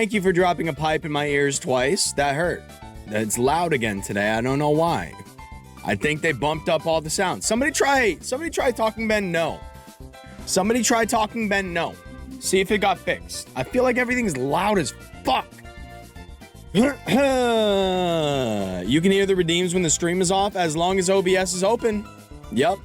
Thank you for dropping a pipe in my ears twice. That hurt. It's loud again today. I don't know why. I think they bumped up all the sounds. Somebody try Talking Ben No. Somebody try Talking Ben No. See if it got fixed. I feel like everything's loud as fuck. You can hear the redeems when the stream is off as long as OBS is open. Yep.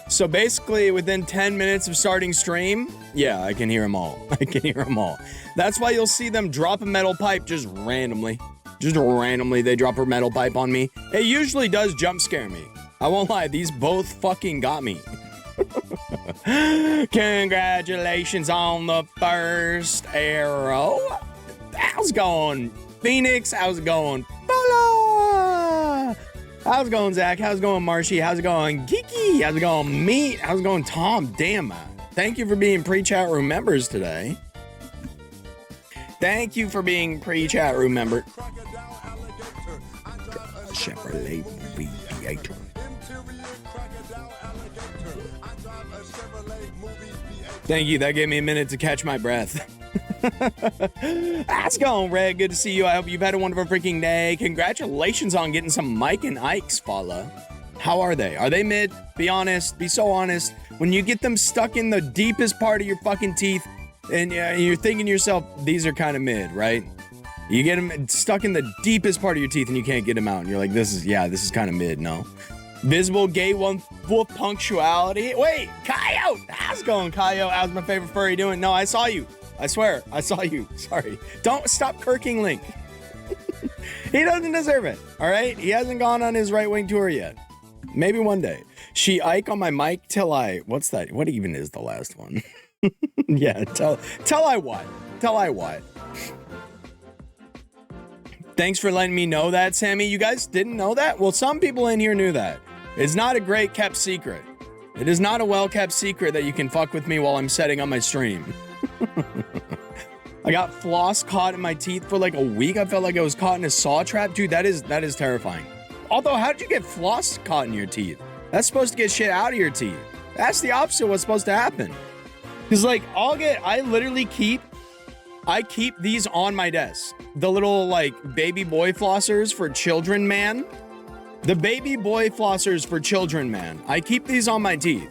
So basically within 10 minutes of starting stream, yeah, I can hear them all. I can hear them all. That's why you'll see them drop a metal pipe just randomly. Just randomly, they drop a metal pipe on me. It usually does jump scare me. I won't lie, these both fucking got me. Congratulations on the first arrow. How's it going, Phoenix? How's it going, Bola? How's it going, Zach? How's it going, Marshy? How's it going, Geeky? How's it going, Meat? How's it going, Tom? Damn, thank you for being pre-chat room members today. Thank you for being pre-chat room member. Chevrolet Theater. Thank you. That gave me a minute to catch my breath. How's it going, Red? Good to see you. I hope you've had a wonderful freaking day. Congratulations on getting some Mike and Ike's, Fala. How are they? Are they mid? Be honest. Be so honest. When you get them stuck in the deepest part of your fucking teeth, and you're thinking to yourself, these are kind of mid, right? You get them stuck in the deepest part of your teeth and you can't get them out. And you're like, this is kind of mid, no? Visible gay one wolf punctuality. Wait, Coyote! How's it going, Coyote? How's my favorite furry doing? No, I saw you. I swear, I saw you. Sorry. Don't stop kirking Link. He doesn't deserve it, all right? He hasn't gone on his right-wing tour yet. Maybe one day. She Ike on my mic till I... What's that? What even is the last one? Yeah, tell I what. Tell I what. Thanks for letting me know that, Sammy. You guys didn't know that? Well, some people in here knew that. It's not a great kept secret. It is not a well-kept secret that you can fuck with me while I'm setting up my stream. I got floss caught in my teeth for like a week. I felt like I was caught in a saw trap. Dude, that is terrifying. Although, how did you get floss caught in your teeth? That's supposed to get shit out of your teeth. That's the opposite of what's supposed to happen. Because, like, I keep these on my desk. The little, like, baby boy flossers for children, man. The baby boy flossers for children, man. I keep these on my teeth.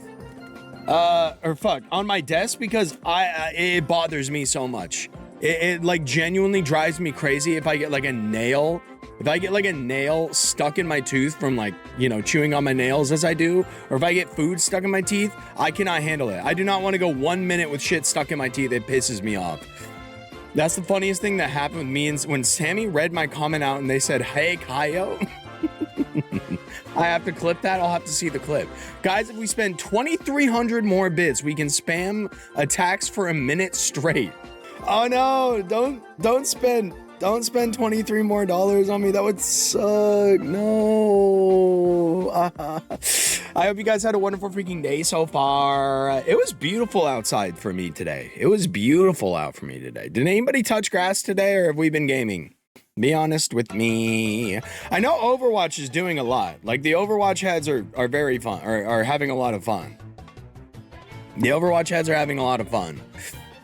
On my desk because it bothers me so much. It like genuinely drives me crazy if I get like a nail. If I get like a nail stuck in my tooth from like, you know, chewing on my nails as I do, or if I get food stuck in my teeth, I cannot handle it. I do not want to go 1 minute with shit stuck in my teeth. It pisses me off. That's the funniest thing that happened with me. And when Sammy read my comment out and they said, "Hey, Kaio," I have to clip that. I'll have to see the clip. Guys, if we spend 2,300 more bits, we can spam attacks for a minute straight. Oh no, don't spend 23 more dollars on me. That would suck. No. I hope you guys had a wonderful freaking day so far. It was beautiful outside for me today. It was beautiful out for me today. Did anybody touch grass today, or have we been gaming? Be honest with me. I know Overwatch is doing a lot. Like, the Overwatch heads are very fun, are having a lot of fun. The Overwatch heads are having a lot of fun.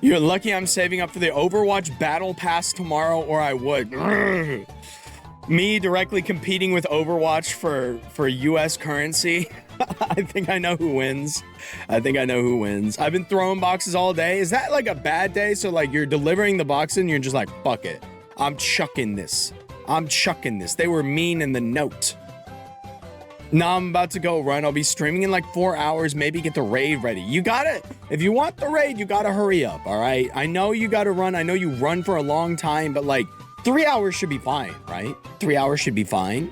You're lucky I'm saving up for the Overwatch Battle Pass tomorrow, or I would. Me directly competing with Overwatch for US currency. I think I know who wins. I've been throwing boxes all day. Is that like a bad day? So like you're delivering the box and you're just like, fuck it. I'm chucking this. They were mean in the note. Now I'm about to go run. I'll be streaming in like 4 hours, maybe get the raid ready. If you want the raid, you gotta hurry up, all right? I know you gotta run. I know you run for a long time, but like 3 hours should be fine, right? 3 hours should be fine.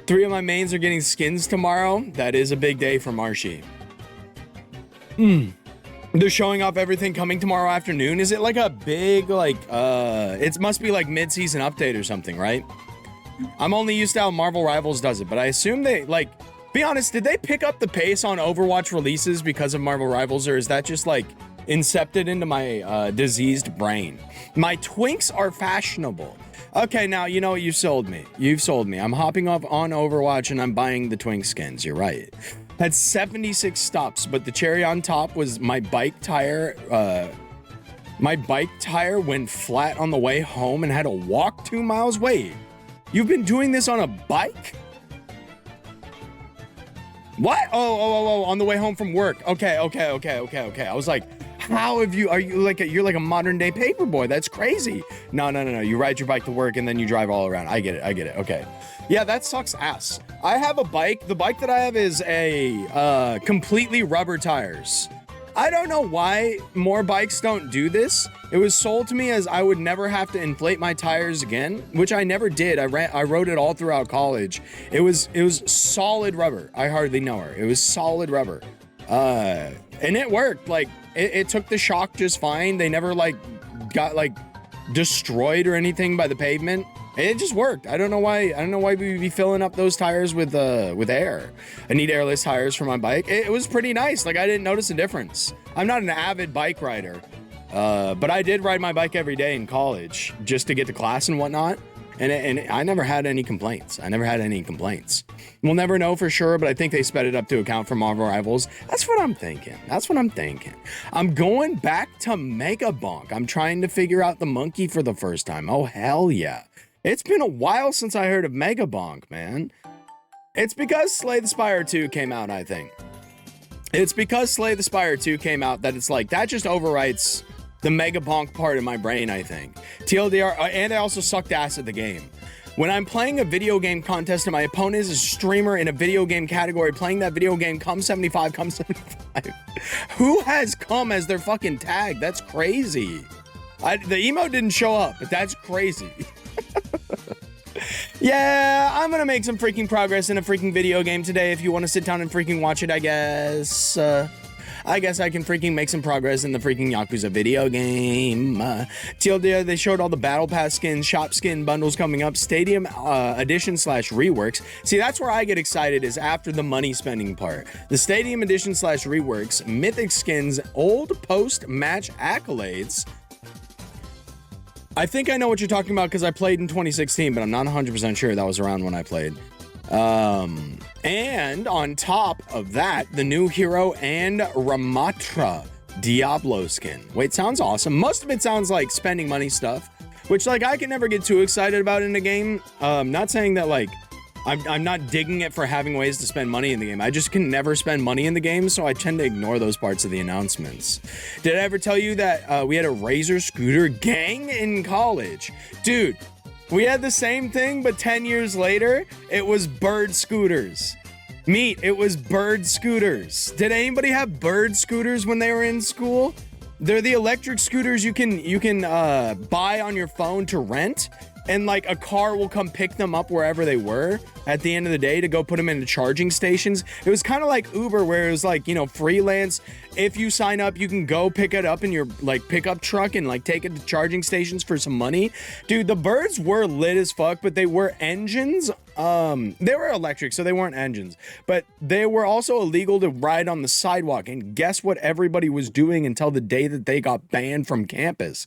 3 of my mains are getting skins tomorrow. That is a big day for Marshy. They're showing off everything coming tomorrow afternoon. Is it like a big, like, it must be like mid-season update or something, right? I'm only used to how Marvel Rivals does it, but I assume they, like, be honest, did they pick up the pace on Overwatch releases because of Marvel Rivals, or is that just, like, incepted into my diseased brain? My twinks are fashionable. Okay, now, you know what? You sold me. You've sold me. I'm hopping up on Overwatch and I'm buying the twink skins. You're right. Had 76 stops, but the cherry on top was my bike tire My bike tire went flat on the way home and had to walk 2 miles. Wait, you've been doing this on a bike? What? Oh, on the way home from work. Okay. I was like, how have you, you're like a modern day paper boy. That's crazy. No. You ride your bike to work and then you drive all around. I get it. Okay. Yeah, that sucks ass. I have a bike. The bike that I have is a completely rubber tires. I don't know why more bikes don't do this. It was sold to me as I would never have to inflate my tires again, which I never did. I rode it all throughout college. It was solid rubber. I hardly know her. It was solid rubber. And it worked. Like it took the shock just fine. They never got destroyed or anything by the pavement. It just worked. I don't know why we'd be filling up those tires with air. I need airless tires for my bike. It was pretty nice. Like I didn't notice a difference. I'm not an avid bike rider, but I did ride my bike every day in college just to get to class and whatnot. And I never had any complaints. We'll never know for sure, but I think they sped it up to account for Marvel Rivals. That's what I'm thinking. I'm going back to Mega Bonk. I'm trying to figure out the monkey for the first time. Oh, hell yeah. It's been a while since I heard of Mega Bonk, man. It's because Slay the Spire 2 came out, I think. It's because Slay the Spire 2 came out that it's like, that just overwrites the Mega Bonk part in my brain, I think. TLDR, and I also sucked ass at the game. When I'm playing a video game contest and my opponent is a streamer in a video game category playing that video game, come 75. Who has come as their fucking tag? That's crazy. The emote didn't show up, but that's crazy. Yeah, I'm gonna make some freaking progress in a freaking video game today. If you want to sit down and freaking watch it, I guess I can freaking make some progress in the freaking Yakuza video game. TLDR, they showed all the Battle Pass skins, shop skin bundles coming up, Stadium Edition / reworks. See, that's where I get excited, is after the money spending part. The Stadium Edition / reworks, mythic skins, old post-match accolades. I think I know what you're talking about because I played in 2016, but I'm not 100% sure that was around when I played. And on top of that, the new hero and Ramatra Diablo skin. Wait, sounds awesome. Most of it sounds like spending money stuff, which I can never get too excited about in a game. Not saying that I'm not digging it for having ways to spend money in the game. I just can never spend money in the game, so I tend to ignore those parts of the announcements. Did I ever tell you that we had a Razor scooter gang in college? Dude, we had the same thing, but 10 years later, it was bird scooters. It was bird scooters. Did anybody have bird scooters when they were in school? They're the electric scooters you can buy on your phone to rent. And a car will come pick them up wherever they were at the end of the day to go put them into charging stations. It was kind of like Uber, where it was freelance. If you sign up, you can go pick it up in your pickup truck and take it to charging stations for some money. Dude, the birds were lit as fuck, but they were engines. They were electric, so they weren't engines, but they were also illegal to ride on the sidewalk. And guess what everybody was doing until the day that they got banned from campus?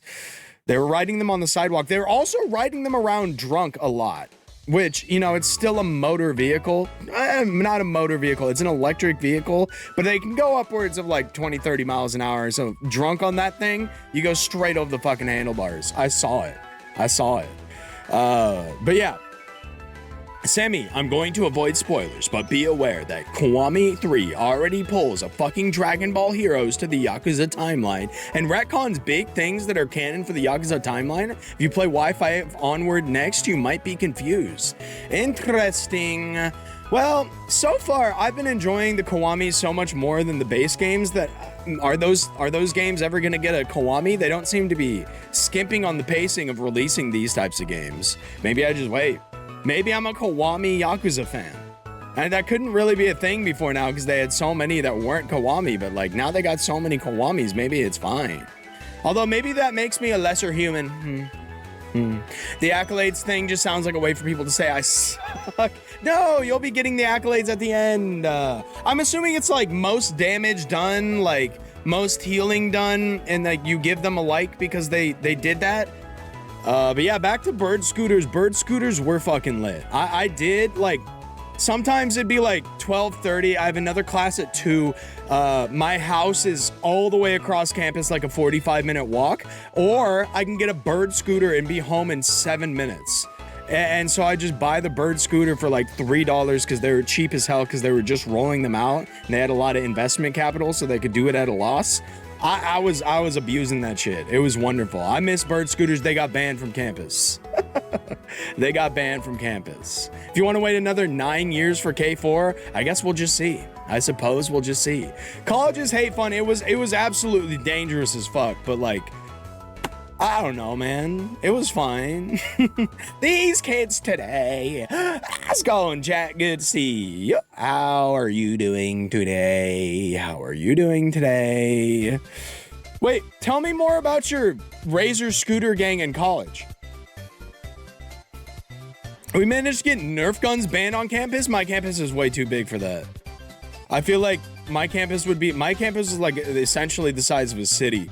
They were riding them on the sidewalk. They were also riding them around drunk a lot, which, it's still a motor vehicle. Not a motor vehicle. It's an electric vehicle, but they can go upwards of 20, 30 miles an hour. So drunk on that thing, you go straight over the fucking handlebars. I saw it. But yeah. Sammy, I'm going to avoid spoilers, but be aware that Kiwami 3 already pulls a fucking Dragon Ball Heroes to the Yakuza timeline, and retcons big things that are canon for the Yakuza timeline. If you play Y5 Onward next, you might be confused. Interesting. Well, so far, I've been enjoying the Kiwami so much more than the base games that... Are those games ever going to get a Kiwami? They don't seem to be skimping on the pacing of releasing these types of games. Maybe I just wait. Maybe I'm a Kiwami Yakuza fan. And that couldn't really be a thing before now because they had so many that weren't Kiwami, but now they got so many Kiwamis, maybe it's fine. Although maybe that makes me a lesser human. The accolades thing just sounds like a way for people to say I suck. No, you'll be getting the accolades at the end. I'm assuming it's most damage done, most healing done, and you give them a like because they did that. But yeah, back to bird scooters. Bird scooters were fucking lit. I did Sometimes it'd be like 12:30. I have another class at 2. My house is all the way across campus, like a 45-minute walk. Or I can get a bird scooter and be home in 7 minutes. And so I just buy the bird scooter for like $3 because they were cheap as hell because they were just rolling them out. And they had a lot of investment capital so they could do it at a loss. I was abusing that shit. It was wonderful. I miss bird scooters. They got banned from campus. They got banned from campus. If you want to wait another 9 years for K4, I guess we'll just see. I suppose we'll just see. College is hate fun. It was absolutely dangerous as fuck, but like, I don't know, man. It was fine. These kids today. How's it going, Jack? Good to see you. How are you doing today? How are you doing today? Wait, tell me more about your Razor scooter gang in college. We managed to get Nerf guns banned on campus. My campus is way too big for that. I feel like my campus is like essentially the size of a city.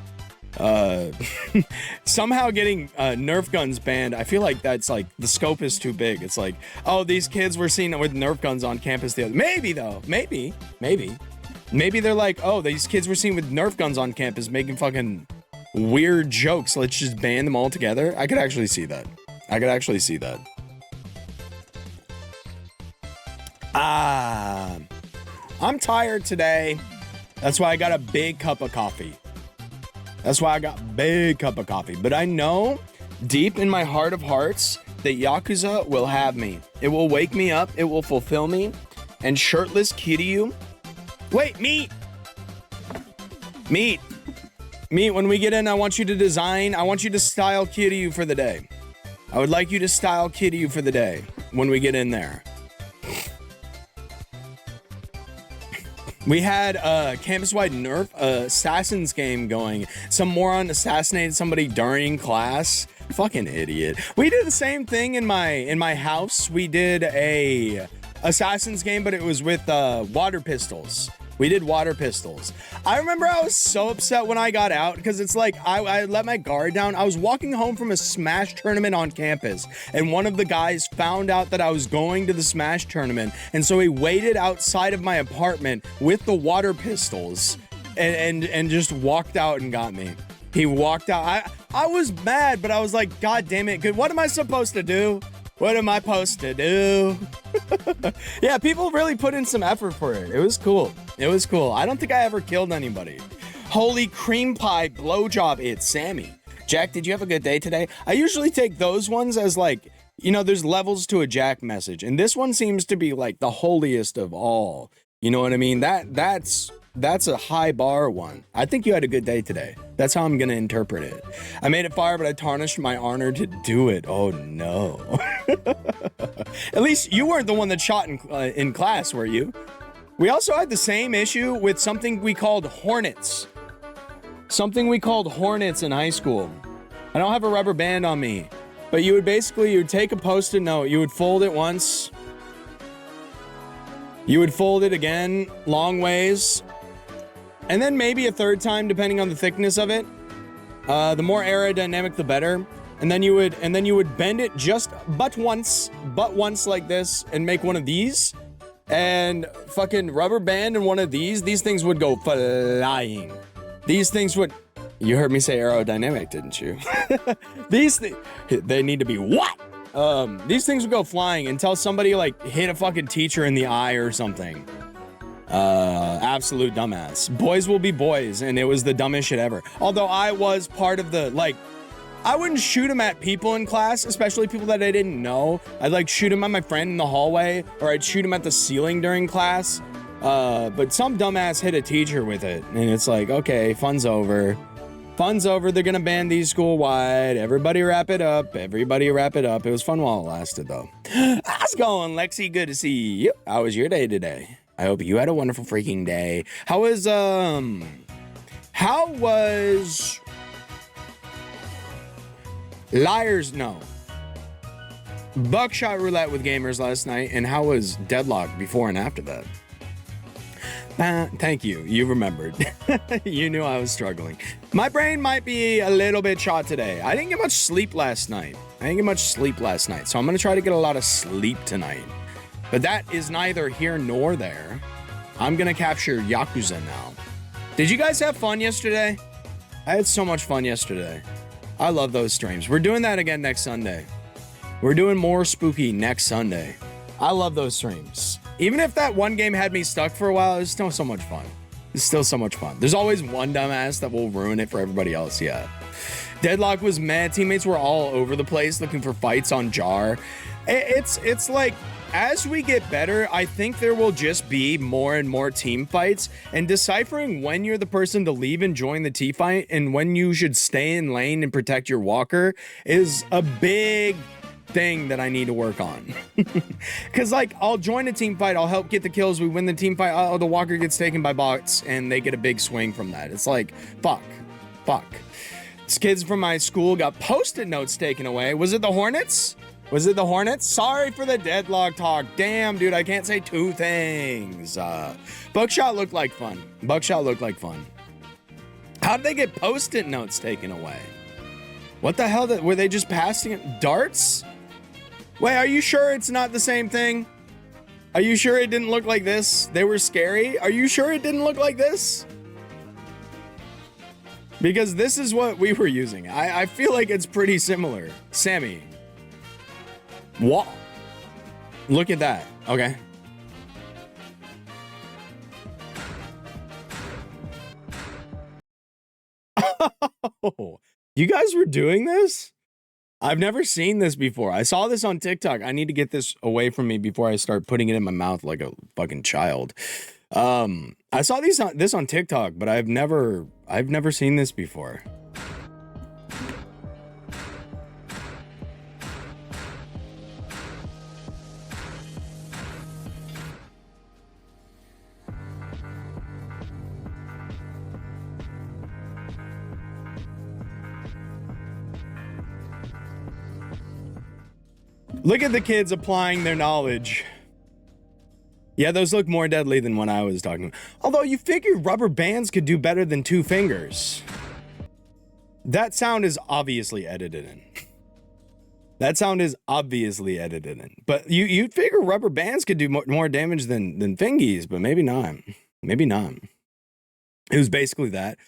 Somehow getting Nerf guns banned, I feel like that's like the scope is too big. It's like, oh, these kids were seen with Nerf guns on campus the other. Maybe though, maybe they're like, oh, these kids were seen with Nerf guns on campus making fucking weird jokes. Let's just ban them all together. I could actually see that. I'm tired today. That's why I got a big cup of coffee. But I know deep in my heart of hearts that Yakuza will have me. It will wake me up. It will fulfill me. And shirtless Kiryu. Wait, meat. When we get in, I want you to style Kiryu for the day. I would like you to style Kiryu for the day when we get in there. We had a campus-wide Nerf Assassins game going. Some moron assassinated somebody during class. Fucking idiot. We did the same thing in my house. We did a Assassins game, but it was with water pistols. We did water pistols. I remember I was so upset when I got out because it's like I let my guard down. I was walking home from a Smash tournament on campus, and one of the guys found out that I was going to the Smash tournament, and so he waited outside of my apartment with the water pistols and just walked out and got me. He walked out. I was mad, but I was like, God damn it. What am I supposed to do? Yeah, people really put in some effort for it. It was cool. I don't think I ever killed anybody. Holy cream pie blowjob, it's Sammy. Jack, did you have a good day today? I usually take those ones as like, you know, there's levels to a Jack message. And this one seems to be like the holiest of all. You know what I mean? That's a high bar one. I think you had a good day today. That's how I'm going to interpret it. I made it fire, but I tarnished my honor to do it. Oh, no. At least you weren't the one that shot in class, were you? We also had the same issue with something we called Hornets. In high school. I don't have a rubber band on me. But you'd take a Post-it note. You would fold it once. You would fold it again, long ways. And then maybe a third time, depending on the thickness of it. The more aerodynamic, the better. And then you would bend it but once like this, and make one of these, and fucking rubber band in one of these. These things would go flying. You heard me say aerodynamic, didn't you? They need to be what? These things would go flying until somebody like hit a fucking teacher in the eye or something. Absolute dumbass. Boys will be boys, and it was the dumbest shit ever. Although I was part of the, like, I wouldn't shoot them at people in class, especially people that I didn't know. I'd like shoot them at my friend in the hallway, or I'd shoot them at the ceiling during class. But some dumbass hit a teacher with it, and it's like, okay, fun's over. They're gonna ban these school-wide. Everybody wrap it up. It was fun while it lasted, though. How's it going, Lexi? Good to see you. How was your day today? I hope you had a wonderful freaking day. How was Buckshot Roulette with gamers last night, and how was Deadlock before and after that? Thank you. You remembered. You knew I was struggling. My brain might be a little bit shot today. I didn't get much sleep last night. So I'm going to try to get a lot of sleep tonight. But that is neither here nor there. I'm gonna capture Yakuza now. Did you guys have fun yesterday? I had so much fun yesterday. I love those streams. We're doing that again next Sunday. We're doing more spooky next Sunday. I love those streams. Even if that one game had me stuck for a while, it's still so much fun. It's still so much fun. There's always one dumbass that will ruin it for everybody else, yeah. Deadlock was mad. Teammates were all over the place looking for fights on Jar. It's like, as we get better, I think there will just be more and more team fights, and deciphering when you're the person to leave and join the team fight and when you should stay in lane and protect your walker is a big thing that I need to work on. Because like, I'll join a team fight, I'll help get the kills, we win the team fight, oh, the walker gets taken by bots and they get a big swing from that. It's like, fuck. These kids from my school got post-it notes taken away. Was it the Hornets? Was it the Hornets? Sorry for the deadlock talk. Damn, dude, I can't say two things. Buckshot looked like fun. How did they get post-it notes taken away? What the hell? Were they just passing it? Darts? Wait, are you sure it's not the same thing? Are you sure it didn't look like this? They were scary? Are you sure it didn't look like this? Because this is what we were using. I feel like it's pretty similar. Sammy. What? Look at that. Okay. Oh, you guys were doing this? I've never seen this before. I saw this on TikTok. I need to get this away from me before I start putting it in my mouth like a fucking child. I saw this on TikTok, but I've never seen this before. Look at the kids applying their knowledge. Yeah, those look more deadly than when I was talking. Although you figure rubber bands could do better than 2 fingers. That sound is obviously edited in. That sound is obviously edited in. But you'd figure rubber bands could do more damage than fingies, but maybe not. Maybe not. It was basically that.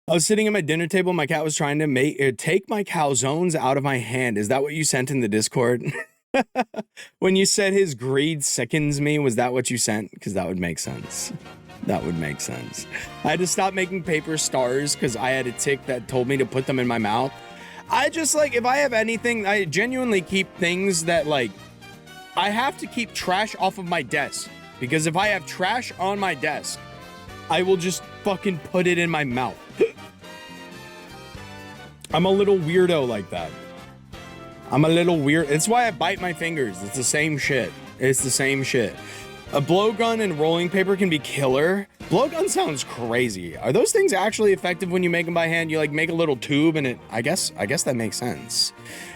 I was sitting at my dinner table. My cat was trying to take my calzones out of my hand. Is that what you sent in the Discord? When you said his greed sickens me, was that what you sent? Because that would make sense. That would make sense. I had to stop making paper stars because I had a tick that told me to put them in my mouth. I just like, if I have anything, I genuinely keep things that like, I have to keep trash off of my desk. Because if I have trash on my desk, I will just fucking put it in my mouth. I'm a little weirdo like that. I'm a little weird. It's why I bite my fingers. It's the same shit. It's the same shit. A blowgun and rolling paper can be killer. Blowgun sounds crazy. Are those things actually effective when you make them by hand? You like make a little tube and it, I guess that makes sense.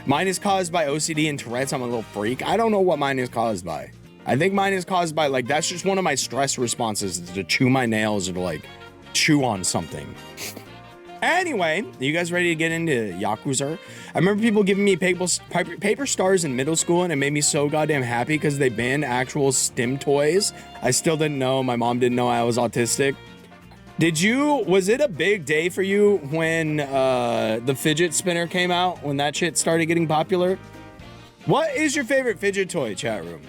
Mine is caused by OCD and Tourette's. I'm a little freak. I don't know what mine is caused by. I think mine is caused by like, that's just one of my stress responses, is to chew my nails or to like chew on something. Anyway, are you guys ready to get into Yakuza? I remember people giving me paper stars in middle school, and it made me so goddamn happy because they banned actual STEM toys. I still didn't know. My mom didn't know I was autistic. Was it a big day for you when the fidget spinner came out, when that shit started getting popular? What is your favorite fidget toy, chat room?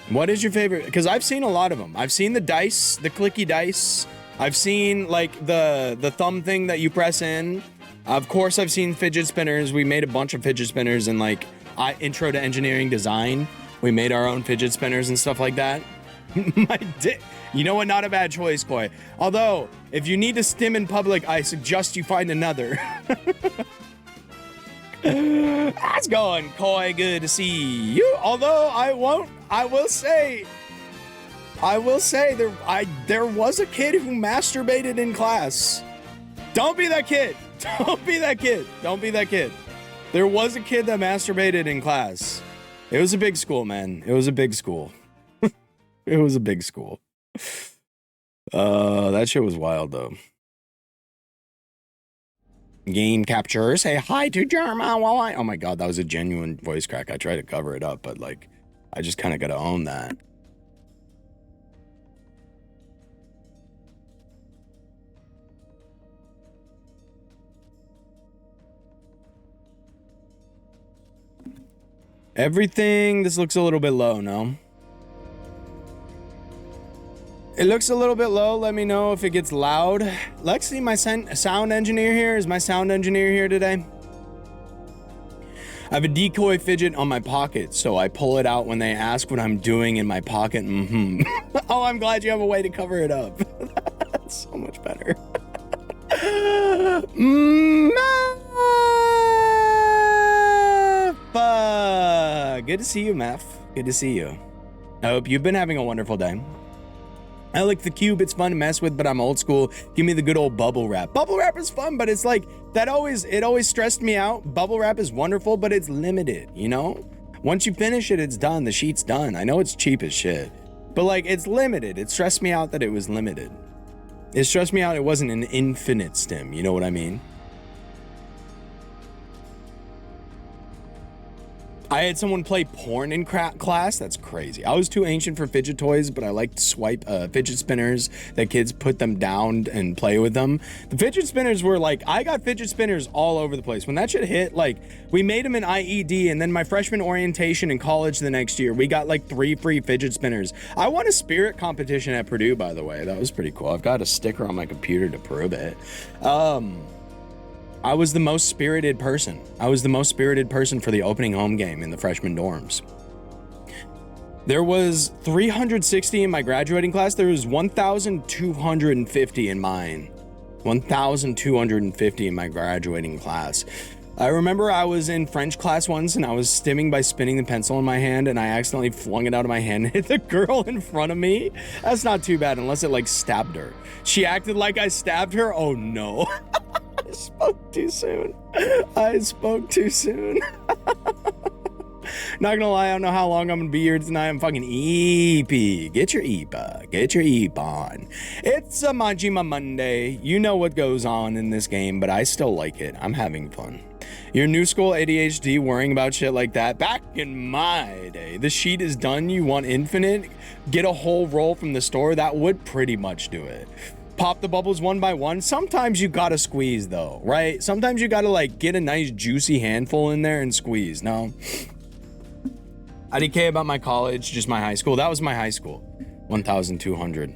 What is your favorite? Because I've seen a lot of them. I've seen the dice, the clicky dice. I've seen like the thumb thing that you press in. Of course, I've seen fidget spinners. We made a bunch of fidget spinners in like intro to engineering design. We made our own fidget spinners and stuff like that. You know what? Not a bad choice, Koi. Although, if you need to stim in public, I suggest you find another. How's it going, Koi? Good to see you. Although I will say there was a kid who masturbated in class. Don't be that kid. Don't be that kid. Don't be that kid. There was a kid that masturbated in class. It was a big school, man. It was a big school. It was a big school. That shit was wild though. Game capture. Say hi to Jerma while oh my god, that was a genuine voice crack. I tried to cover it up, but like I just kind of got to own that. Everything, this looks a little bit low, no? It looks a little bit low. Let me know if it gets loud. Lexi, my sound engineer here. Is my sound engineer here today? I have a decoy fidget on my pocket, so I pull it out when they ask what I'm doing in my pocket. Oh, I'm glad you have a way to cover it up. That's so much better. Good to see you, Meph. Good to see you. I hope you've been having a wonderful day. I like the cube, it's fun to mess with, but I'm old school. Give me the good old bubble wrap. Bubble wrap is fun, but it's like, it always stressed me out. Bubble wrap is wonderful, but it's limited, you know? Once you finish it, it's done, the sheet's done. I know it's cheap as shit, but like, it's limited. It stressed me out that it was limited. It stressed me out it wasn't an infinite stem, you know what I mean? I had someone play porn in class. That's crazy. I was too ancient for fidget toys, but I liked to swipe fidget spinners that kids put them down and play with them. The fidget spinners were like, I got fidget spinners all over the place. When that shit hit, like, we made them in IED, and then my freshman orientation in college the next year, we got like 3 free fidget spinners. I won a spirit competition at Purdue, by the way. That was pretty cool. I've got a sticker on my computer to prove it. I was the most spirited person. I was the most spirited person for the opening home game in the freshman dorms. There was 360 in my graduating class. There was 1,250 in mine. 1,250 in my graduating class. I remember I was in French class once and I was stimming by spinning the pencil in my hand and I accidentally flung it out of my hand and hit the girl in front of me. That's not too bad unless it like stabbed her. She acted like I stabbed her. Oh no. I spoke too soon. I spoke too soon. Not gonna lie, I don't know how long I'm gonna be here tonight. I'm fucking EP. Get your EP. Get your EP on. It's a Majima Monday. You know what goes on in this game, but I still like it. I'm having fun. Your new school ADHD worrying about shit like that. Back in my day, the sheet is done. You want infinite? Get a whole roll from the store. That would pretty much do it. Pop the bubbles one by one. Sometimes you gotta squeeze though, right? Sometimes you gotta like get a nice juicy handful in there and squeeze. No. IDK about my college, just my high school. That was my high school. 1,200.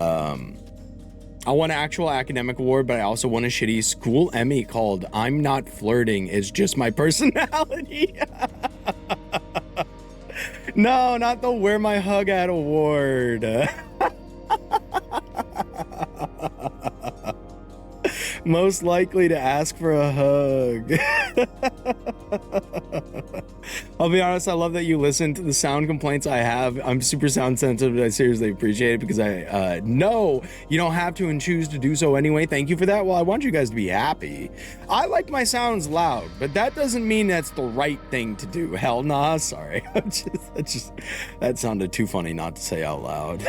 I won an actual academic award, but I also won a shitty school Emmy called I'm Not Flirting, It's Just My Personality. No, not the Where My Hug At award. Most likely to ask for a hug. I'll be honest, I love that you listen to the sound complaints I have. I'm super sound sensitive. I seriously appreciate it because I know you don't have to and choose to do so anyway. Thank you for that. Well, I want you guys to be happy. I like my sounds loud, but that doesn't mean that's the right thing to do. Hell nah, sorry. That sounded too funny not to say out loud.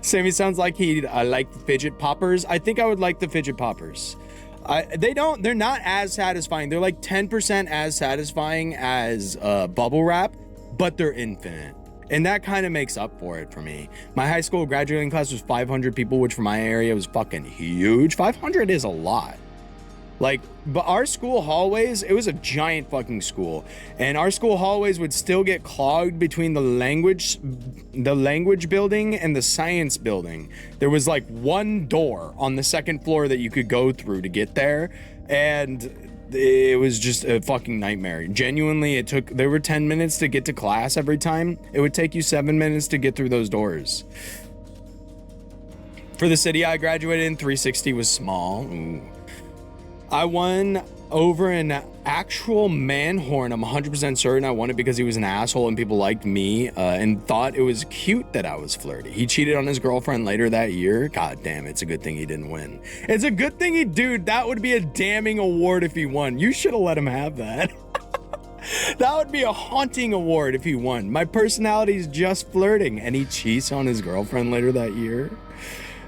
Sammy sounds like he'd like the fidget poppers. I think I would like the fidget poppers. They're not as satisfying. They're like 10% as satisfying as bubble wrap, but they're infinite. And that kind of makes up for it for me. My high school graduating class was 500 people, which for my area was fucking huge. 500 is a lot. Like, but our school hallways, it was a giant fucking school, and our school hallways would still get clogged between the language building and the science building. There was like one door on the second floor that you could go through to get there, and it was just a fucking nightmare. Genuinely, there were 10 minutes to get to class every time. It would take you 7 minutes to get through those doors. For the city I graduated in, 360 was small. Ooh. I won over an actual man horn. I'm 100% certain I won it because he was an asshole and people liked me and thought it was cute that I was flirty. He cheated on his girlfriend later that year. God damn, it's a good thing he didn't win. It's a good thing dude, that would be a damning award if he won. You should have let him have that. That would be a haunting award if he won. My personality is just flirting and he cheats on his girlfriend later that year.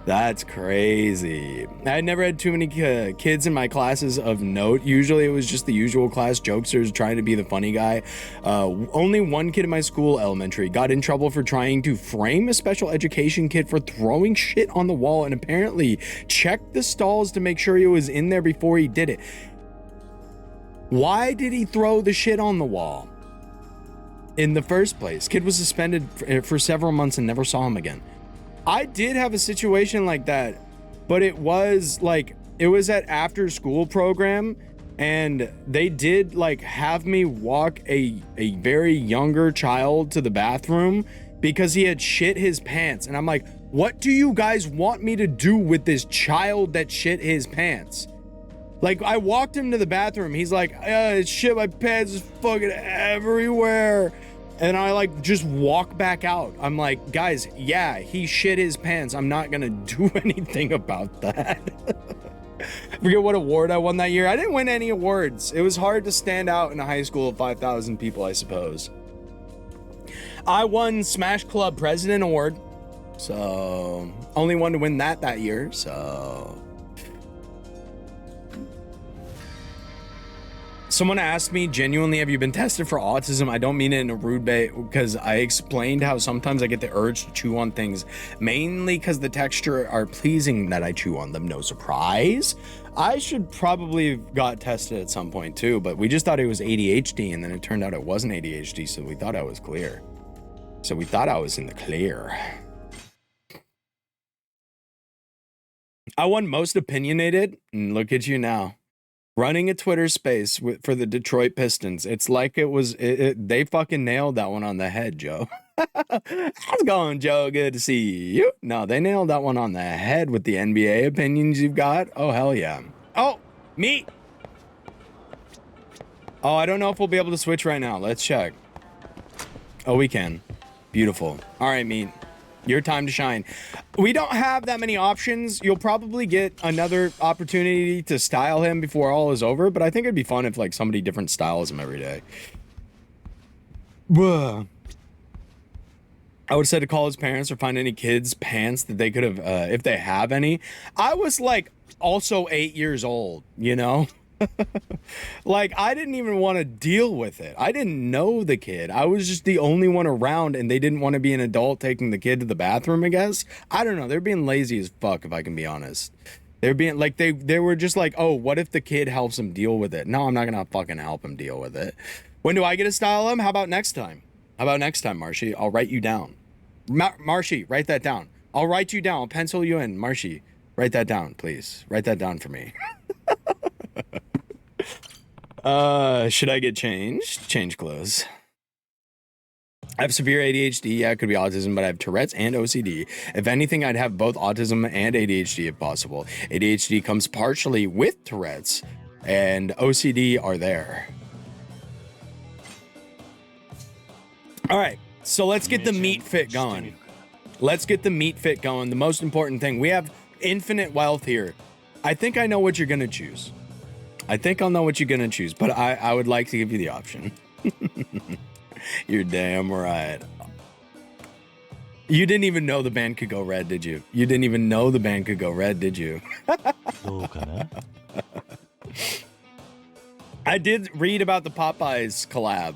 That's crazy. I never had too many kids in my classes of note. Usually it was just the usual class jokesters trying to be the funny guy. Only one kid in my school, elementary, got in trouble for trying to frame a special education kid for throwing shit on the wall and apparently checked the stalls to make sure he was in there before he did it. Why did he throw the shit on the wall in the first place? Kid was suspended for several months and never saw him again. I did have a situation like that, but it was at after school program, and they did like have me walk a very younger child to the bathroom because he had shit his pants. And I'm like, what do you guys want me to do with this child that shit his pants? Like, I walked him to the bathroom. He's like, shit, my pants is fucking everywhere. And I like just walk back out. I'm like, guys, yeah, he shit his pants. I'm not gonna do anything about that. I forget what award I won that year. I didn't win any awards. It was hard to stand out in a high school of 5,000 people, I suppose. I won Smash Club President Award. So, only one to win that year, so... Someone asked me, genuinely, have you been tested for autism? I don't mean it in a rude way, because I explained how sometimes I get the urge to chew on things, mainly because the texture are pleasing that I chew on them. No surprise. I should probably have got tested at some point too, but we just thought it was ADHD, and then it turned out it wasn't ADHD, so we thought I was clear. So we thought I was in the clear. I won most opinionated, and look at you now. Running a Twitter space for the Detroit Pistons. It's like it was, they fucking nailed that one on the head, Joe. How's it going, Joe? Good to see you. No, they nailed that one on the head with the NBA opinions you've got. Oh, hell yeah. Oh, meat. Oh, I don't know if we'll be able to switch right now. Let's check. Oh, we can. Beautiful. All right, meat. Your time to shine. We don't have that many options. You'll probably get another opportunity to style him before all is over, but I think it'd be fun if like somebody different styles him every day. I would have said to call his parents or find any kids' pants that they could have, if they have any. I was like also 8 years old, you know? Like, I didn't even want to deal with it. I didn't know the kid. I was just the only one around, and they didn't want to be an adult taking the kid to the bathroom, I guess. I don't know. They're being lazy as fuck, if I can be honest. They're being like, they were just like, oh, what if the kid helps him deal with it? No, I'm not gonna fucking help him deal with it. When do I get to style him? How about next time? How about next time, Marshy? I'll write you down. Marshy, write that down. I'll write you down. I'll pencil you in. Marshy, write that down, please. Write that down for me. Should I get changed? Change clothes. I have severe ADHD. Yeah, it could be autism, but I have Tourette's and OCD. If anything, I'd have both autism and ADHD if possible. ADHD comes partially with Tourette's, and OCD are there. All right, so let's get the meat fit going. Let's get the meat fit going. The most important thing. We have infinite wealth here. I think I know what you're going to choose. I think I'll know what you're gonna choose, but I would like to give you the option. You're damn right. You didn't even know the band could go red, did you? You didn't even know the band could go red, did you? I did read about the Popeyes collab.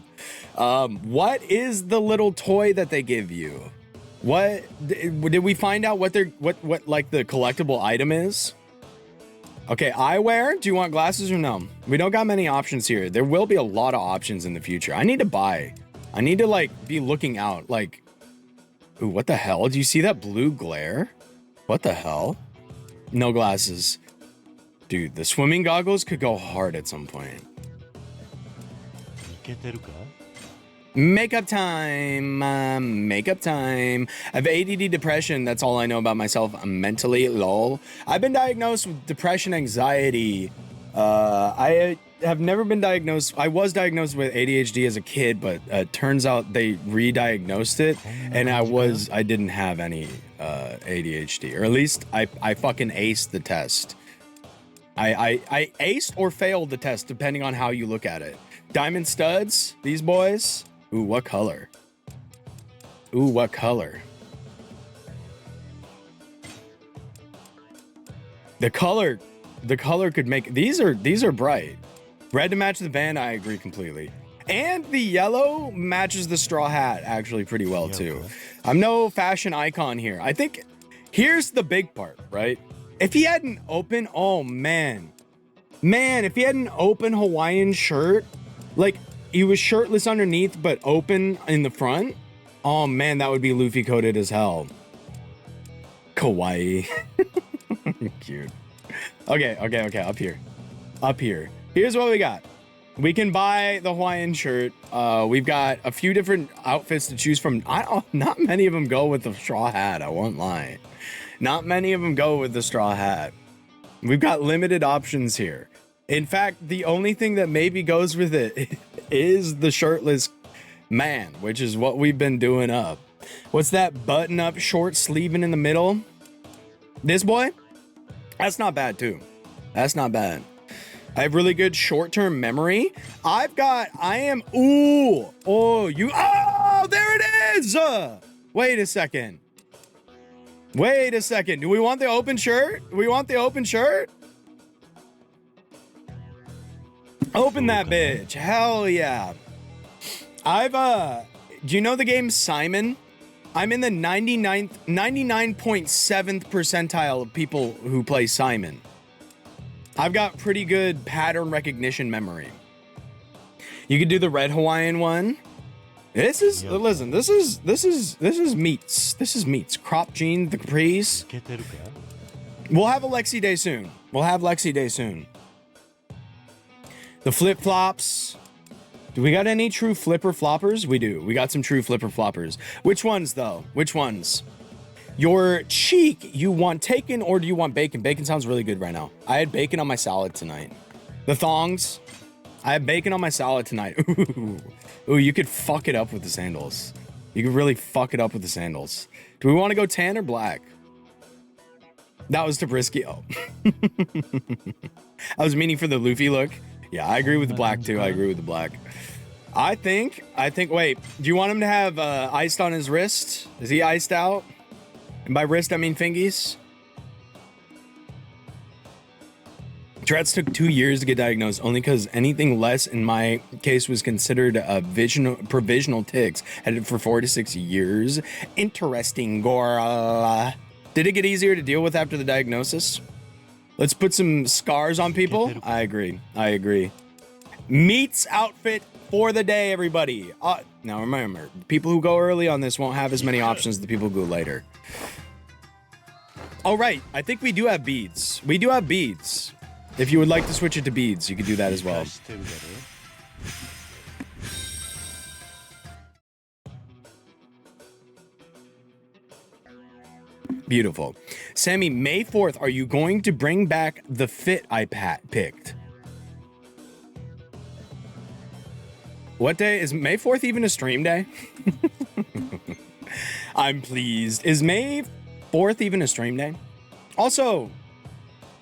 What is the little toy that they give you? What did we find out what like the collectible item is? Okay, eyewear. Do you want glasses or no? We don't got many options here. There will be a lot of options in the future. I need to buy. I need to like be looking out. Like, ooh, what the hell? Do you see that blue glare? What the hell? No glasses. Dude, the swimming goggles could go hard at some point. Makeup time. Makeup time. I have ADD depression. That's all I know about myself. I'm mentally lol. I've been diagnosed with depression, anxiety. I have never been diagnosed. I was diagnosed with ADHD as a kid, but turns out they re-diagnosed it, and I didn't have any ADHD, or at least I fucking aced the test. I aced or failed the test depending on how you look at it. Diamond studs, these boys. Ooh, what color? Ooh, what color? The color could make, these are bright. Red to match the van, I agree completely. And the yellow matches the straw hat actually pretty well too. I'm no fashion icon here. I think here's the big part, right? If he hadn't opened, oh man. Man, if he had an open Hawaiian shirt, like he was shirtless underneath but open in the front, oh man, that would be Luffy coated as hell. Kawaii. Cute. Okay, up here. Here's what we got. We can buy the Hawaiian shirt. We've got a few different outfits to choose from. Not many of them go with the straw hat, I won't lie. Not many of them go with the straw hat. We've got limited options here. In fact, the only thing that maybe goes with it is the shirtless man, which is what we've been doing up. What's that button-up short sleeving in the middle? This boy? That's not bad too. That's not bad. I have really good short-term memory. Oh, there it is. Wait a second. Do we want the open shirt? Open that bitch. Hell yeah. Do you know the game Simon? I'm in the 99.7th percentile of people who play Simon. I've got pretty good pattern recognition memory. You could do the red Hawaiian one. This is meats. This is meats. Crop jeans, the capris. We'll have a Lexi Day soon. The flip flops. Do we got any true flipper floppers? We do. We got some true flipper floppers. Which ones though? Your cheek, you want taken or do you want bacon? Bacon sounds really good right now. I had bacon on my salad tonight. The thongs. I had bacon on my salad tonight. Ooh, you could fuck it up with the sandals. You could really fuck it up with the sandals. Do we want to go tan or black? That was Tabrisky. Oh. I was meaning for the Luffy look. Yeah, I agree with the black too. I think, wait, do you want him to have iced on his wrist? Is he iced out? And by wrist, I mean fingies. Tourette's took 2 years to get diagnosed, only because anything less in my case was considered a provisional tics. Had it for 4 to 6 years. Interesting, girl. Did it get easier to deal with after the diagnosis? Let's put some scars on people. I agree. Meats outfit for the day, everybody. Now remember, people who go early on this won't have as many options as the people who go later. All right, I think we do have beads. If you would like to switch it to beads, you could do that as well. Beautiful. Sammy, May 4th, are you going to bring back the fit I picked? What day? Is May 4th even a stream day? I'm pleased. Is May 4th even a stream day? Also,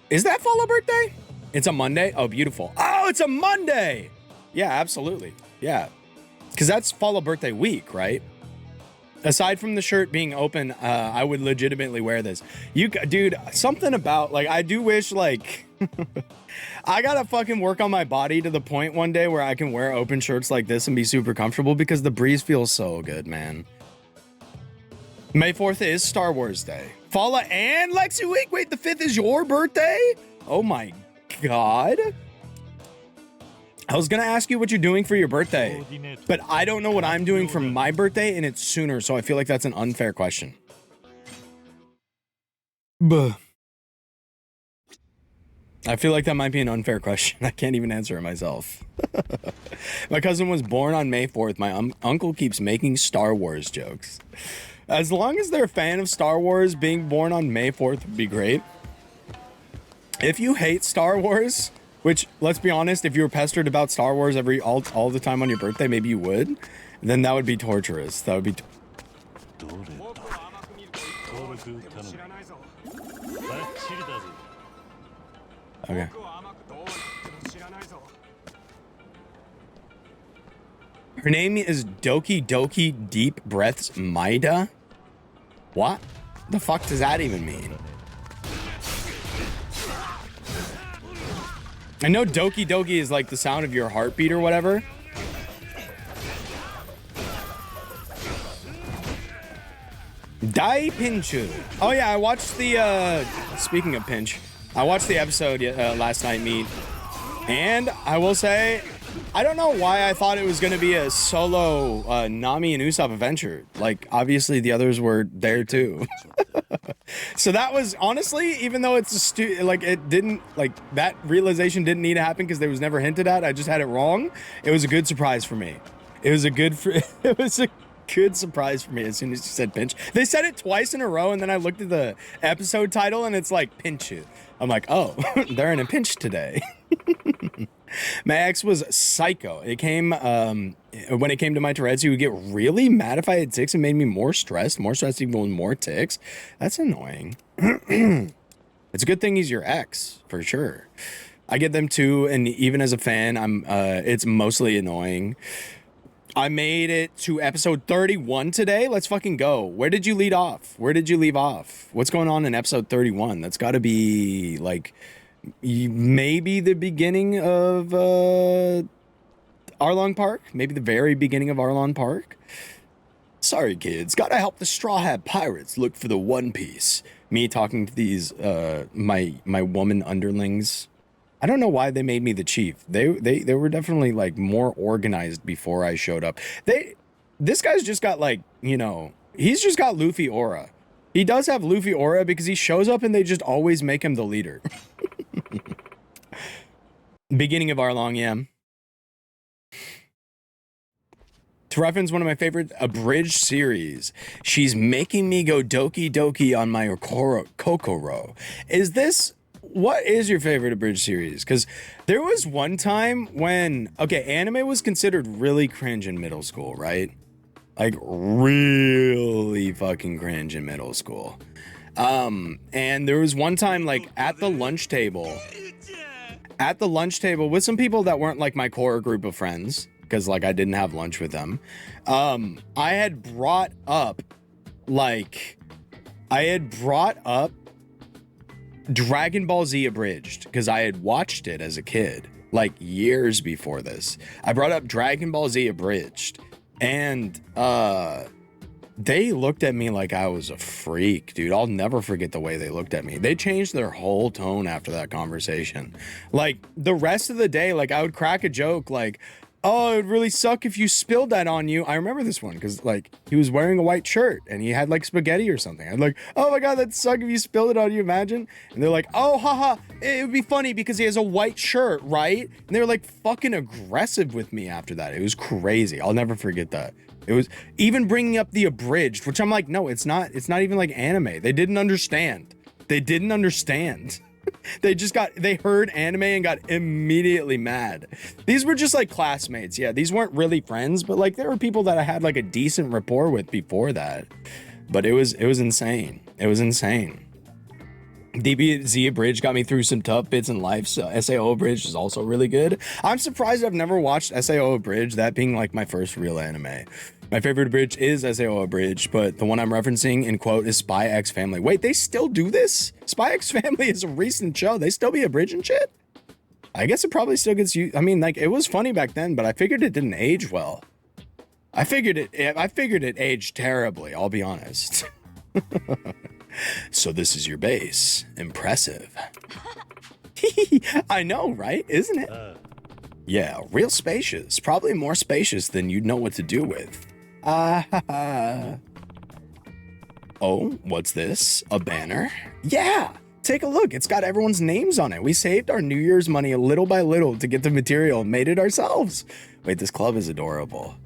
is that follow birthday? It's a Monday? Oh, beautiful. Oh, it's a Monday! Yeah, absolutely. Yeah. Because that's follow birthday week, right? Aside from the shirt being open, I would legitimately wear this. Dude, something about, like, I do wish, like, I gotta fucking work on my body to the point one day where I can wear open shirts like this and be super comfortable because the breeze feels so good, man. May 4th is Star Wars Day. Fala and Lexi Week. Wait, the 5th is your birthday? Oh my God. I was gonna ask you what you're doing for your birthday, but I don't know what I'm doing for my birthday, and it's sooner, so I feel like that's an unfair question. Buh. I feel like that might be an unfair question. I can't even answer it myself. My cousin was born on May 4th. My uncle keeps making Star Wars jokes. As long as they're a fan of Star Wars, being born on May 4th would be great. If you hate Star Wars, which, let's be honest, if you were pestered about Star Wars all the time on your birthday, maybe you would, then that would be torturous. That would be... Okay. Her name is Doki Doki Deep Breaths Maida? What? The fuck does that even mean? I know Doki Doki is like the sound of your heartbeat or whatever. Dai Pinchu. Oh yeah, I watched the, speaking of Pinch, I watched the episode last night, Meet. And I will say, I don't know why I thought it was going to be a solo Nami and Usopp adventure. Like, obviously the others were there too. So that was, honestly, even though it's like it didn't, like, that realization didn't need to happen because it was never hinted at. I just had it wrong. It was a good surprise for me. It was a good surprise for me as soon as you said pinch. They said it twice in a row, and then I looked at the episode title and it's like pinch it. I'm like, oh, they're in a pinch today. My ex was psycho. It came when it came to my Tourette's, he would get really mad if I had tics and made me more stressed even with more tics. That's annoying. It's a good thing he's your ex, for sure. I get them too, and even as a fan, it's mostly annoying. I made it to episode 31 today. Let's fucking go. Where did you lead off? Where did you leave off? What's going on in episode 31? That's got to be like maybe the beginning of Arlong Park. Maybe the very beginning of Arlong Park. Sorry, kids. Gotta help the Straw Hat Pirates look for the One Piece. Me talking to these my woman underlings. I don't know why they made me the chief. They were definitely like more organized before I showed up. This guy's just got like, you know, he's just got Luffy aura. He does have Luffy aura because he shows up and they just always make him the leader. Beginning of Arlong, yeah. To reference one of my favorite abridged series, she's making me go doki doki on my Kokoro. What is your favorite abridged series? Because there was one time when, okay, anime was considered really cringe in middle school, right? Like really fucking cringe in middle school. And there was one time like at the lunch table with some people that weren't like my core group of friends, because like I didn't have lunch with them. I had brought up Dragon Ball Z Abridged because I had watched it as a kid, like years before this. I brought up Dragon Ball Z Abridged, and they looked at me like I was a freak, dude. I'll never forget the way they looked at me. They changed their whole tone after that conversation. Like the rest of the day, like I would crack a joke like, oh, it would really suck if you spilled that on you. I remember this one because like he was wearing a white shirt and he had like spaghetti or something. I'm like, oh my God, that'd suck if you spilled it on you, imagine? And they're like, oh, haha, it would be funny because he has a white shirt, right? And they were like fucking aggressive with me after that. It was crazy. I'll never forget that. It was even bringing up the abridged, which I'm like, no, it's not even like anime. They didn't understand. They heard anime and got immediately mad. These were just like classmates. Yeah, these weren't really friends, but like there were people that I had like a decent rapport with before that. But it was insane. It was insane. DBZ Abridged got me through some tough bits in life. So SAO Abridged is also really good. I'm surprised I've never watched SAO Abridged, that being like my first real anime. My favorite abridged is SAO Abridged, but the one I'm referencing in quote is Spy X Family. Wait, they still do this? Spy X Family is a recent show. They still be abridging shit? I guess it probably still gets used. I mean, like, it was funny back then, but I figured it didn't age well. I figured it aged terribly, I'll be honest. So this is your base. Impressive. I know, right? Isn't it? Yeah, real spacious. Probably more spacious than you'd know what to do with. Oh, what's this? A banner? Yeah, take a look. It's got everyone's names on it. We saved our New Year's money little by little to get the material and made it ourselves. Wait, this club is adorable.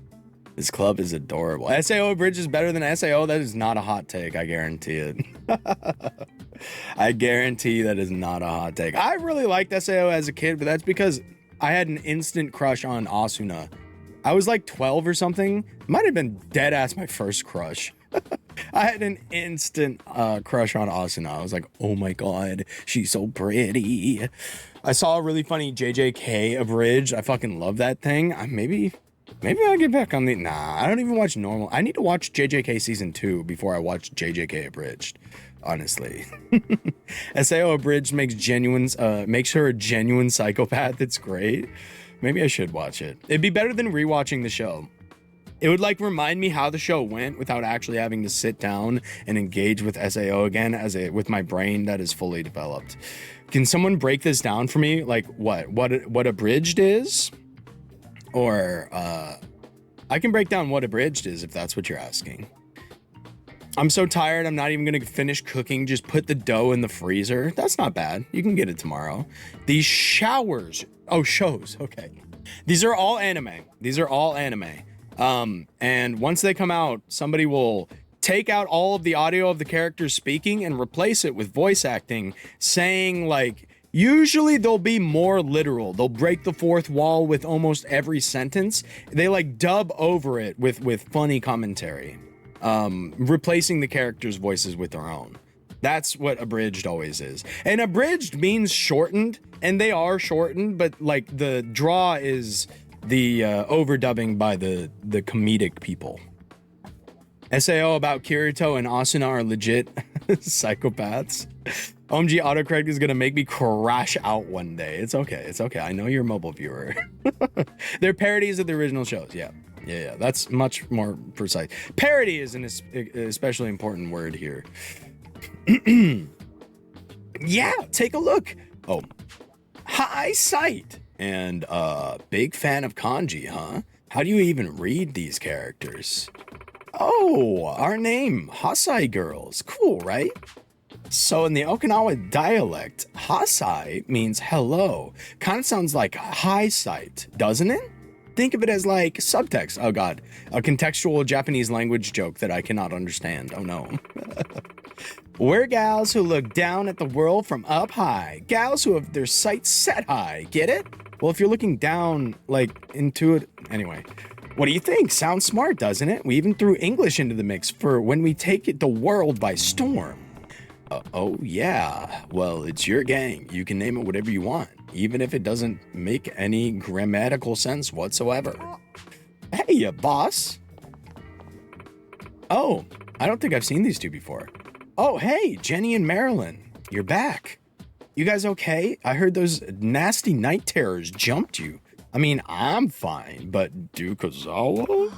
This club is adorable. SAO Bridge is better than SAO. That is not a hot take. I guarantee it. I guarantee that is not a hot take. I really liked SAO as a kid, but that's because I had an instant crush on Asuna. I was like 12 or something. Might have been dead ass my first crush. I had an instant crush on Asuna. I was like, oh my God, she's so pretty. I saw a really funny JJK abridged. I fucking love that thing. Maybe I'll get back on the... Nah, I don't even watch normal. I need to watch JJK season 2 before I watch JJK abridged. Honestly. SAO abridged makes her a genuine psychopath. It's great. Maybe I should watch it. It'd be better than rewatching the show. It would like remind me how the show went without actually having to sit down and engage with SAO again with my brain that is fully developed. Can someone break this down for me? Like what abridged is? Or I can break down what abridged is if that's what you're asking. I'm so tired, I'm not even gonna finish cooking. Just put the dough in the freezer. That's not bad. You can get it tomorrow. These showers. Oh, shows. Okay. These are all anime. And once they come out, somebody will take out all of the audio of the characters speaking and replace it with voice acting, saying like, usually they'll be more literal. They'll break the fourth wall with almost every sentence. They like dub over it with funny commentary. Replacing the characters' voices with their own. That's what abridged always is. And abridged means shortened, and they are shortened, but like the draw is the overdubbing by the comedic people. SAO about Kirito and Asuna are legit psychopaths. OMG autocorrect is gonna make me crash out one day. It's okay. I know you're a mobile viewer. They're parodies of the original shows. Yeah. That's much more precise. Parody is an especially important word here. Yeah, take a look. Oh, high sight. And big fan of kanji, huh? How do you even read these characters? Oh, our name, Hasai girls. Cool, right? So in the Okinawa dialect, Hasai means hello. Kind of sounds like high sight, doesn't it? Think of it as like subtext. Oh God, a contextual Japanese language joke that I cannot understand. Oh no. We're gals who look down at the world from up high. Gals who have their sights set high. Get it? Well, if you're looking down, like into it. Anyway, what do you think? Sounds smart, doesn't it? We even threw English into the mix for when we take the world by storm. Oh yeah. Well, it's your gang. You can name it whatever you want, even if it doesn't make any grammatical sense whatsoever. Hey, boss. Oh, I don't think I've seen these two before. Oh, hey, Jenny and Marilyn. You're back. You guys okay? I heard those nasty night terrors jumped you. I mean, I'm fine, but Dukazawa?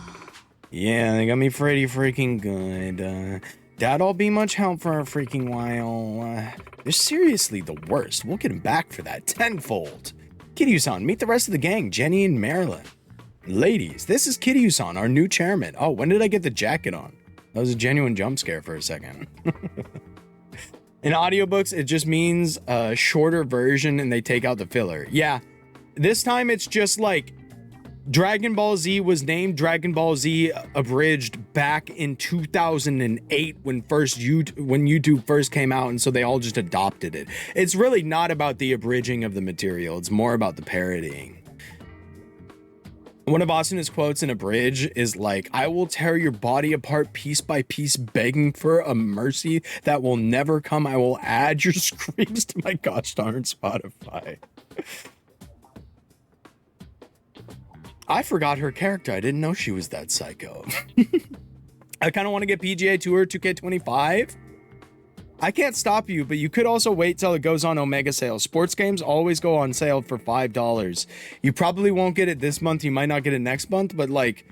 Yeah, they got me pretty freaking good. That'll be much help for a freaking while. They're seriously the worst. We'll get him back for that tenfold. Kiryu-san, meet the rest of the gang, Jenny and Marilyn. Ladies, this is Kiryu-san, our new chairman. Oh, when did I get the jacket on? That was a genuine jump scare for a second. In audiobooks, it just means a shorter version and they take out the filler. Yeah, this time it's just like Dragon Ball Z was named Dragon Ball Z Abridged back in 2008 when YouTube first came out, and so they all just adopted it. It's really not about the abridging of the material, it's more about the parodying. One of Asuna's quotes in Abridge is like, I will tear your body apart piece by piece, begging for a mercy that will never come. I will add your screams to my gosh darn Spotify. I forgot her character. I didn't know she was that psycho. I kind of want to get PGA Tour 2K25. I can't stop you, but you could also wait till it goes on Omega sale. Sports games always go on sale for $5. You probably won't get it this month. You might not get it next month, but like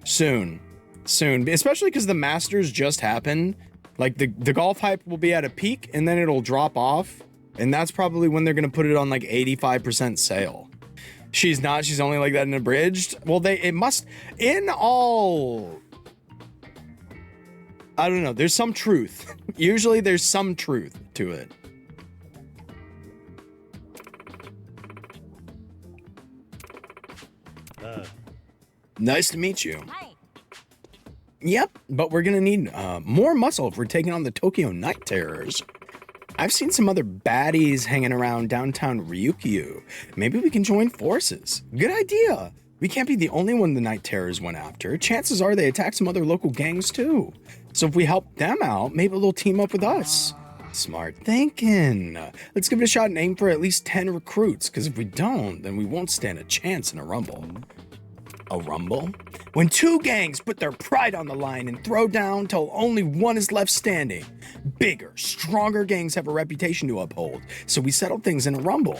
soon. Especially because the Masters just happened. Like the golf hype will be at a peak and then it'll drop off. And that's probably when they're going to put it on like 85% sale. She's not. She's only like that in Abridged. Well, it must, in all, I don't know. There's some truth. Usually there's some truth to it. Nice to meet you. Hi. Yep, but we're gonna need more muscle if we're taking on the Tokyo Night Terrors. I've seen some other baddies hanging around downtown Ryukyu. Maybe we can join forces. Good idea. We can't be the only one the Night Terrors went after. Chances are they attacked some other local gangs too. So if we help them out, maybe they'll team up with us. Smart thinking. Let's give it a shot and aim for at least 10 recruits, because if we don't, then we won't stand a chance in a rumble. A rumble? When two gangs put their pride on the line and throw down till only one is left standing. Bigger, stronger gangs have a reputation to uphold, so we settle things in a rumble.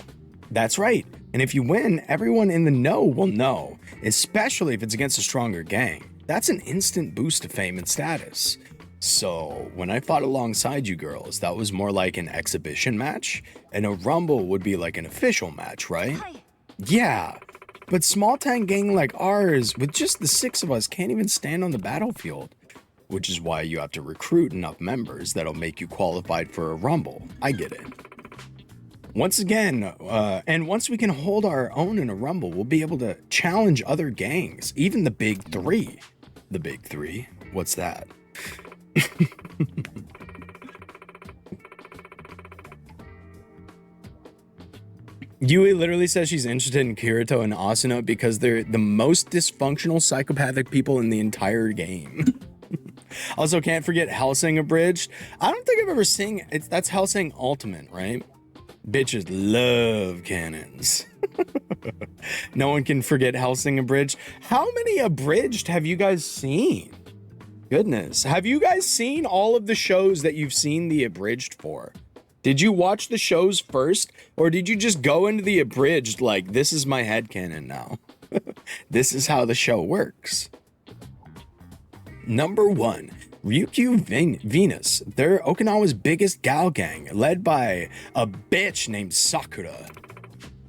That's right, and if you win, everyone in the know will know, especially if it's against a stronger gang. That's an instant boost to fame and status. So, when I fought alongside you girls, that was more like an exhibition match, and a rumble would be like an official match, right? Yeah, but small town gang like ours, with just the 6 of us, can't even stand on the battlefield. Which is why you have to recruit enough members that'll make you qualified for a rumble. I get it. Once again, and once we can hold our own in a rumble, we'll be able to challenge other gangs, even the big 3. The big 3? What's that? Yui literally says she's interested in Kirito and Asuna because they're the most dysfunctional psychopathic people in the entire game. Also, can't forget Hellsing Abridged. I don't think I've ever seen it. That's Hellsing Ultimate, right? Bitches love cannons. No one can forget Hellsing Abridged. How many Abridged have you guys seen? Goodness. Have you guys seen all of the shows that you've seen the Abridged for? Did you watch the shows first? Or did you just go into the Abridged like, this is my headcanon now? This is how the show works. Number 1, Ryukyu Venus. They're Okinawa's biggest gal gang, led by a bitch named Sakura.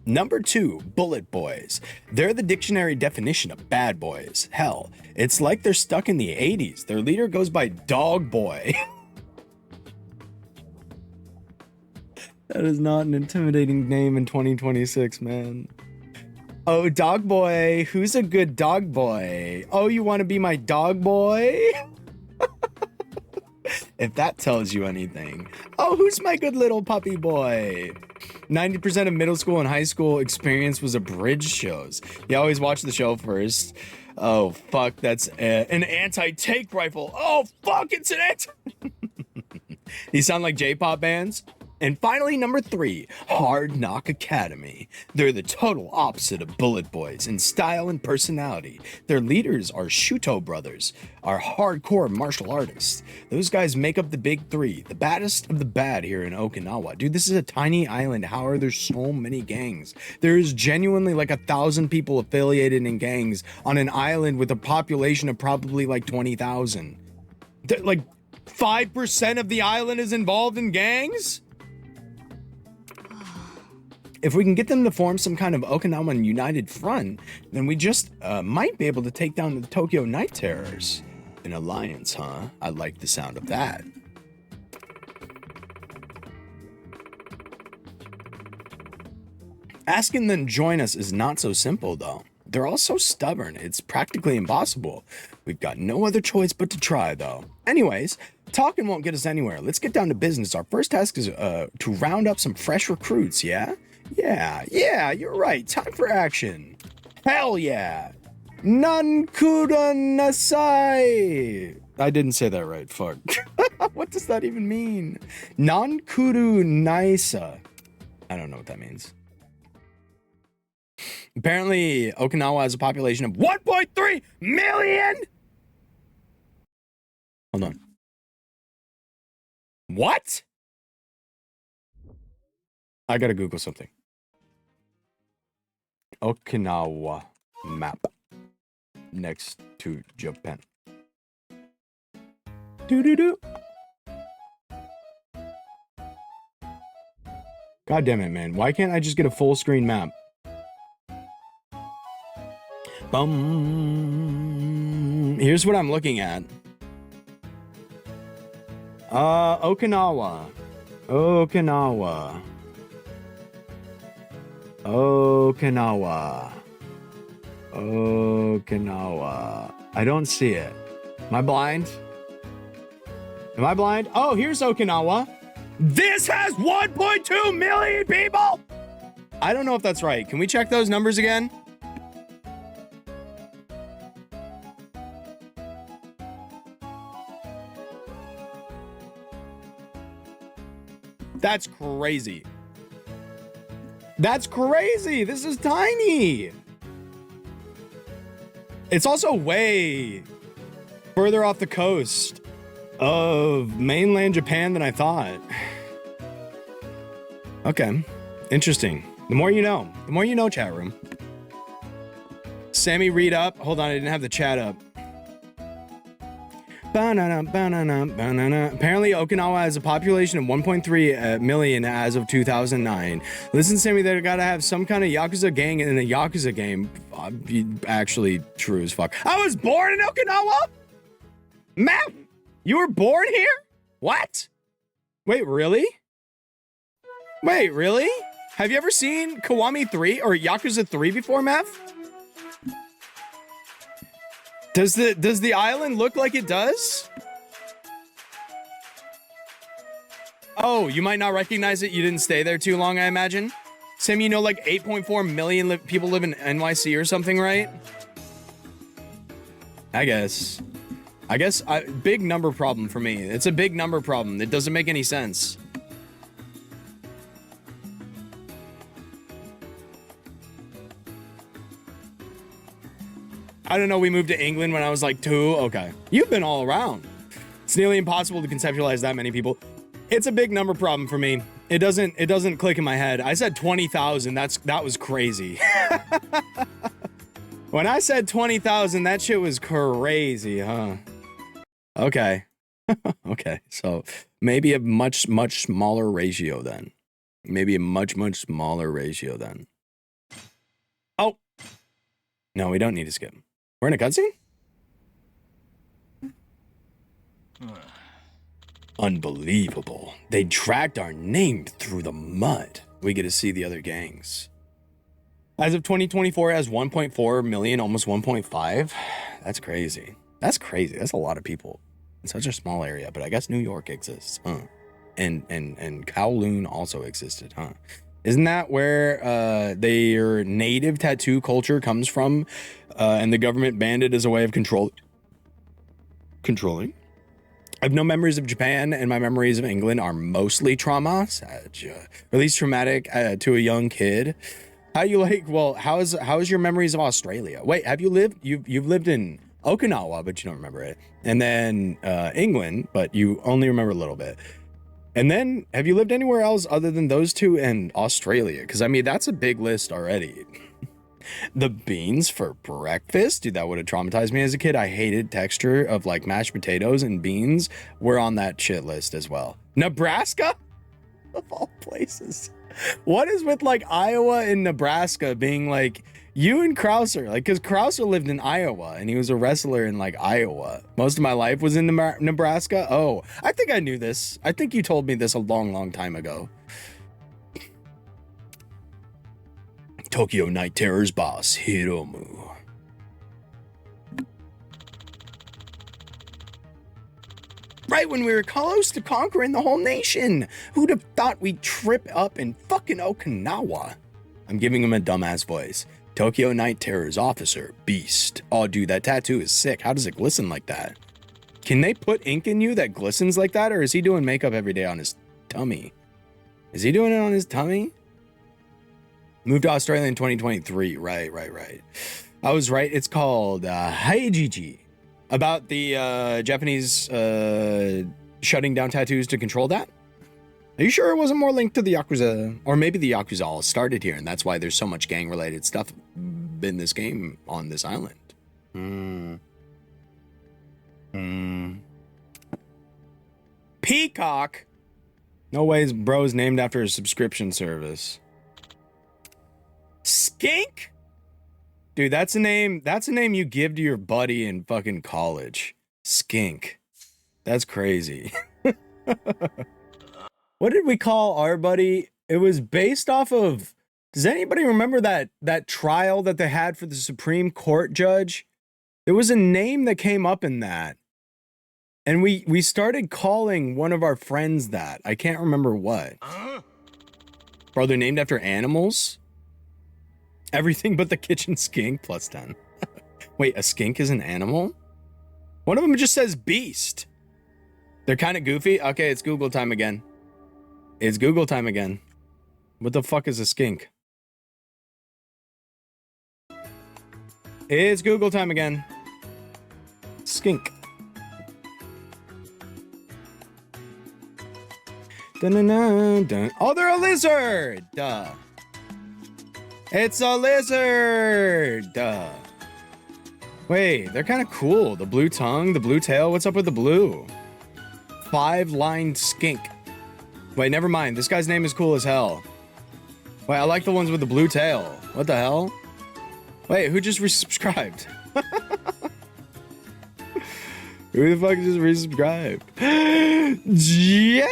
Number 2, Bullet Boys. They're the dictionary definition of bad boys. Hell, it's like they're stuck in the 80s. Their leader goes by Dog Boy. That is not an intimidating name in 2026, man. Oh, dog boy. Who's a good dog boy? Oh, you want to be my dog boy? If that tells you anything. Oh, who's my good little puppy boy? 90% of middle school and high school experience was Abridged shows. You always watch the show first. Oh, fuck, that's an anti-tank rifle. Oh, fuck, it's an anti... These sound like J-pop bands. And finally, number 3, Hard Knock Academy. They're the total opposite of Bullet Boys in style and personality. Their leaders are Shuto brothers, are hardcore martial artists. Those guys make up the big 3, the baddest of the bad here in Okinawa. Dude, this is a tiny island. How are there so many gangs? There's genuinely like 1,000 people affiliated in gangs on an island with a population of probably like 20,000. Like 5% of the island is involved in gangs? If we can get them to form some kind of Okinawan United Front, then we just might be able to take down the Tokyo Night Terrors. An alliance, huh? I like the sound of that. Asking them to join us is not so simple, though. They're all so stubborn, it's practically impossible. We've got no other choice but to try, though. Anyways, talking won't get us anywhere. Let's get down to business. Our first task is to round up some fresh recruits, yeah? Yeah, you're right. Time for action. Hell yeah. Nankura nasai. I didn't say that right, fuck. What does that even mean? Nankuru naisa. I don't know what that means. Apparently, Okinawa has a population of 1.3 million. Hold on. What? I gotta Google something. Okinawa map next to Japan. Doo-doo-doo. God damn it, man. Why can't I just get a full screen map? Here's what I'm looking at. Okinawa. I don't see it. Am I blind? Oh, here's Okinawa. This has 1.2 million people. I don't know if that's right. Can we check those numbers again? That's crazy. That's crazy. This is tiny. It's also way further off the coast of mainland Japan than I thought. Okay. Interesting. The more you know. The more you know, chat room. Sammy, read up. Hold on, I didn't have the chat up. Apparently, Okinawa has a population of 1.3 million as of 2009. Listen, Sammy, they gotta have some kind of Yakuza gang in a Yakuza game. Actually, true as fuck. I was born in Okinawa? Matt, you were born here? What? Wait, really? Wait, really? Have you ever seen Kiwami 3 or Yakuza 3 before, Matt? Does the island look like it does? Oh, you might not recognize it. You didn't stay there too long, I imagine. Sam, you know, like 8.4 million people live in NYC or something, right? I guess, big number problem for me. It's a big number problem. It doesn't make any sense. I don't know, we moved to England when I was like 2. Okay. You've been all around. It's nearly impossible to conceptualize that many people. It's a big number problem for me. It doesn't click in my head. I said 20,000. That was crazy. When I said 20,000, that shit was crazy, huh? Okay. Okay. So maybe a much smaller ratio then. Maybe a much smaller ratio then. Oh. No, we don't need to skip. We're in a cutscene? Unbelievable. They dragged our name through the mud. We get to see the other gangs. As of 2024, it has 1.4 million, almost 1.5. That's crazy. That's crazy. That's a lot of people in such a small area, but I guess New York exists, huh? And Kowloon also existed, huh? Isn't that where their native tattoo culture comes from, and the government banned it as a way of controlling? I have no memories of Japan, and my memories of England are mostly trauma, or at least traumatic to a young kid. How you like? Well, how is your memories of Australia? Wait, have you lived? You've lived in Okinawa, but you don't remember it, and then England, but you only remember a little bit. And then, have you lived anywhere else other than those two and Australia? Because, I mean, that's a big list already. The beans for breakfast? Dude, that would have traumatized me as a kid. I hated texture of, like, mashed potatoes and beans. We're on that shit list as well. Nebraska? Of all places. What is with, like, Iowa and Nebraska being, like... You and Krauser, like, because Krauser lived in Iowa, and he was a wrestler in, like, Iowa. Most of my life was in Nebraska. Oh, I think I knew this. I think you told me this a long time ago. Tokyo Night Terror's boss, Hiromu. Right when we were close to conquering the whole nation. Who'd have thought we'd trip up in fucking Okinawa? I'm giving him a dumbass voice. Tokyo Night Terror's officer, Beast. Oh, dude, that tattoo is sick. How does it glisten like that? Can they put ink in you that glistens like that? Or is he doing makeup every day on his tummy? Is he doing it on his tummy? Moved to Australia in 2023. Right. I was right. It's called Haijiji. About the Japanese shutting down tattoos to control that? Are you sure it wasn't more linked to the Yakuza? Or maybe the Yakuza all started here, and that's why there's so much gang-related stuff in this game on this island. Peacock? No ways bro's named after a subscription service. Skink? Dude, that's a name you give to your buddy in fucking college. Skink. That's crazy. What did we call our buddy? It was based off of... Does anybody remember that trial that they had for the Supreme Court judge? There was a name that came up in that. And we started calling one of our friends that. I can't remember what. Bro, they're named after animals? Everything but the kitchen skink, plus 10. Wait, a skink is an animal? One of them just says beast. They're kind of goofy. Okay, it's Google time again. It's Google time again. What the fuck is a skink? It's Google time again. Skink. Dun-dun-dun-dun. Oh, they're a lizard! Duh. It's a lizard! Duh. Wait, they're kind of cool. The blue tongue, the blue tail. What's up with the blue? 5-lined skink. Wait, never mind. This guy's name is cool as hell. Wait, I like the ones with the blue tail. What the hell? Wait, who just resubscribed? Who the fuck just resubscribed? Jason!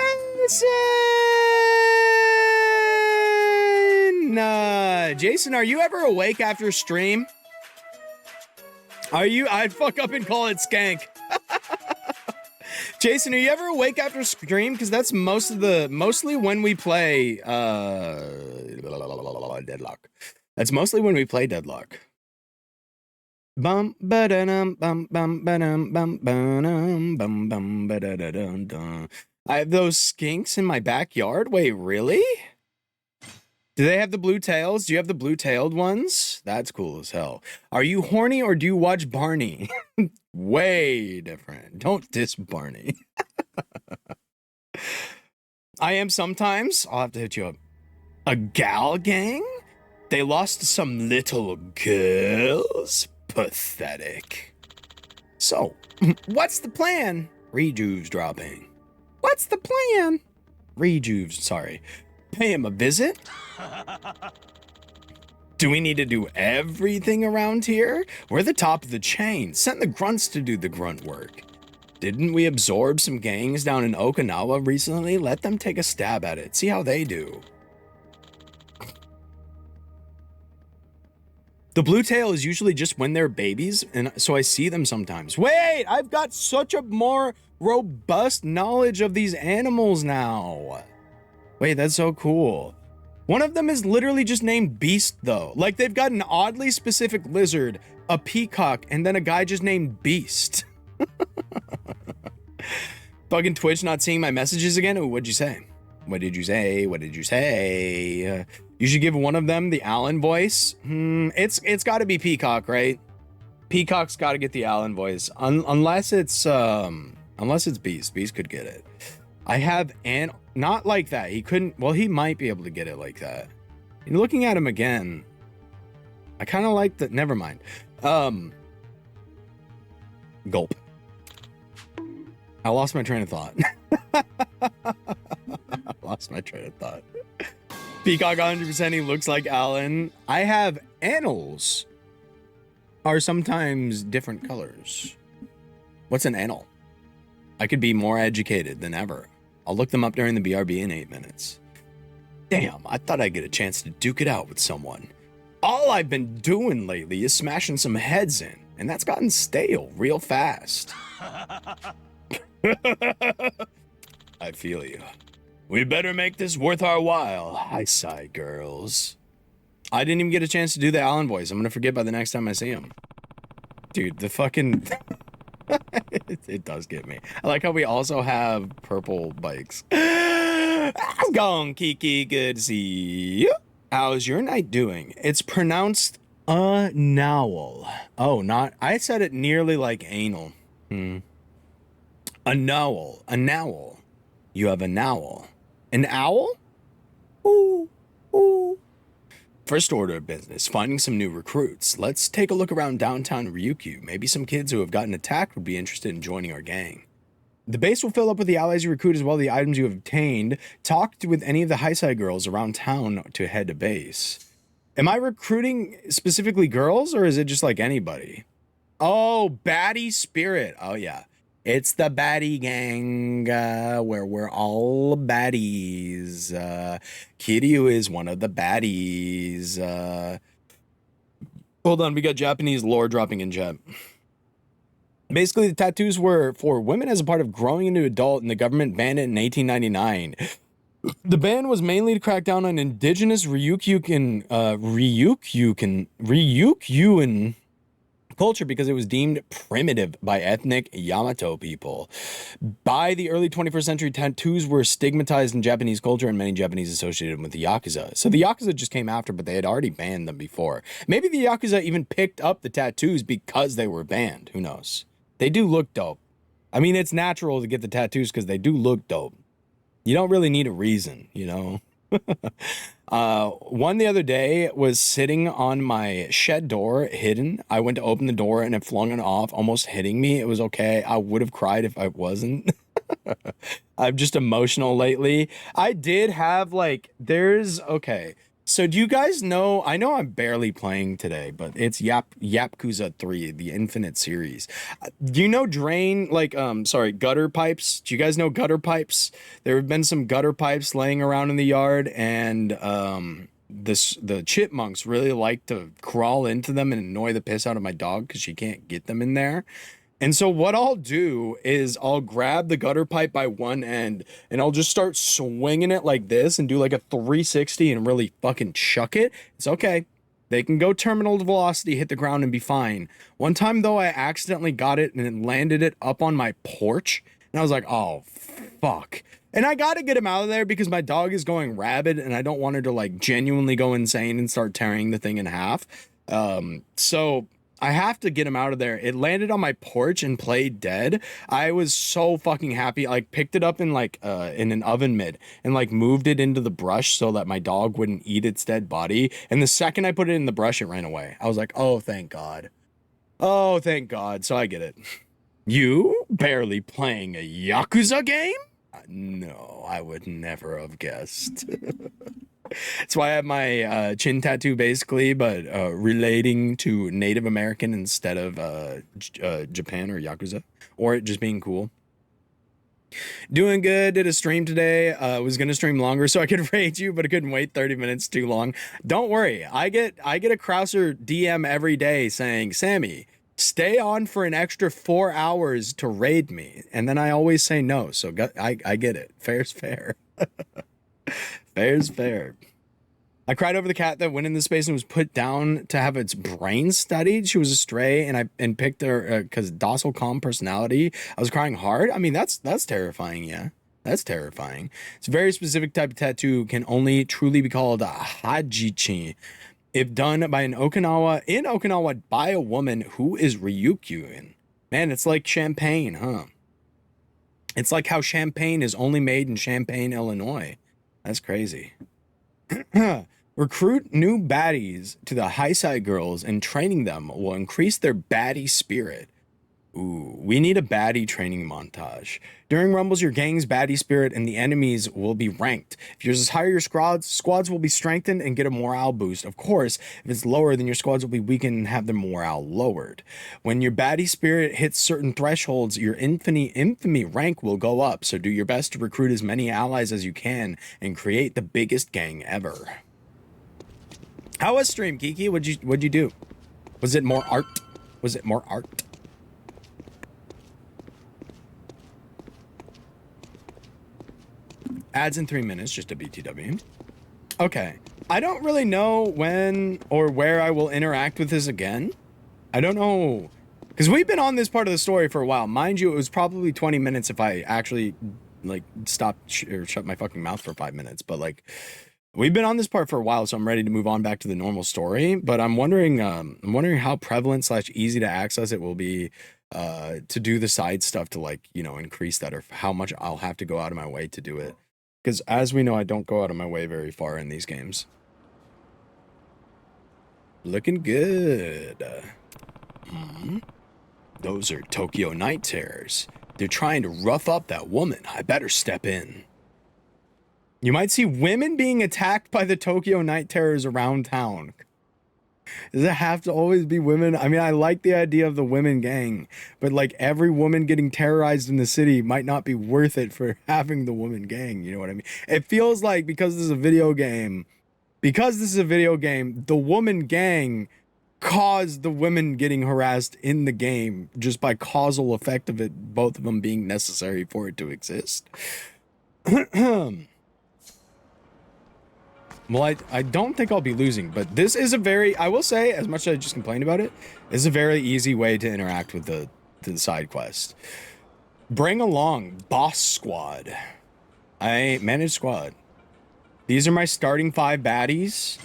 Jason, are you ever awake after stream? Are you? I'd fuck up and call it skank. Jason, are you ever awake after stream? Because that's mostly when we play Deadlock. That's mostly when we play Deadlock. Bum ba-da-dum bum bum ba-dum bum ba-dum bum bum ba-da-da-dum. I have those skinks in my backyard. Wait, really? Do they have the blue tails? Do you have the blue-tailed ones? That's cool as hell. Are you horny or do you watch Barney? Way different. Don't diss Barney. I am sometimes. I'll have to hit you up. A gal gang? They lost some little girls? Pathetic. So, what's the plan? Rejuve's dropping. What's the plan? Rejuve's, sorry. Pay him a visit? Do we need to do everything around here? We're the top of the chain. Send the grunts to do the grunt work. Didn't we absorb some gangs down in Okinawa recently? Let them take a stab at it. See how they do. The blue tail is usually just when they're babies, and so I see them sometimes. Wait, I've got such a more robust knowledge of these animals now. Wait, that's so cool. One of them is literally just named Beast, though. Like, they've got an oddly specific lizard, a peacock, and then a guy just named Beast. Fucking Twitch not seeing my messages again? Ooh, what'd you say? What did you say? What did you say? You should give one of them the Alan voice. It's got to be Peacock, right? Peacock's got to get the Alan voice, unless it's Beast. Beast could get it. I have not like that. He couldn't. Well, he might be able to get it like that. And looking at him again, I kind of like that. Never mind. Gulp. I lost my train of thought. Peacock 100%. He looks like Alan. I have annals. Are sometimes different colors. What's an annal? I could be more educated than ever. I'll look them up during the BRB in 8 minutes. Damn, I thought I'd get a chance to duke it out with someone. All I've been doing lately is smashing some heads in, and that's gotten stale real fast. I feel you. We better make this worth our while. I sigh, girls. I didn't even get a chance to do the Alan voice. I'm gonna forget by the next time I see him. Dude, the fucking... it does get me. I like how we also have purple bikes. How's going, Kiki? Good to see you. How's your night doing? It's pronounced a nowl. Oh, not... I said it nearly like anal. A nowl. A nowl. You have a nowl. An owl? Ooh. Ooh. First order of business, finding some new recruits. Let's take a look around downtown Ryukyu. Maybe some kids who have gotten attacked would be interested in joining our gang. The base will fill up with the allies you recruit as well as the items you have obtained. Talk with any of the Heisei girls around town to head to base. Am I recruiting specifically girls or is it just like anybody? Oh, baddie spirit. Oh yeah. It's the baddie gang, where we're all baddies. Kiryu is one of the baddies. Hold on, we got Japanese lore dropping in chat. Basically, the tattoos were for women as a part of growing into adult, and the government banned it in 1899. The ban was mainly to crack down on indigenous Ryukyuan culture because it was deemed primitive by ethnic Yamato people. By the early 21st century, tattoos were stigmatized in Japanese culture and many Japanese associated them with the Yakuza. So the Yakuza just came after, but they had already banned them before. Maybe the Yakuza even picked up the tattoos because they were banned. Who knows? They do look dope. I mean, it's natural to get the tattoos because they do look dope. You don't really need a reason, you know? One the other day was sitting on my shed door, hidden. I went to open the door and it flung it off, almost hitting me. It was okay. I would have cried if I wasn't. I'm just emotional lately. I did have like, okay. So do you guys know, I know I'm barely playing today, but it's Yakuza 3, the Infinite series. Do you know gutter pipes? Do you guys know gutter pipes? There have been some gutter pipes laying around in the yard, and the chipmunks really like to crawl into them and annoy the piss out of my dog because she can't get them in there. And so what I'll do is I'll grab the gutter pipe by one end and I'll just start swinging it like this and do like a 360 and really fucking chuck it. It's okay. They can go terminal velocity, hit the ground and be fine. One time though, I accidentally got it and it landed it up on my porch. And I was like, oh, fuck. And I got to get him out of there because my dog is going rabid and I don't want her to like genuinely go insane and start tearing the thing in half. So I have to get him out of there. It landed on my porch and played dead. I was so fucking happy. I like picked it up in like in an oven mitt and like moved it into the brush so that my dog wouldn't eat its dead body. And the second I put it in the brush, it ran away. I was like, oh, thank God. Oh, thank God. So I get it. You barely playing a Yakuza game? No, I would never have guessed. That's why I have my chin tattoo, basically, but relating to Native American instead of Japan or Yakuza, or it just being cool. Doing good. Did a stream today. Was gonna stream longer so I could raid you, but I couldn't wait 30 minutes too long. Don't worry. I get a Krauser DM every day saying, Sammy, stay on for an extra 4 hours to raid me, and then I always say no. So I get it. Fair's fair. Fair's fair. I cried over the cat that went in the space and was put down to have its brain studied. She was a stray, and picked her because docile, calm personality. I was crying hard. I mean, that's terrifying. Yeah, that's terrifying. It's a very specific type of tattoo. Can only truly be called a hajichi if done by in Okinawa by a woman who is Ryukyuin. Man, it's like champagne, huh? It's like how champagne is only made in Champaign, Illinois. That's crazy. Recruit new baddies to the high side girls and training them will increase their baddie spirit. Ooh, we need a baddie training montage. During Rumbles, your gang's baddie spirit and the enemies will be ranked. If yours is higher, your squads will be strengthened and get a morale boost. Of course, if it's lower, then your squads will be weakened and have their morale lowered. When your baddie spirit hits certain thresholds, your infamy rank will go up. So do your best to recruit as many allies as you can and create the biggest gang ever. How was stream, Kiki? What'd you do? Was it more art? Was it more art? Ads in 3 minutes, just a BTW. Okay. I don't really know when or where I will interact with this again. I don't know. Because we've been on this part of the story for a while. Mind you, it was probably 20 minutes if I actually, like, stopped or shut my fucking mouth for 5 minutes. But, like, we've been on this part for a while, so I'm ready to move on back to the normal story. But I'm wondering how prevalent / easy to access it will be to do the side stuff to, like, you know, increase that, or how much I'll have to go out of my way to do it. Because as we know, I don't go out of my way very far in these games. Looking good. Those are Tokyo Night Terrors. They're trying to rough up that woman. I better step in. You might see women being attacked by the Tokyo Night Terrors around town. Does it have to always be women? I mean, I like the idea of the women gang, but like every woman getting terrorized in the city might not be worth it for having the woman gang. You know what I mean? It feels like because this is a video game, the woman gang caused the women getting harassed in the game just by causal effect of it, both of them being necessary for it to exist. Well, I don't think I'll be losing, but this is a very, I will say, as much as I just complained about it, is a very easy way to interact with the side quest. Bring along Boss Squad. I manage squad. These are my starting 5 baddies.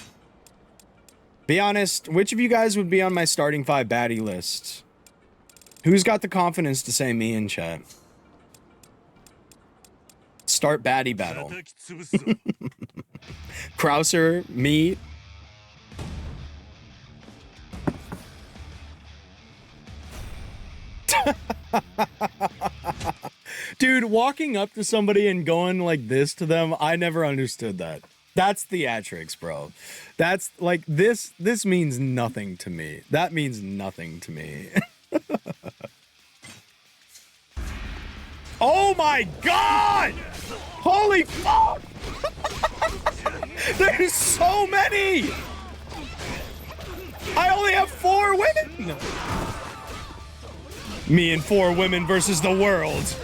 Be honest, which of you guys would be on my starting 5 baddie list? Who's got the confidence to say me in chat? Start baddie battle. Krauser, me. Dude, walking up to somebody and going like this to them, I never understood that. That's theatrics, bro. That's like this means nothing to me. That means nothing to me. Oh my god! Holy fuck! There's so many! I only have 4 women! Me and 4 women versus the world.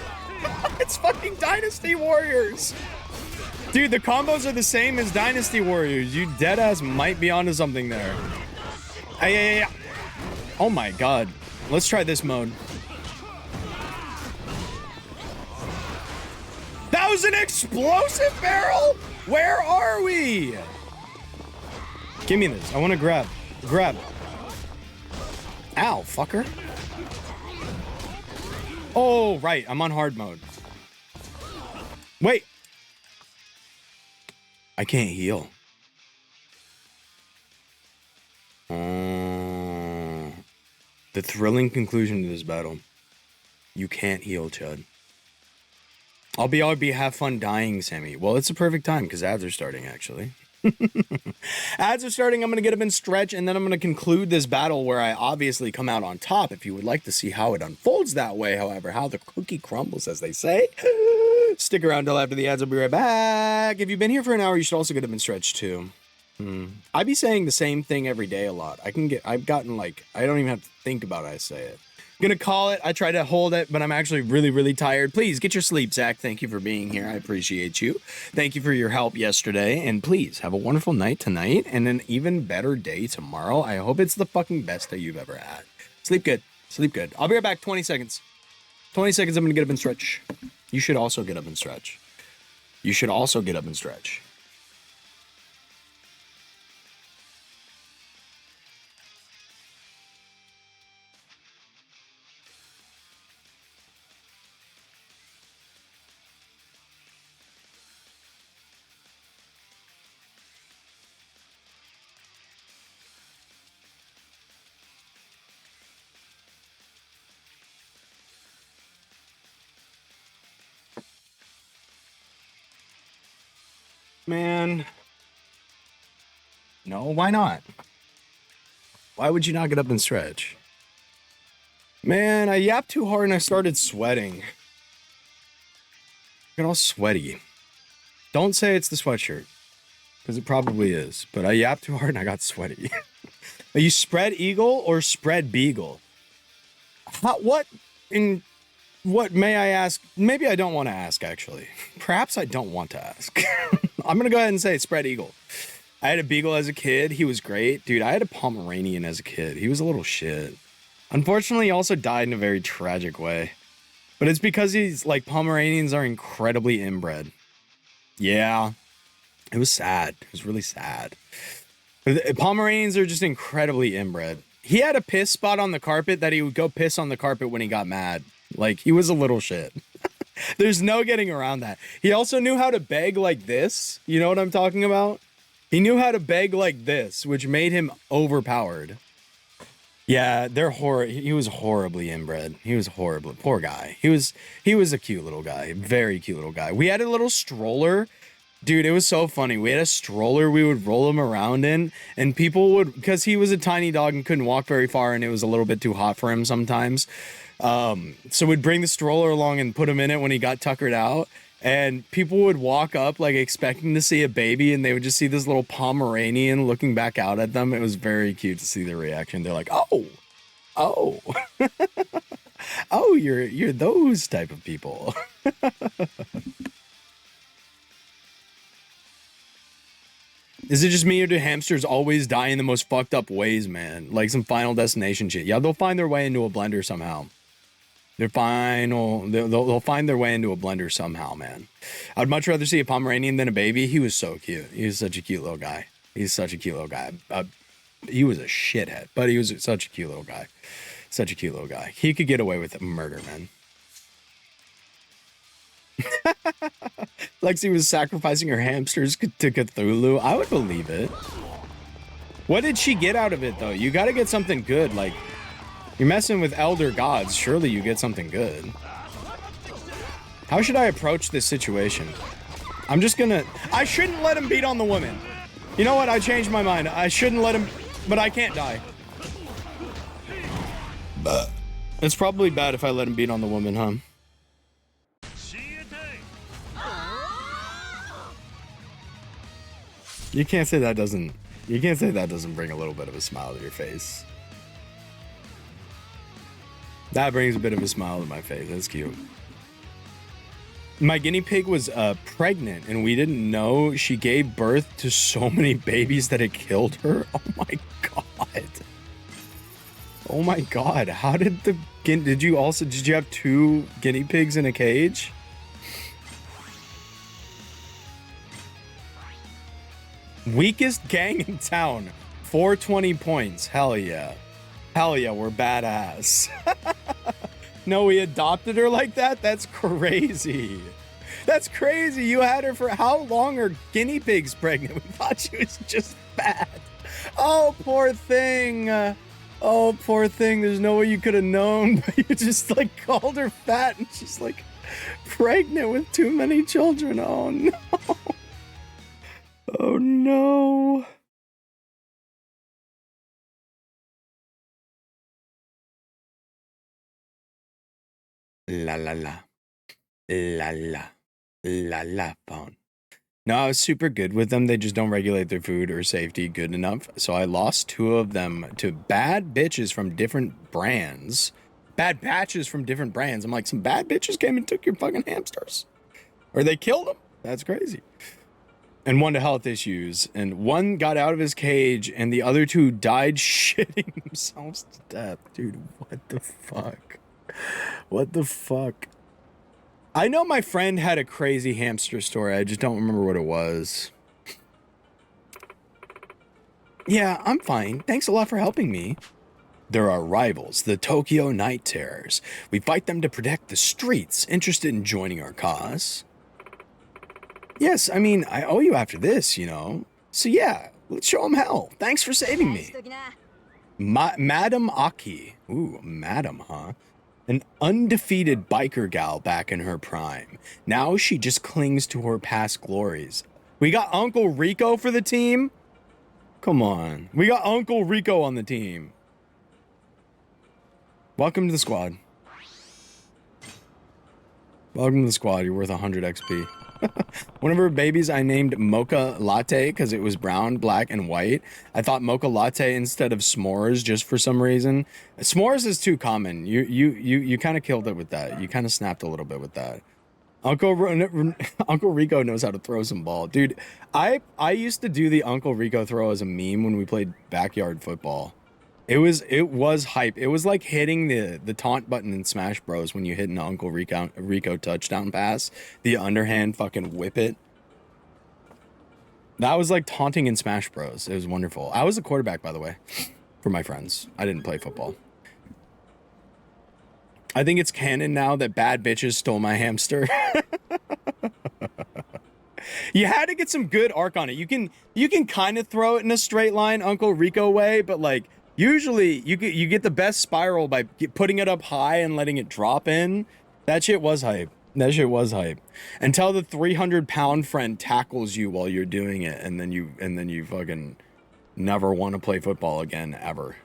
It's fucking Dynasty Warriors. Dude, the combos are the same as Dynasty Warriors. You deadass might be onto something there. Ay. Oh my god. Let's try this mode. That was an explosive barrel? Where are we? Give me this. I want to grab. Grab. Ow, fucker. Oh, right. I'm on hard mode. Wait. I can't heal. The thrilling conclusion to this battle. You can't heal, Chud. I'll be have fun dying, Sammy. Well, it's a perfect time because ads are starting, actually. Ads are starting. I'm going to get up and stretch, and then I'm going to conclude this battle where I obviously come out on top. If you would like to see how it unfolds that way, however, how the cookie crumbles, as they say, stick around till after the ads. I'll be right back. If you've been here for an hour, you should also get up and stretch too. I be saying the same thing every day a lot. I've gotten like, I don't even have to think about it. I say it. Gonna call it. I try to hold it, but I'm actually really tired. Please get your sleep, Zach. Thank you for being here. I appreciate you. Thank you for your help yesterday. And please have a wonderful night tonight and an even better day tomorrow. I hope it's the fucking best day you've ever had. Sleep good. Sleep good. I'll be right back. 20 seconds. 20 seconds. I'm gonna get up and stretch. You should also get up and stretch. You should also get up and stretch. Man. No, why not? Why would you not get up and stretch? Man, I yapped too hard and I started sweating. Get all sweaty. Don't say it's the sweatshirt, because it probably is, but I yapped too hard and I got sweaty. Are you spread eagle or spread beagle? What may I ask? Maybe I don't want to ask, actually. Perhaps I don't want to ask. I'm going to go ahead and say spread eagle. I had a beagle as a kid. He was great. Dude, I had a Pomeranian as a kid. He was a little shit. Unfortunately, he also died in a very tragic way. But it's because he's like, Pomeranians are incredibly inbred. Yeah. It was sad. It was really sad. Pomeranians are just incredibly inbred. He had a piss spot on the carpet that he would go piss on the carpet when he got mad. Like, he was a little shit. There's no getting around that. He also knew how to beg like this. You know what I'm talking about? He knew how to beg like this, which made him overpowered. Yeah, he was horribly inbred. He was horrible. Poor guy. He was a cute little guy. Very cute little guy. We had a little stroller. Dude, it was so funny. We had a stroller we would roll him around in, and people would, because he was a tiny dog and couldn't walk very far, and it was a little bit too hot for him sometimes. So we'd bring the stroller along and put him in it when he got tuckered out, and people would walk up like expecting to see a baby, and they would just see this little Pomeranian looking back out at them. It was very cute to see their reaction. They're like, oh, oh, you're those type of people. Is it just me, or do hamsters always die in the most fucked up ways, man? Like some Final Destination shit. Yeah, they'll find their way into a blender somehow. They'll find their way into a blender somehow, man. I'd much rather see a Pomeranian than a baby. He was so cute. He was such a cute little guy. He's such a cute little guy. He was a shithead, but he was such a cute little guy. Such a cute little guy. He could get away with murder, man. Lexi was sacrificing her hamsters to Cthulhu. I would believe it. What did she get out of it, though? You got to get something good. Like, you're messing with elder gods. Surely you get something good. How should I approach this situation? I'm just gonna... I shouldn't let him beat on the woman. You know what? I changed my mind. I shouldn't let him... But I can't die. It's probably bad if I let him beat on the woman, huh? You can't say that doesn't... You can't say that doesn't bring a little bit of a smile to your face. That brings a bit of a smile to my face. That's cute. My guinea pig was pregnant, and we didn't know. She gave birth to so many babies that it killed her. Oh my god. Oh my god. How did the... Did you have 2 guinea pigs in a cage? Weakest gang in town. 420 points. Hell yeah. Hell yeah, we're badass. No, we adopted her like that? That's crazy. That's crazy. You had her for how long are guinea pigs pregnant? We thought she was just fat. Oh, poor thing. Oh, poor thing. There's no way you could have known, but you just like called her fat and she's like pregnant with too many children. Oh no. Oh no. La la la. La la. La la phone. No, I was super good with them. They just don't regulate their food or safety good enough. So I lost 2 of them to bad bitches from different brands. Bad batches from different brands. I'm like, some bad bitches came and took your fucking hamsters. Or they killed them. That's crazy. And 1 to health issues. And 1 got out of his cage and the other 2 died shitting themselves to death. Dude, what the fuck? What the fuck? I know my friend had a crazy hamster story. I just don't remember what it was. Yeah, I'm fine. Thanks a lot for helping me. There are rivals, the Tokyo Night Terrors. We fight them to protect the streets. Interested in joining our cause? Yes, I mean, I owe you after this, you know. So yeah, let's show them hell. Thanks for saving me. Madam Aki. Ooh, madam, huh? An undefeated biker gal back in her prime. Now she just clings to her past glories. We got Uncle Rico for the team? Come on. We got Uncle Rico on the team. Welcome to the squad. Welcome to the squad. You're worth 100 XP. One of her babies I named Mocha Latte because it was brown, black, and white. I thought Mocha Latte instead of s'mores just for some reason. S'mores is too common. You kind of killed it with that. You kind of snapped a little bit with that. Uncle Rico knows how to throw some ball. Dude, I used to do the Uncle Rico throw as a meme when we played backyard football. It was hype. It was like hitting the taunt button in Smash Bros. When you hit an Uncle Rico touchdown pass. The underhand fucking whip it. That was like taunting in Smash Bros. It was wonderful. I was the quarterback, by the way, for my friends. I didn't play football. I think it's canon now that bad bitches stole my hamster. You had to get some good arc on it. You can kind of throw it in a straight line Uncle Rico way, but like usually you get the best spiral by putting it up high and letting it drop in. That shit was hype. That shit was hype. Until the 300-pound friend tackles you while you're doing it, and then you fucking never want to play football again ever.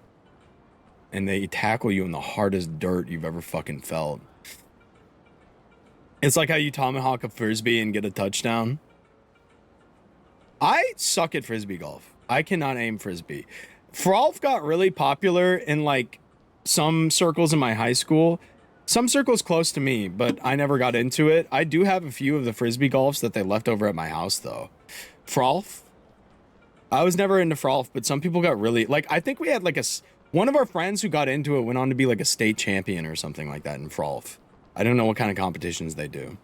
And they tackle you in the hardest dirt you've ever fucking felt. It's like how you tomahawk a frisbee and get a touchdown. I suck at frisbee golf. I cannot aim frisbee. Frolf got really popular in like some circles in my high school. Some circles close to me, but I never got into it. I do have a few of the frisbee golfs that they left over at my house though. Frolf? I was never into Frolf, but some people got really like, I think we had like one of our friends who got into it went on to be like a state champion or something like that in Frolf. I don't know what kind of competitions they do.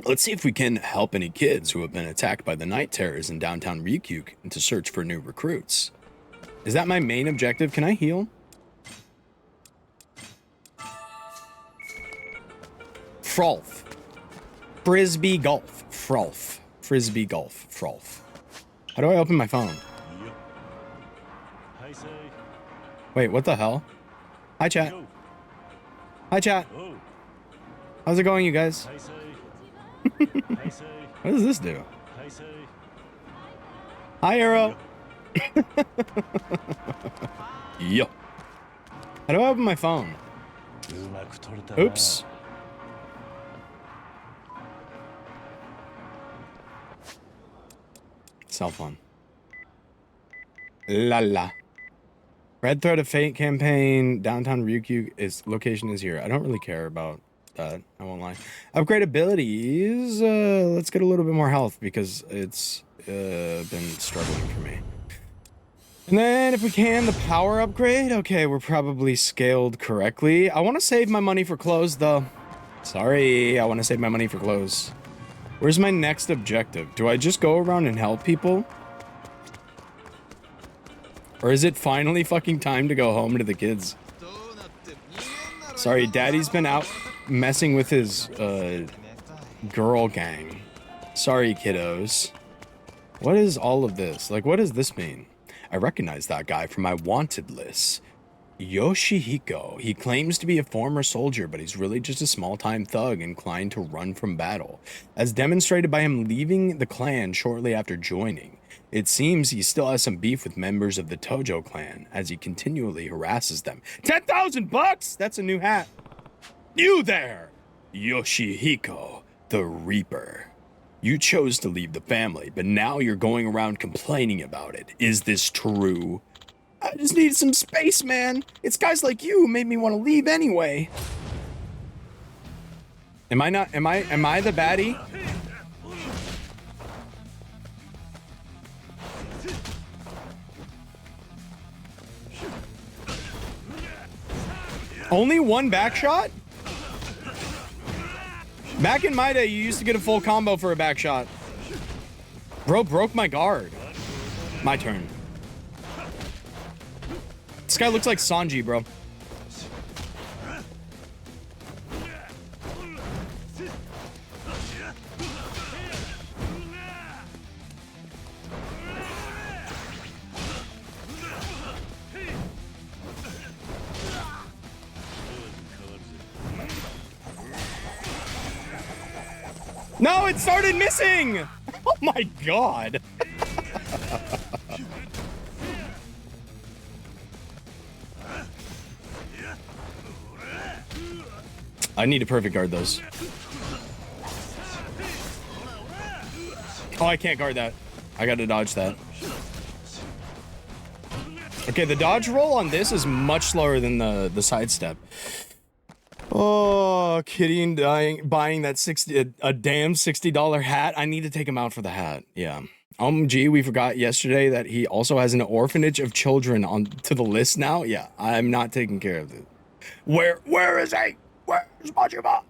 Let's see if we can help any kids who have been attacked by the night terrors in downtown Ryukyu and to search for new recruits. Is that my main objective? Can I heal? Frolf. Frisbee golf. Frolf. Frisbee golf. Frolf. How do I open my phone? Wait, what the hell? Hi, chat. Hi, chat. How's it going, you guys? What does this do? Hi, Arrow. Yo. How do I open my phone? Oops. Cell phone. La la. Red Thread of Fate campaign. Downtown Ryukyu location is here. I don't really care about that. I won't lie. Upgrade abilities. Let's get a little bit more health because it's been struggling for me. And then if we can, the power upgrade. Okay, we're probably scaled correctly. I want to save my money for clothes though. Sorry, I want to save my money for clothes. Where's my next objective? Do I just go around and help people? Or is it finally fucking time to go home to the kids? Sorry, Daddy's been out messing with his girl gang. Sorry, kiddos. What is all of this? Like, what does this mean? I recognize that guy from my wanted list. Yoshihiko. He claims to be a former soldier, but he's really just a small-time thug inclined to run from battle, as demonstrated by him leaving the clan shortly after joining. It seems he still has some beef with members of the Tojo clan, as he continually harasses them. 10,000 bucks? That's a new hat. You there, Yoshihiko, the Reaper. You chose to leave the family, but now you're going around complaining about it. Is this true? I just needed some space, man. It's guys like you who made me want to leave anyway. Am I the baddie? Only one back shot? Back in my day, you used to get a full combo for a back shot. Bro broke my guard. My turn. This guy looks like Sanji, bro. No, it started missing! Oh my god. I need to perfect guard those. Oh, I can't guard that. I gotta dodge that. Okay, the dodge roll on this is much slower than the sidestep. Oh, Kitty and buying that a damn $60 hat. I need to take him out for the hat. Yeah. Gee, we forgot yesterday that he also has an orphanage of children on to the list now. Yeah, I'm not taking care of it. Where is he? Where's Majima?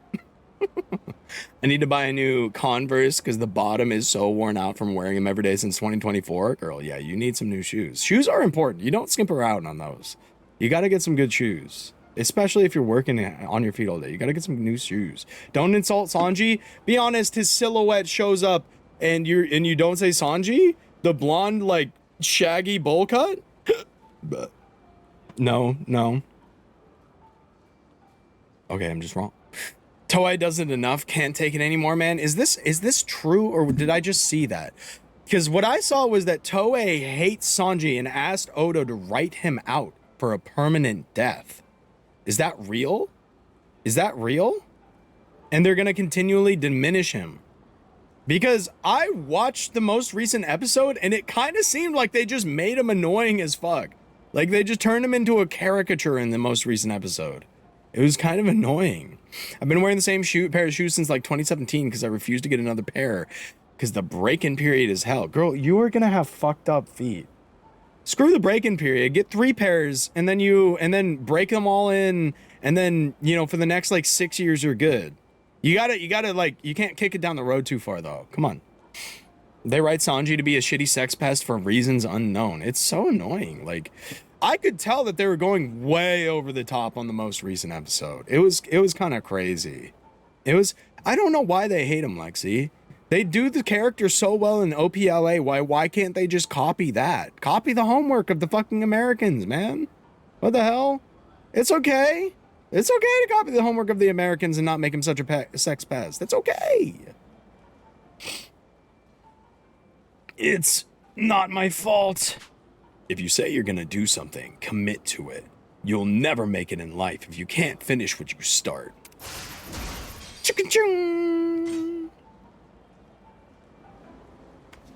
I need to buy a new Converse because the bottom is so worn out from wearing them every day since 2024. Girl, yeah, you need some new shoes. Shoes are important. You don't skimp around on those. You got to get some good shoes. Especially if you're working on your feet all day. You gotta get some new shoes. Don't insult Sanji. Be honest, his silhouette shows up and you don't say Sanji? The blonde, like, shaggy bowl cut? No. Okay, I'm just wrong. Toei doesn't enough, can't take it anymore, man. Is this true, or did I just see that? Because what I saw was that Toei hates Sanji and asked Oda to write him out for a permanent death. Is that real? Is that real? And they're gonna continually diminish him. Because I watched the most recent episode and it kind of seemed like they just made him annoying as fuck. Like they just turned him into a caricature in the most recent episode. It was kind of annoying. I've been wearing the same pair of shoes since like 2017 because I refused to get another pair because the break-in period is hell. Girl, you are gonna have fucked up feet. Screw the break-in period. Get 3 pairs and then break them all in, and then, you know, for the next like 6 years you're good. You gotta like, you can't kick it down the road too far though. Come on. They write Sanji to be a shitty sex pest for reasons unknown. It's so annoying. Like, I could tell that they were going way over the top on the most recent episode. It was kind of crazy. It was, I don't know why they hate him, Lexi. They do the character so well in OPLA. Why can't they just copy that? Copy the homework of the fucking Americans, man. What the hell? It's okay. It's okay to copy the homework of the Americans and not make him such a sex pest. That's okay. It's not my fault. If you say you're gonna do something, commit to it. You'll never make it in life if you can't finish what you start. Chicka-chung.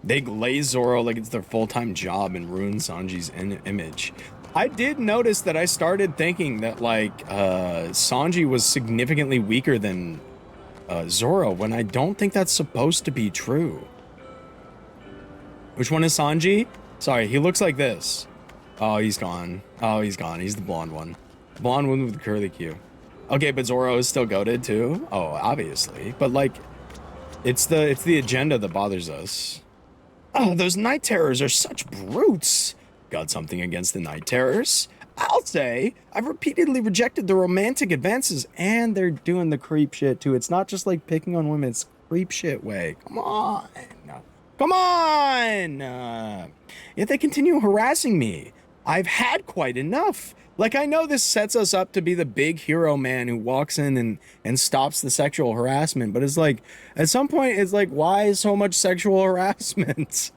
They glaze Zoro like it's their full-time job and ruin Sanji's image. I did notice that I started thinking that, like, Sanji was significantly weaker than Zoro, when I don't think that's supposed to be true. Which one is Sanji? Sorry, he looks like this. Oh, he's gone. Oh, he's gone. He's the blonde one. Blonde one with the curly Q. Okay, but Zoro is still goated too? Oh, obviously. But, like, it's the agenda that bothers us. Oh, those night terrors are such brutes. Got something against the night terrors? I'll say I've repeatedly rejected the romantic advances, and they're doing the creep shit too. It's not just like picking on women, it's creep shit way. Come on. Come on. Yet they continue harassing me. I've had quite enough. Like, I know this sets us up to be the big hero man who walks in and stops the sexual harassment, but it's like, at some point, it's like, why so much sexual harassment?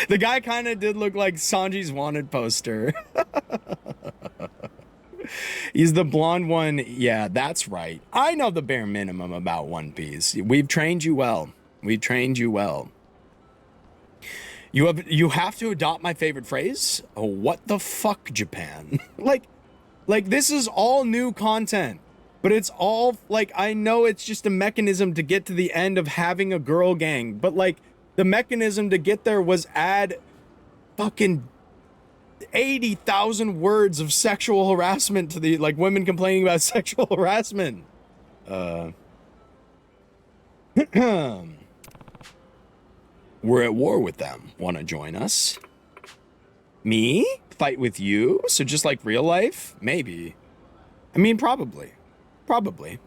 The guy kind of did look like Sanji's wanted poster. He's the blonde one. Yeah, that's right. I know the bare minimum about One Piece. We've trained you well. We've trained you well. You have to adopt my favorite phrase. Oh, what the fuck, Japan? like this is all new content, but it's all like, I know it's just a mechanism to get to the end of having a girl gang, but like the mechanism to get there was add fucking 80,000 words of sexual harassment to the, like, women complaining about sexual harassment. We're at war with them. Want to join us? Me? Fight with you? So just like real life? Maybe. I mean, probably. Probably.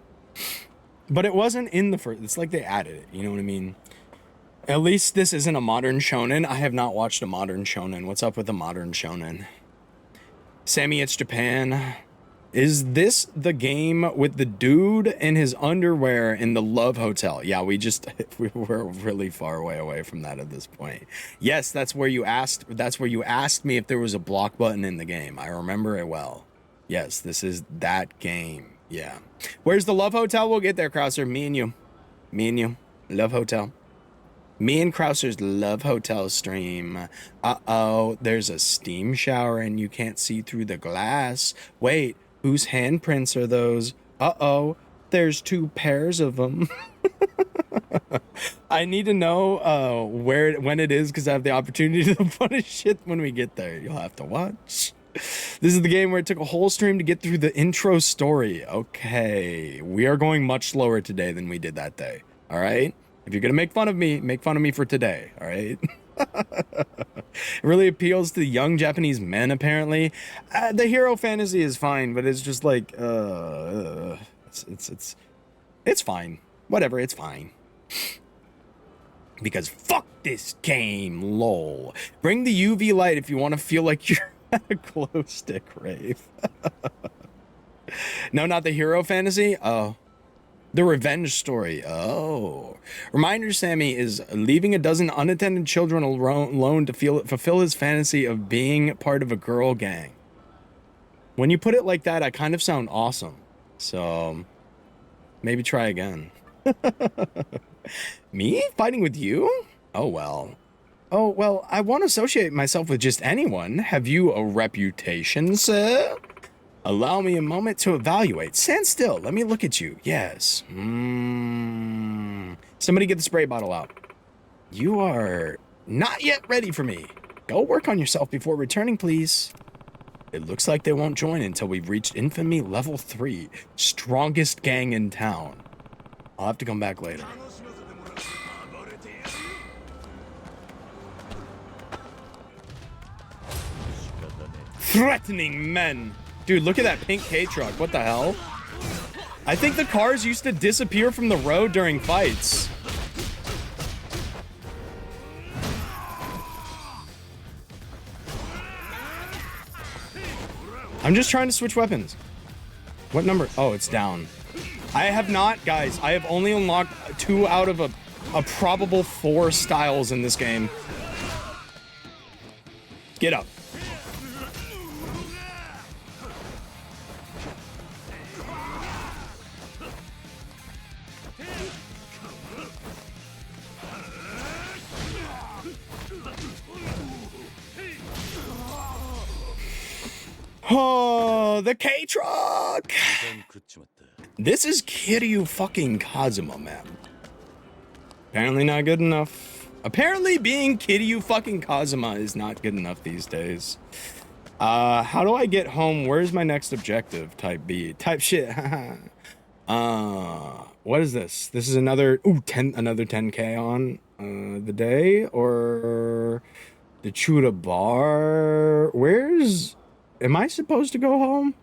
But it wasn't in the first... It's like they added it. You know what I mean? At least this isn't a modern shonen. I have not watched a modern shonen. What's up with a modern shonen? Sammy, it's Japan. Is this the game with the dude in his underwear in the Love Hotel? Yeah, we were really far away from that at this point. Yes, that's where you asked me if there was a block button in the game. I remember it well. Yes, this is that game. Yeah. Where's the Love Hotel? We'll get there, Krauser. Me and you. Me and you. Love Hotel. Me and Krauser's Love Hotel stream. Uh-oh, there's a steam shower and you can't see through the glass. Wait. Whose handprints are those? Uh-oh, there's 2 pairs of them. I need to know when it is, because I have the opportunity to punish shit when we get there. You'll have to watch. This is the game where it took a whole stream to get through the intro story. Okay, we are going much slower today than we did that day. All right? If you're going to make fun of me for today. All right? It really appeals to young Japanese men, apparently. The hero fantasy is fine, but it's just like, it's fine. Whatever, it's fine. Because fuck this game, lol. Bring the UV light if you want to feel like you're at a glow stick rave. No, not the hero fantasy? Oh. The revenge story. Oh. Reminder, Sammy is leaving a dozen unattended children alone to fulfill his fantasy of being part of a girl gang. When you put it like that, I kind of sound awesome. So, maybe try again. Me? Fighting with you? Oh, well. Oh, well, I won't associate myself with just anyone. Have you a reputation, sir? Allow me a moment to evaluate. Stand still. Let me look at you. Yes. Somebody get the spray bottle out. You are not yet ready for me. Go work on yourself before returning, please. It looks like they won't join until we've reached infamy level 3. Strongest gang in town. I'll have to come back later. Threatening men. Dude, look at that pink K truck. What the hell? I think the cars used to disappear from the road during fights. I'm just trying to switch weapons. What number? Oh, it's down. I have not, guys. I have only unlocked 2 out of a probable 4 styles in this game. Get up. Oh, the K-Truck! This is Kiryu fucking Kazuma, man. Apparently not good enough. Apparently being Kiryu fucking Kazuma is not good enough these days. How do I get home? Where's my next objective? Type B. Type shit. What is this? This is another, another 10K on the day, or the Chuda Bar. Am I supposed to go home?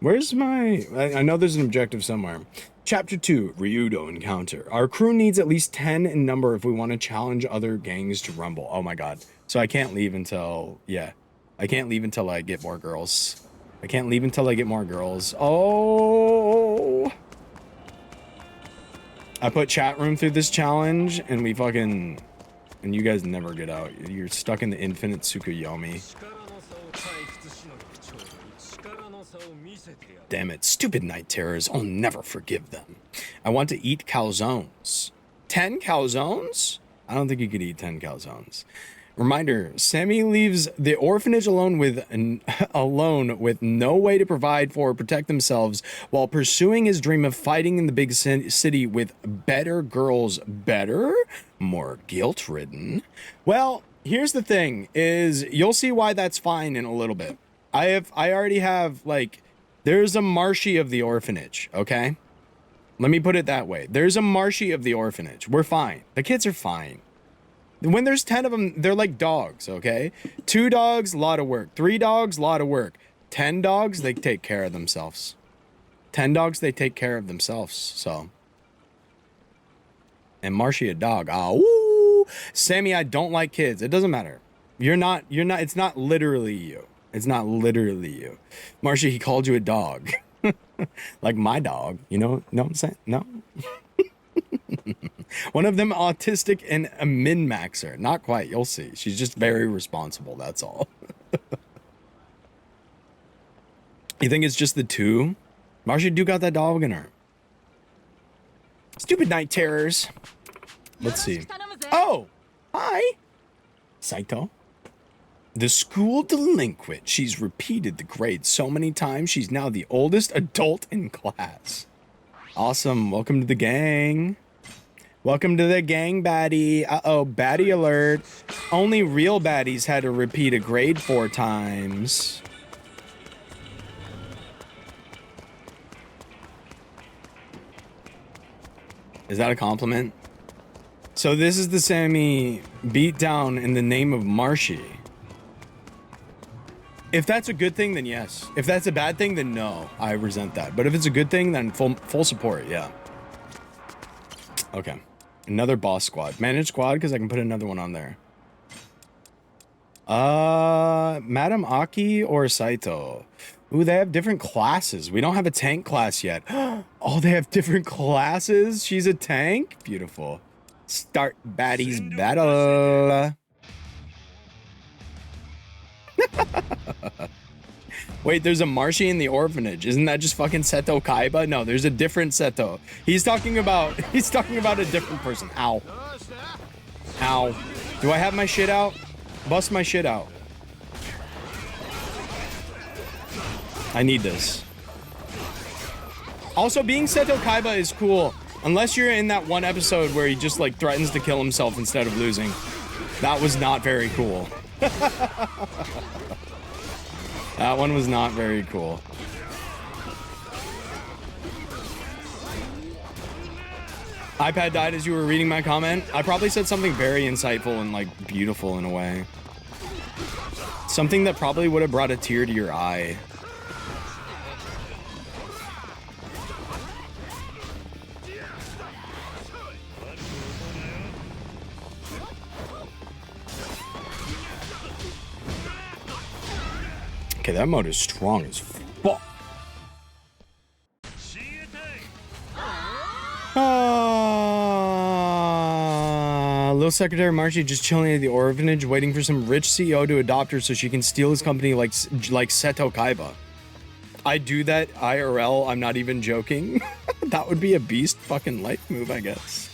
Where's my... I know there's an objective somewhere. Chapter 2, Ryudo Encounter. Our crew needs at least 10 in number if we want to challenge other gangs to rumble. Oh my god. So I can't leave until... Yeah. I can't leave until I get more girls. I can't leave until I get more girls. Oh! I put chat room through this challenge, and we fucking... And you guys never get out. You're stuck in the infinite Tsukuyomi. Damn it, stupid night terrors. I'll never forgive them. I want to eat calzones. 10 calzones? I don't think you could eat 10 calzones. Reminder, Sammy leaves the orphanage alone with no way to provide for or protect themselves while pursuing his dream of fighting in the big city with better girls. Better? More guilt-ridden? Well, here's the thing, is you'll see why that's fine in a little bit. I already have, like... There's a Marshy of the orphanage, okay? Let me put it that way. There's a Marshy of the orphanage. We're fine. The kids are fine. When there's 10 of them, they're like dogs, okay? 2 dogs, a lot of work. 3 dogs, a lot of work. 10 dogs, they take care of themselves. 10 dogs, they take care of themselves, so. And Marshy a dog. Woo! Sammy, I don't like kids. It doesn't matter. It's not literally you. It's not literally you. Marsha, he called you a dog. Like my dog, you know what I'm saying? No? One of them autistic and a min-maxer. Not quite, you'll see. She's just very responsible, that's all. You think it's just the 2? Marsha do got that dog in her. Stupid night terrors. Let's see. Oh! Hi! Saito. The school delinquent. She's repeated the grade so many times, she's now the oldest adult in class. Awesome. Welcome to the gang. Welcome to the gang, baddie. Uh-oh, baddie alert. Only real baddies had to repeat a grade 4 times. Is that a compliment? So this is the Sammy beatdown in the name of Marshy. If that's a good thing, then yes. If that's a bad thing, then no. I resent that. But if it's a good thing, then full support, yeah. Okay. Another boss squad. Manage squad, because I can put another one on there. Madam Aki or Saito? Ooh, they have different classes. We don't have a tank class yet. Oh, they have different classes? She's a tank? Beautiful. Start baddies battle. Wait, there's a Marshy in the orphanage. Isn't that just fucking Seto Kaiba? No, there's a different Seto. He's talking about a different person. Ow. Ow. Do I have my shit out? Bust my shit out. I need this. Also, being Seto Kaiba is cool. Unless you're in that one episode where he just like threatens to kill himself instead of losing. That was not very cool. That one was not very cool. iPad died as you were reading my comment. I probably said something very insightful and like beautiful in a way. Something that probably would have brought a tear to your eye. Okay, that mode is strong as fuck. Little Secretary Marcy just chilling at the orphanage, waiting for some rich CEO to adopt her so she can steal his company like Seto Kaiba. I do that IRL. I'm not even joking. That would be a beast fucking life move, I guess.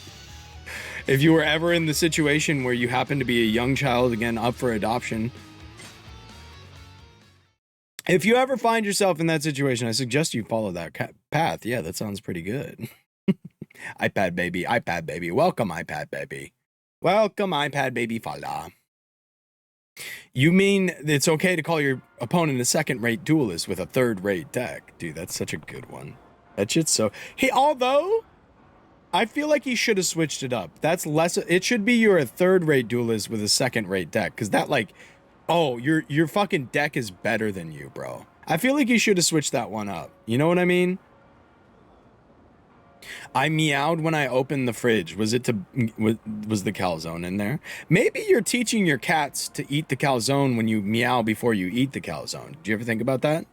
If you were ever in the situation where you happen to be a young child, again, up for adoption. If you ever find yourself in that situation, I suggest you follow that path. Yeah, that sounds pretty good. iPad baby, iPad baby. Welcome, iPad baby. Welcome, iPad baby fella. You mean it's okay to call your opponent a second-rate duelist with a third-rate deck? Dude, that's such a good one. That shit's so... Hey, although... I feel like he should have switched it up. That's less... It should be you're a third-rate duelist with a second-rate deck. Because that, like... Oh, your fucking deck is better than you, bro. I feel like you should have switched that one up. You know what I mean? I meowed when I opened the fridge. Was the calzone in there? Maybe you're teaching your cats to eat the calzone when you meow before you eat the calzone. Do you ever think about that?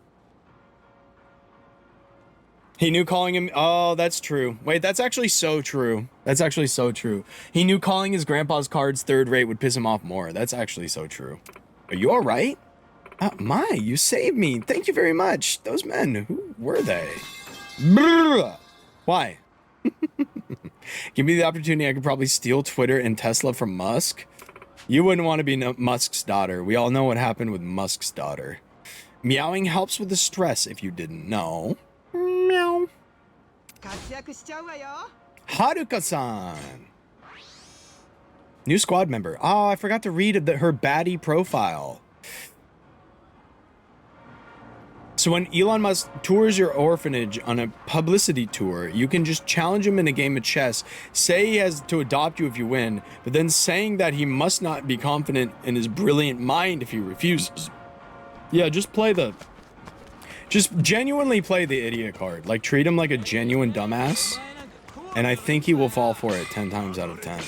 He knew calling him... Oh, that's true. Wait, that's actually so true. That's actually so true. He knew calling his grandpa's cards third rate would piss him off more. That's actually so true. Are you all right? My, you saved me. Thank you very much. Those men, who were they? Brrr. Why? Give me the opportunity, I could probably steal Twitter and Tesla from Musk. You wouldn't want to be Musk's daughter. We all know what happened with Musk's daughter. Meowing helps with the stress if you didn't know. Meow. Haruka-san. New squad member. Oh, I forgot to read her baddie profile. So when Elon Musk tours your orphanage on a publicity tour, you can just challenge him in a game of chess, say he has to adopt you if you win, but then saying that he must not be confident in his brilliant mind if he refuses. Yeah, just genuinely play the idiot card. Like, treat him like a genuine dumbass, and I think he will fall for it 10 times out of 10.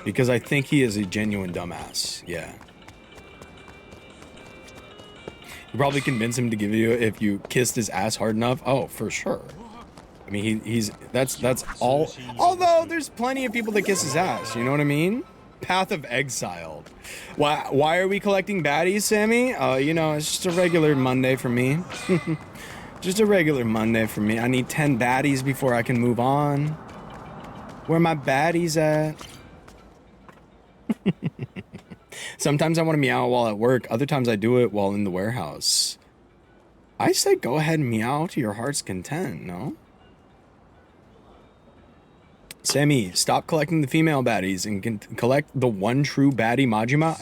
Because I think he is a genuine dumbass. Yeah. You probably convince him to give you if you kissed his ass hard enough. Oh, for sure. I mean, that's all. Although there's plenty of people that kiss his ass. You know what I mean? Path of Exile. Why are we collecting baddies, Sammy? You know, it's just a regular Monday for me. Just a regular Monday for me. I need 10 baddies before I can move on. Where my baddies at? Sometimes I want to meow while at work. Other times I do it while in the warehouse. I say go ahead and meow to your heart's content, no? Sammy, stop collecting the female baddies and collect the one true baddie Majima.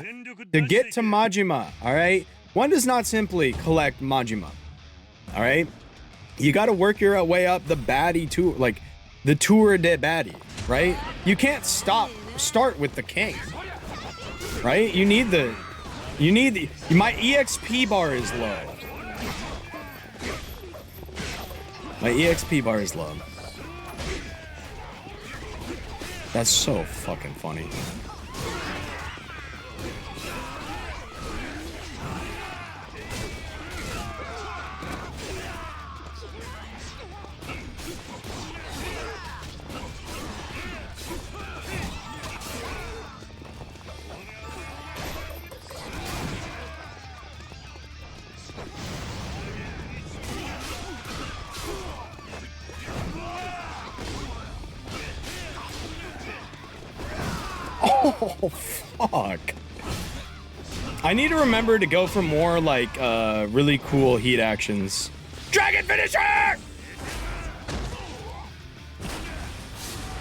To get to Majima, alright? One does not simply collect Majima. Alright? You gotta work your way up the baddie tour, like the tour de baddie, right? You can't start with the king. Right? My EXP bar is low. My EXP bar is low. That's so fucking funny. Oh, fuck. I need to remember to go for more, like, really cool heat actions. Dragon Finisher!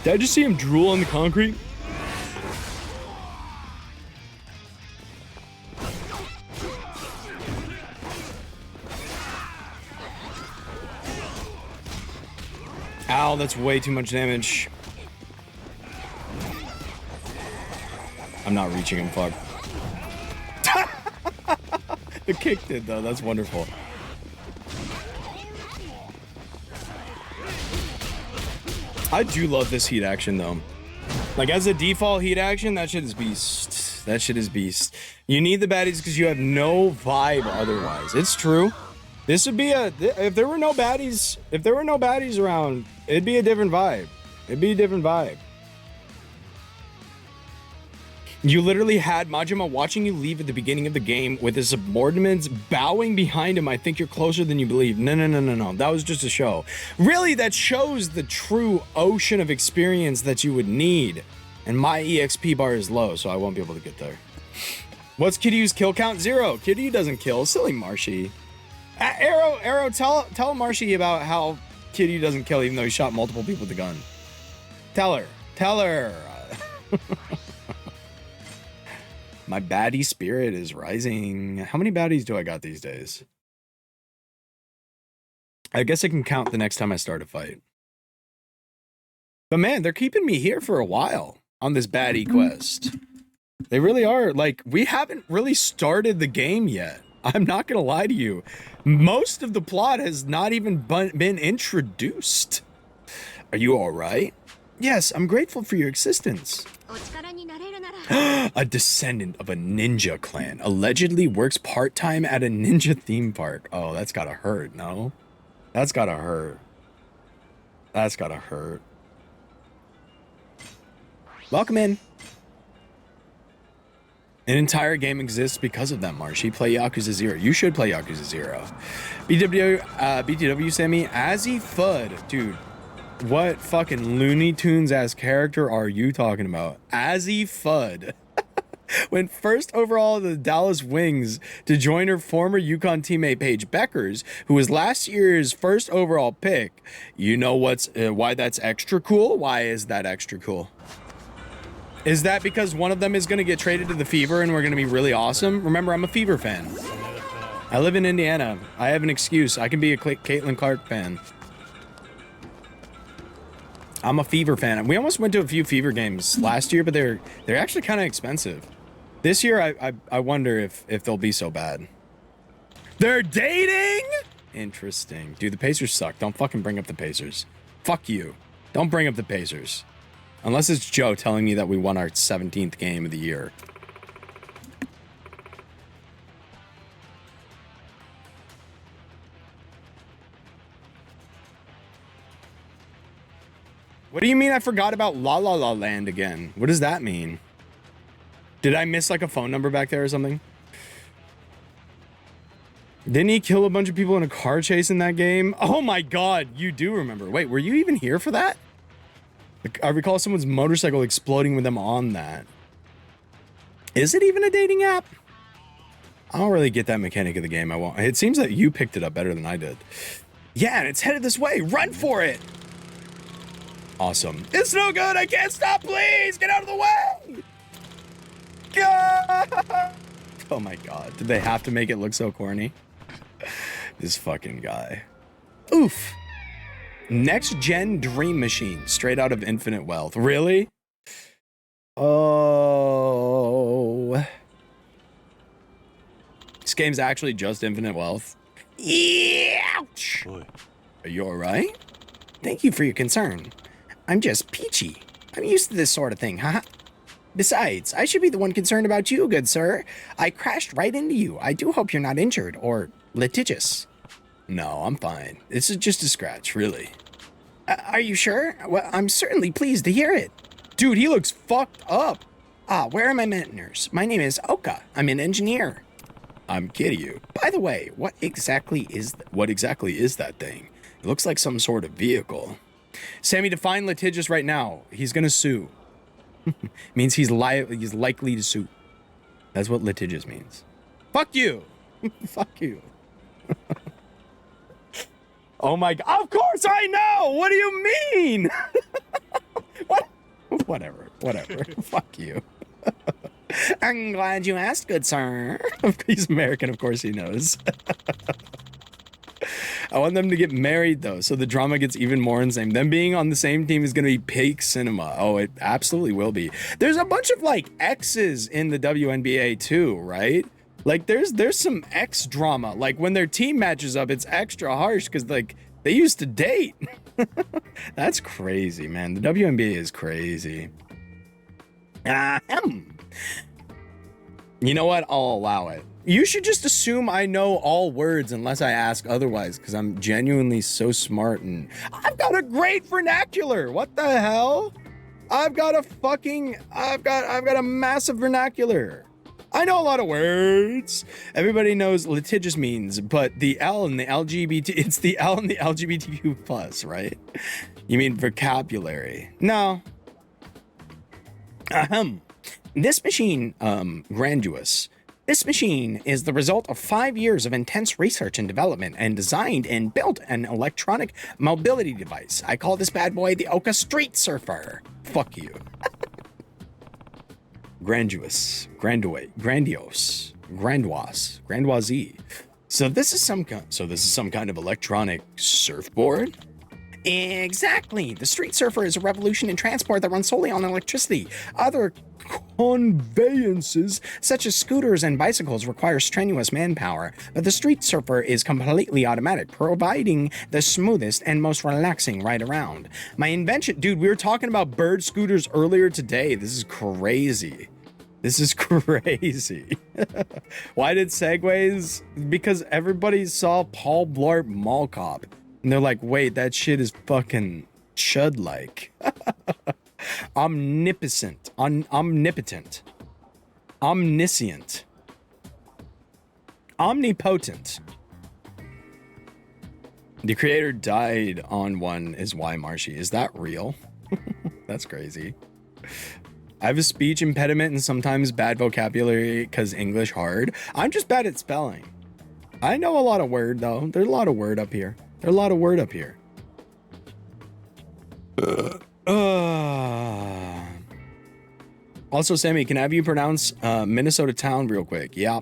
Did I just see him drool on the concrete? Ow, that's way too much damage. I'm not reaching him, fuck. The kick did, though. That's wonderful. I do love this heat action, though. Like, as a default heat action, that shit is beast. That shit is beast. You need the baddies because you have no vibe otherwise. It's true. This would be if there were no baddies around, it'd be a different vibe. It'd be a different vibe. You literally had Majima watching you leave at the beginning of the game with his subordinates bowing behind him. I think you're closer than you believe. No. That was just a show. Really, that shows the true ocean of experience that you would need. And my EXP bar is low, so I won't be able to get there. What's Kiryu's kill count? 0. Kiryu doesn't kill. Silly Marshy. Arrow, tell Marshy about how Kiryu doesn't kill even though he shot multiple people with the gun. Tell her. My baddie spirit is rising. How many baddies do I got these days? I guess I can count the next time I start a fight. But man, they're keeping me here for a while on this baddie quest. They really are. Like, we haven't really started the game yet. I'm not gonna lie to you. Most of the plot has not even been introduced. Are you all right? Yes, I'm grateful for your existence. A descendant of a ninja clan allegedly works part-time at a ninja theme park. Oh, that's gotta hurt, no? That's gotta hurt. That's gotta hurt. Welcome in. An entire game exists because of that, Marshy. Play Yakuza 0. You should play Yakuza 0. BTW Sammy, Azzy Fudd. Dude, what fucking Looney Tunes ass character are you talking about? Azzy Fudd. Went first overall of the Dallas Wings to join her former Yukon teammate Paige Beckers, who was last year's first overall pick. You know why that's extra cool? Why is that extra cool? Is that because one of them is going to get traded to the Fever and we're going to be really awesome? Remember, I'm a Fever fan. I live in Indiana. I have an excuse. I can be a Caitlin Clark fan. I'm a Fever fan. We almost went to a few Fever games last year, but they're actually kind of expensive. This year, I wonder if they'll be so bad. They're dating? Interesting. Dude, the Pacers suck. Don't fucking bring up the Pacers. Fuck you. Don't bring up the Pacers. Unless it's Joe telling me that we won our 17th game of the year. What do you mean I forgot about La La La Land again? What does that mean? Did I miss like a phone number back there or something? Didn't he kill a bunch of people in a car chase in that game? Oh my god, you do remember. Wait, were you even here for that? I recall someone's motorcycle exploding with them on that. Is it even a dating app? I don't really get that mechanic of the game. I won't. It seems that you picked it up better than I did. Yeah, and it's headed this way. Run for it. Awesome. It's no good. I can't stop. Please get out of the way. God. Oh my god. Did they have to make it look so corny? This fucking guy. Oof. Next gen dream machine, straight out of Infinite Wealth. Really? Oh. This game's actually just Infinite Wealth. Ouch. Are you alright? Thank you for your concern. I'm just peachy. I'm used to this sort of thing, huh? Besides, I should be the one concerned about you, good sir. I crashed right into you. I do hope you're not injured or litigious. No, I'm fine. This is just a scratch, really. Are you sure? Well, I'm certainly pleased to hear it. Dude, he looks fucked up. Where are my mentors? My name is Oka. I'm an engineer. I'm Kiryu. By the way, what exactly is that thing? It looks like some sort of vehicle. Sammy, define litigious right now. He's gonna sue. Means he's likely to sue. That's what litigious means. Fuck you. Fuck you. Oh my god. Of course I know. What do you mean? What? Whatever. Fuck you. I'm glad you asked, good sir. He's American, of course he knows. I want them to get married though, so the drama gets even more insane. Them being on the same team is gonna be peak cinema. Oh, it absolutely will be. There's a bunch of like exes in the WNBA too, right? Like there's some ex drama. Like when their team matches up, it's extra harsh because like they used to date. That's crazy, man. The WNBA is crazy. You know what? I'll allow it. You should just assume I know all words unless I ask otherwise, because I'm genuinely so smart and I've got a great vernacular. What the hell? I've got a massive vernacular. I know a lot of words. Everybody knows litigious means, but the L in the LGBT, it's the L in the LGBTQ plus, right? You mean vocabulary? No. Ahem. This machine, grandiose. This machine is the result of 5 years of intense research and development and designed and built an electronic mobility device. I call this bad boy the Oka Street Surfer. Fuck you. Grandiose, grandiose, grandoise. So this is some kind of electronic surfboard? Exactly. The Street Surfer is a revolution in transport that runs solely on electricity. Other conveyances, such as scooters and bicycles, require strenuous manpower, but the Street Surfer is completely automatic, providing the smoothest and most relaxing ride around. My invention, dude, we were talking about bird scooters earlier today. This is crazy. This is crazy. Why did segways? Because everybody saw Paul Blart Mall Cop. And they're like, wait, that shit is fucking chud-like. Omnipotent. Omnipotent. Omniscient. Omnipotent. The creator died on one is why Marshy. Is that real? That's crazy. I have a speech impediment and sometimes bad vocabulary because English hard. I'm just bad at spelling. I know a lot of word though. There's a lot of word up here. There's a lot of word up here. Also, Sammy, can I have you pronounce Minnesota town real quick? Yeah.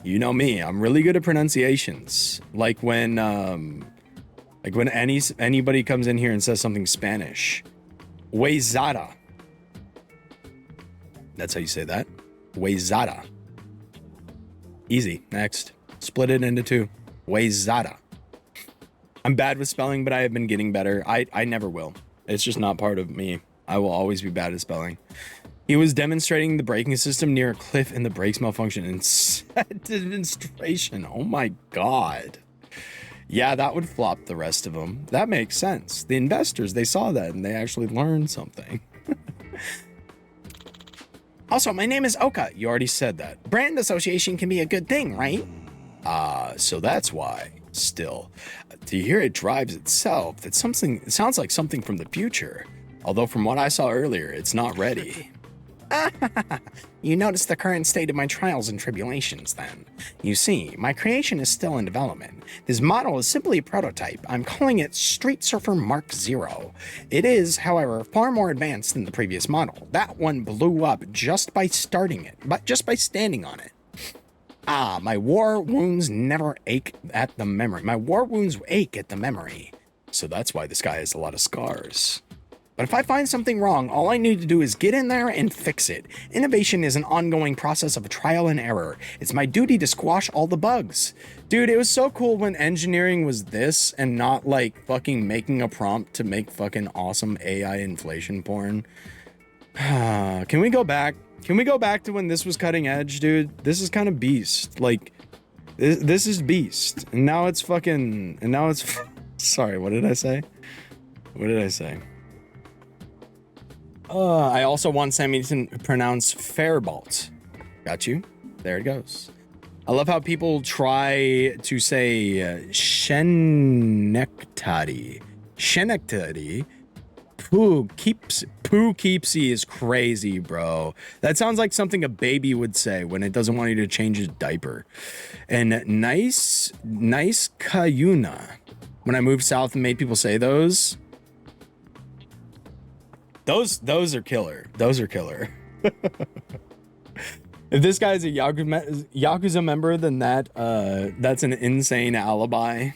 You know me. I'm really good at pronunciations. Like when anybody comes in here and says something Spanish. Huezada. That's how you say that. Huezada. Easy. Next. Split it into two. Huezada. I'm bad with spelling, but I have been getting better. I never will. It's just not part of me. I will always be bad at spelling. He was demonstrating the braking system near a cliff and the brakes malfunction and said demonstration. Oh my God. Yeah, that would flop the rest of them. That makes sense. The investors, they saw that and they actually learned something. Also, my name is Oka. You already said that. Brand association can be a good thing, right? So that's why. Still, to hear it drives itself, it sounds like something from the future. Although from what I saw earlier, it's not ready. You notice the current state of my trials and tribulations then. You see, my creation is still in development. This model is simply a prototype. I'm calling it Street Surfer Mark 0. It is, however, far more advanced than the previous model. That one blew up just by starting it, but just by standing on it. My war wounds never ache at the memory. My war wounds ache at the memory. So that's why this guy has a lot of scars. But if I find something wrong, all I need to do is get in there and fix it. Innovation is an ongoing process of trial and error. It's my duty to squash all the bugs. Dude, it was so cool when engineering was this and not like fucking making a prompt to make fucking awesome AI inflation porn. Can we go back? Can we go back to when this was cutting edge, dude? This is kind of beast. Like, this is beast. And now it's fucking... And now it's... Sorry, what did I say? What did I say? I also want Sammy to pronounce Fairbolt. Got you. There it goes. I love how people try to say Schenectady. Schenectady. Poughkeepsie is crazy, bro. That sounds like something a baby would say when it doesn't want you to change his diaper. And nice Cayuna. When I moved south and made people say those are killer. Those are killer. If this guy's a Yakuza member, then that's an insane alibi.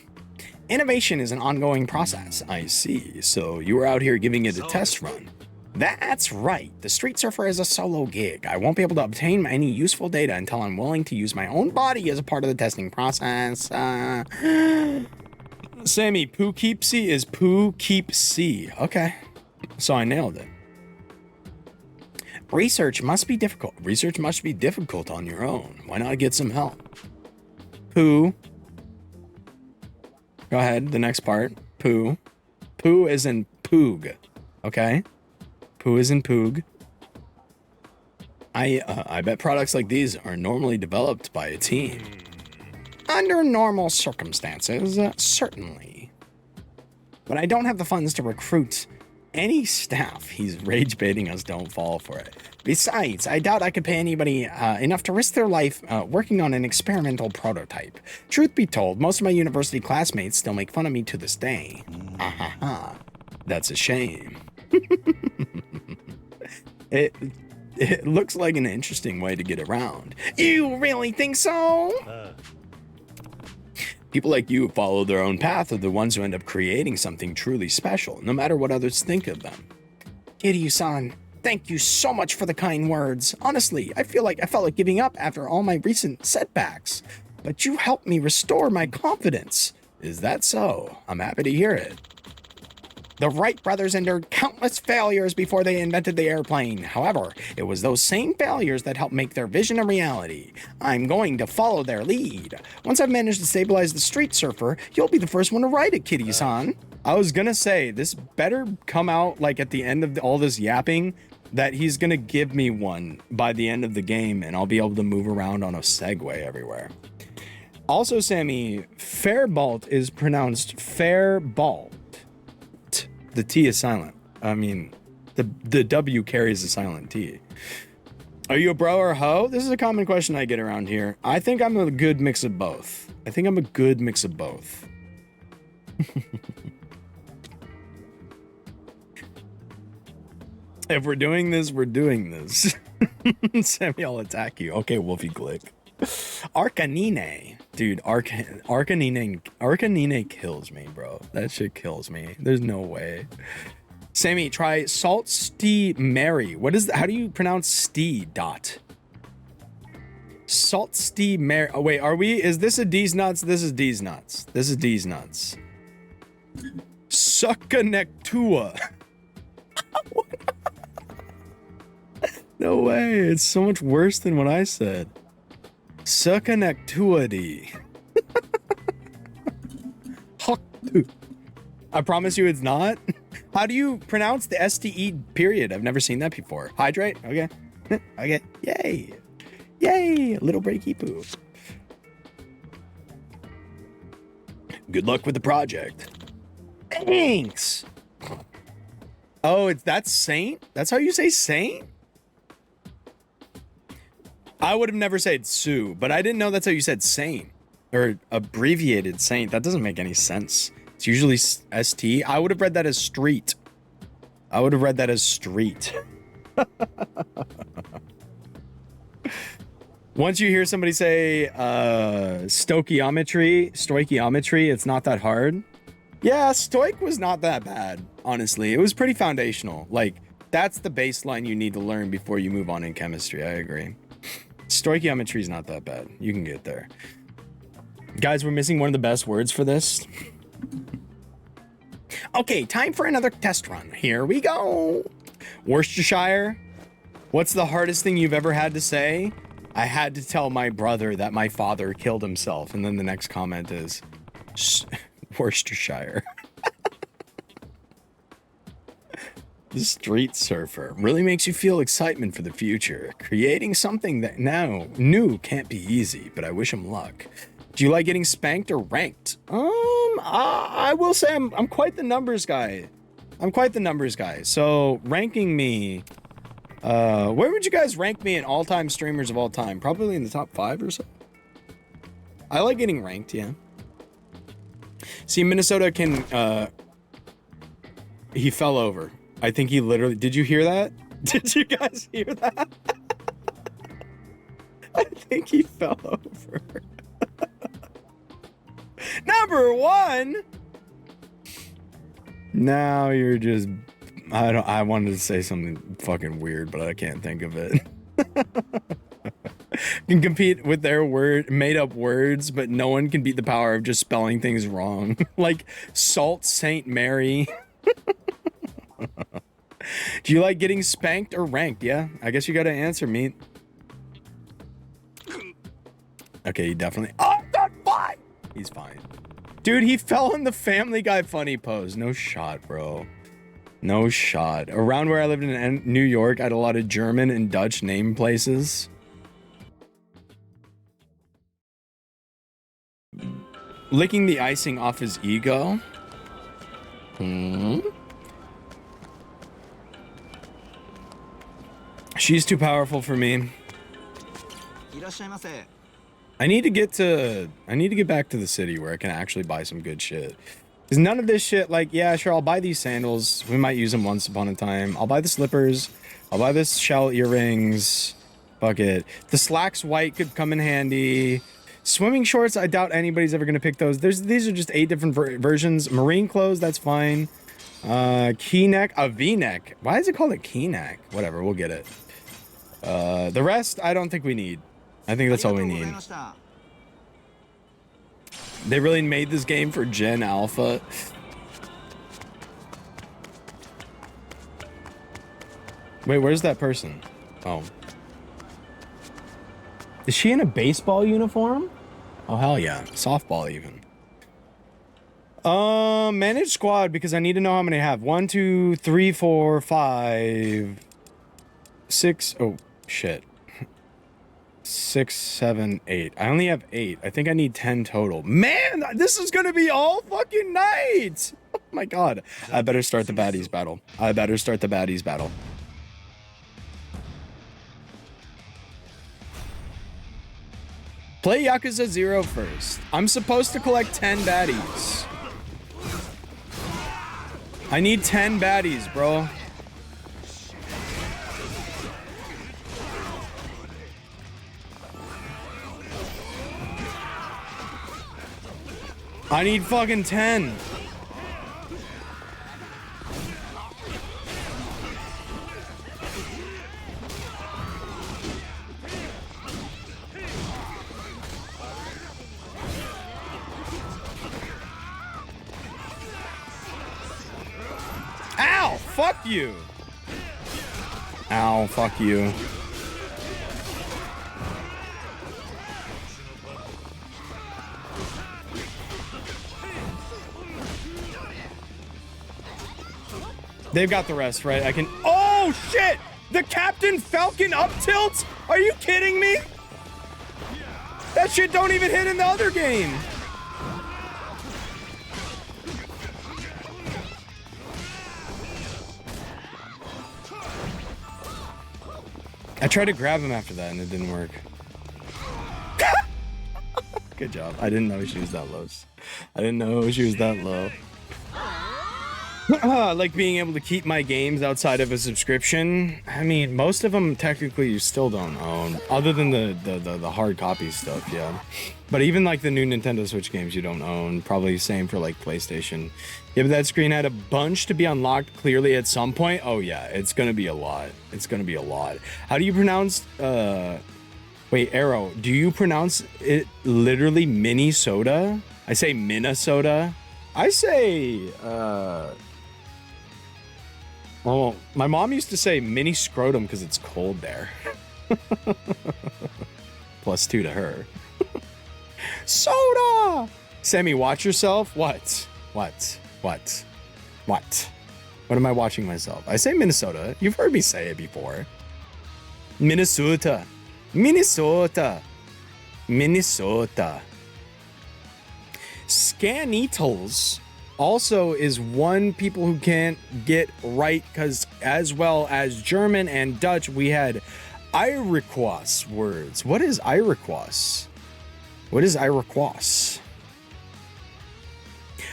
Innovation is an ongoing process. I see. So you were out here giving it a test run. That's right. The Street Surfer is a solo gig. I won't be able to obtain any useful data until I'm willing to use my own body as a part of the testing process. Sammy, Poughkeepsie is Poughkeepsie. Okay. So I nailed it. Research must be difficult. Research must be difficult on your own. Why not get some help? Poo. Go ahead, the next part. Poo. Poo is in poog. Okay? Poo is in poog. I bet products like these are normally developed by a team. Under normal circumstances, certainly. But I don't have the funds to recruit any staff. He's rage baiting us, don't fall for it. Besides, I doubt I could pay anybody enough to risk their life working on an experimental prototype. Truth be told, most of my university classmates still make fun of me to this day. That's a shame. It looks like an interesting way to get around. You really think so? People like you who follow their own path are the ones who end up creating something truly special, no matter what others think of them. Kiryu-san, thank you so much for the kind words. Honestly, I felt like giving up after all my recent setbacks. But you helped me restore my confidence. Is that so? I'm happy to hear it. The Wright brothers endured countless failures before they invented the airplane. However, it was those same failures that helped make their vision a reality. I'm going to follow their lead. Once I've managed to stabilize the street surfer, you'll be the first one to ride it, Kitty-san. I was gonna say, this better come out like at the end of all this yapping, that he's gonna give me one by the end of the game and I'll be able to move around on a Segway everywhere. Also, Sammy, Fairbalt is pronounced Fairbalt. The T is silent. I mean, the W carries a silent T. Are you a bro or a hoe? This is a common question I get around here. I think I'm a good mix of both. If we're doing this, we're doing this. Sammy, I'll attack you. Okay, Wolfie Glick. Arcanine. Dude, Arcanine kills me, bro. That shit kills me. There's no way. Sammy, try Salt Stee Mary. What is that? How do you pronounce Stee dot? Salt Stee Mary. Oh, wait, is this a D's nuts? This is D's nuts. This is D's nuts. Succanectua. No way. It's so much worse than what I said. Succanectuity. I promise you it's not. How do you pronounce the STE period? I've never seen that before. Hydrate? Okay. Okay. Yay. Yay. Little breaky poo. Good luck with the project. Thanks. Oh, that's Saint? That's how you say Saint? I would have never said Sue, but I didn't know that's how you said Saint. Or abbreviated Saint. That doesn't make any sense. It's usually ST. I would have read that as street. Once you hear somebody say stoichiometry, it's not that hard. Yeah, Stoic was not that bad, honestly. It was pretty foundational. Like, that's the baseline you need to learn before you move on in chemistry. I agree. Stoichiometry is not that bad. You can get there. Guys, we're missing one of the best words for this. Okay, time for another test run. Here we go. Worcestershire. What's the hardest thing you've ever had to say? I had to tell my brother that my father killed himself. And then the next comment is Worcestershire. The street surfer really makes you feel excitement for the future. Creating something that now new can't be easy, but I wish him luck. Do you like getting spanked or ranked? I will say I'm quite the numbers guy. So ranking me, where would you guys rank me in all-time streamers of all time? Probably in the top 5 or so. I like getting ranked, yeah. See, Minnesota can, he fell over. I think he literally, did you hear that? Did you guys hear that? I think he fell over. Number 1. Now you're just, I wanted to say something fucking weird, but I can't think of it. Can compete with their made up words, but no one can beat the power of just spelling things wrong. Like Salt St. Mary. Do you like getting spanked or ranked? Yeah, I guess you gotta answer me. Okay, he definitely. Oh, God, why? He's fine. Dude, he fell in the Family Guy funny pose. No shot, bro. No shot. Around where I lived in New York, I had a lot of German and Dutch name places. Licking the icing off his ego. She's too powerful for me. I need to get back to the city where I can actually buy some good shit. Because none of this shit, like, yeah, sure, I'll buy these sandals. We might use them once upon a time. I'll buy the slippers. I'll buy this shell earrings. Fuck it. The slacks white could come in handy. Swimming shorts, I doubt anybody's ever going to pick those. These are just 8 different versions. Marine clothes, that's fine. Key neck, a V-neck. Why is it called a key neck? Whatever, we'll get it. The rest, I don't think we need. I think that's all we need. They really made this game for Gen Alpha. Wait, where's that person? Oh. Is she in a baseball uniform? Oh, hell yeah. Softball, even. Manage squad, because I need to know how many I have. 1, 2, 3, 4, 5, 6. Oh, shit. 6, 7, 8. I only have 8. I think I need 10 total. Man, this is gonna be all fucking night. Oh my god. I better start the baddies battle. Play Yakuza 0 first. I'm supposed to collect 10 baddies. I need 10 baddies, bro. I need fucking 10. Ow, fuck you. Ow, fuck you. They've got the rest, right? I can... Oh, shit! The Captain Falcon up tilt? Are you kidding me? That shit don't even hit in the other game. I tried to grab him after that and it didn't work. Good job. I didn't know she was that low. I didn't know she was that low. Like being able to keep my games outside of a subscription. I mean, most of them technically you still don't own, other than the hard copy stuff, yeah. But even like the new Nintendo Switch games you don't own. Probably same for like PlayStation. Yeah, but that screen had a bunch to be unlocked clearly at some point. Oh yeah, it's gonna be a lot. It's gonna be a lot. How do you pronounce wait, Arrow, do you pronounce it literally Minnesota? I say Minnesota. I say well, my mom used to say mini scrotum because it's cold there. +2 to her. Soda! Sammy, watch yourself? What? What am I watching myself? I say Minnesota. You've heard me say it before. Minnesota. Scanitals also is one people who can't get right, because as well as German and Dutch, we had Iroquois words. What is Iroquois? What is Iroquois?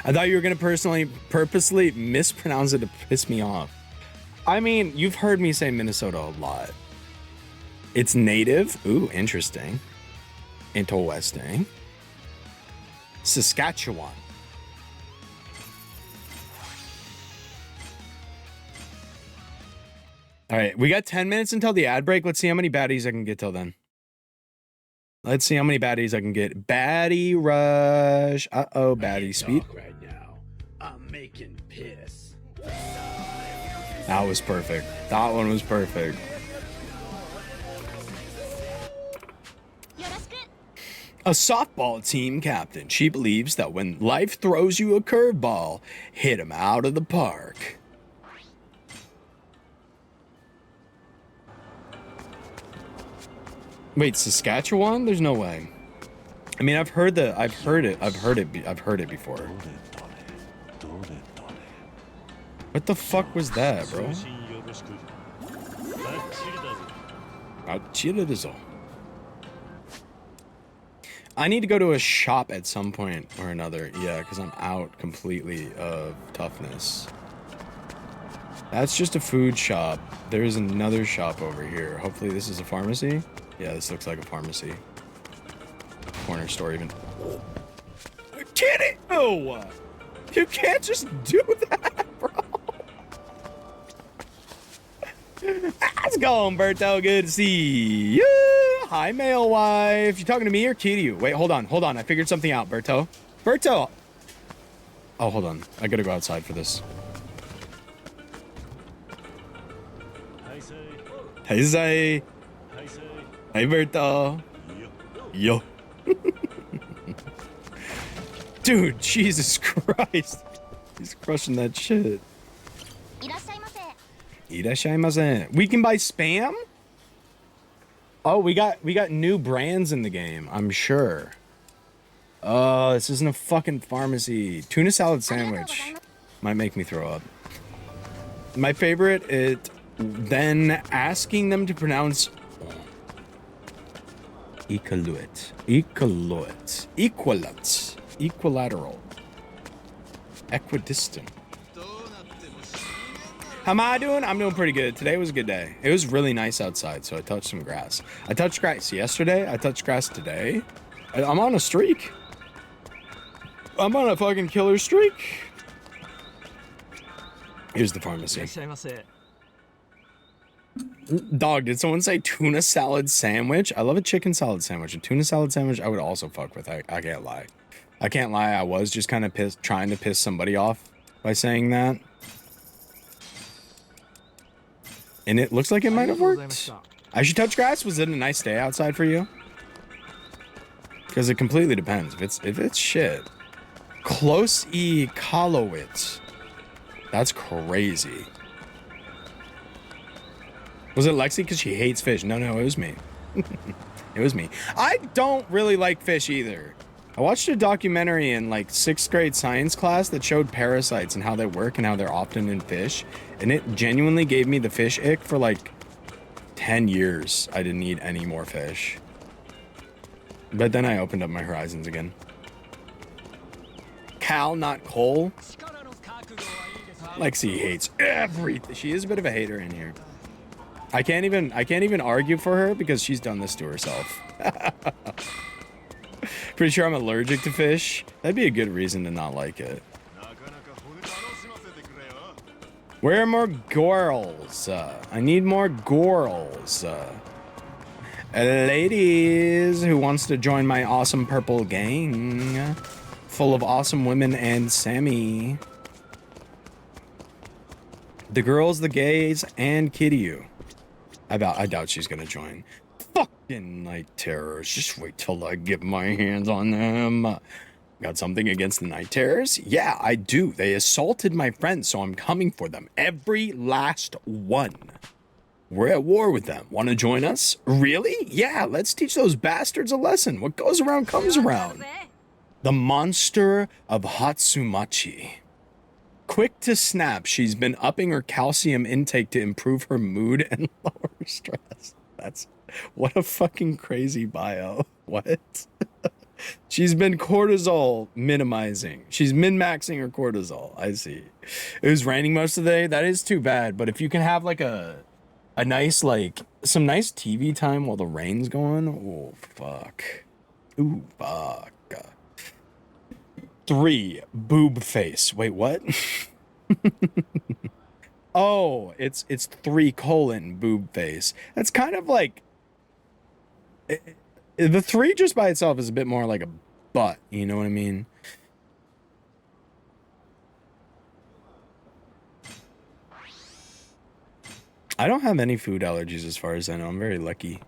I thought you were going to purposely mispronounce it to piss me off. I mean, you've heard me say Minnesota a lot. It's native. Ooh, interesting. Interesting. Saskatchewan. All right, we got 10 minutes until the ad break. Let's see how many baddies I can get till then. Let's see how many baddies I can get. Baddie rush. Uh-oh, baddie speed. Right now, I'm making piss. That was perfect. That one was perfect. A softball team captain. She believes that when life throws you a curveball, hit him out of the park. Wait, Saskatchewan? There's no way. I mean, I've heard it before. What the fuck was that, bro? I need to go to a shop at some point or another. Yeah, because I'm out completely of toughness. That's just a food shop. There's another shop over here. Hopefully this is a pharmacy. Yeah, this looks like a pharmacy. Corner store even. You can't. Oh, you can't just do that, bro. How's it going, Berto? Good to see you. Hi, male wife. You talking to me or Kiryu? Wait, hold on. I figured something out, Berto. Berto. Oh, hold on. I gotta go outside for this. Hey, Zay. Hey, Berto. Yo. Dude, Jesus Christ. He's crushing that shit. Irashaimase. We can buy Spam? Oh, we got new brands in the game, I'm sure. Oh, this isn't a fucking pharmacy. Tuna salad sandwich. Might make me throw up. My favorite is then asking them to pronounce equiluate. Equilateral. Equidistant. How am I doing? I'm doing pretty good. Today was a good day. It was really nice outside, so I touched some grass. I touched grass yesterday. I touched grass today. I'm on a streak. I'm on a fucking killer streak. Here's the pharmacy. Dog, did someone say tuna salad sandwich? I love a chicken salad sandwich. A tuna salad sandwich I would also fuck with. I can't lie. I can't lie. I was just kind of trying to piss somebody off by saying that. And it looks like it might have worked. I should touch grass. Was it a nice day outside for you? Because it completely depends. If it's shit. Close E Kalowitz. That's crazy. Was it Lexi because she hates fish? No, it was me. It was me. I don't really like fish either. I watched a documentary in like 6th grade science class that showed parasites and how they work and how they're often in fish. And it genuinely gave me the fish ick for like 10 years. I didn't eat any more fish. But then I opened up my horizons again. Cal, not Cole. Lexi hates everything. She is a bit of a hater in here. I can't even argue for her because she's done this to herself. Pretty sure I'm allergic to fish. That'd be a good reason to not like it. Where are more girls? I need more girls. Ladies who wants to join my awesome purple gang. Full of awesome women and Sammy. The girls, the gays, and Kiryu. I doubt she's gonna join. Fucking night terrors. Just wait till I get my hands on them. Got something against the night terrors? Yeah, I do. They assaulted my friends, so I'm coming for them. Every last one. We're at war with them. Want to join us? Really? Yeah, let's teach those bastards a lesson. What goes around comes around. The monster of Hatsumachi. Quick to snap, she's been upping her calcium intake to improve her mood and lower stress. That's what a fucking crazy bio. What? She's been cortisol minimizing. She's min-maxing her cortisol. I see. It was raining most of the day. That is too bad. But if you can have like a nice, like some nice TV time while the rain's going. Oh, fuck. Ooh, fuck. 3, boob face. Wait, what? Oh, it's 3 colon boob face. That's kind of like the 3 just by itself is a bit more like a butt. You know what I mean? I don't have any food allergies as far as I know. I'm very lucky.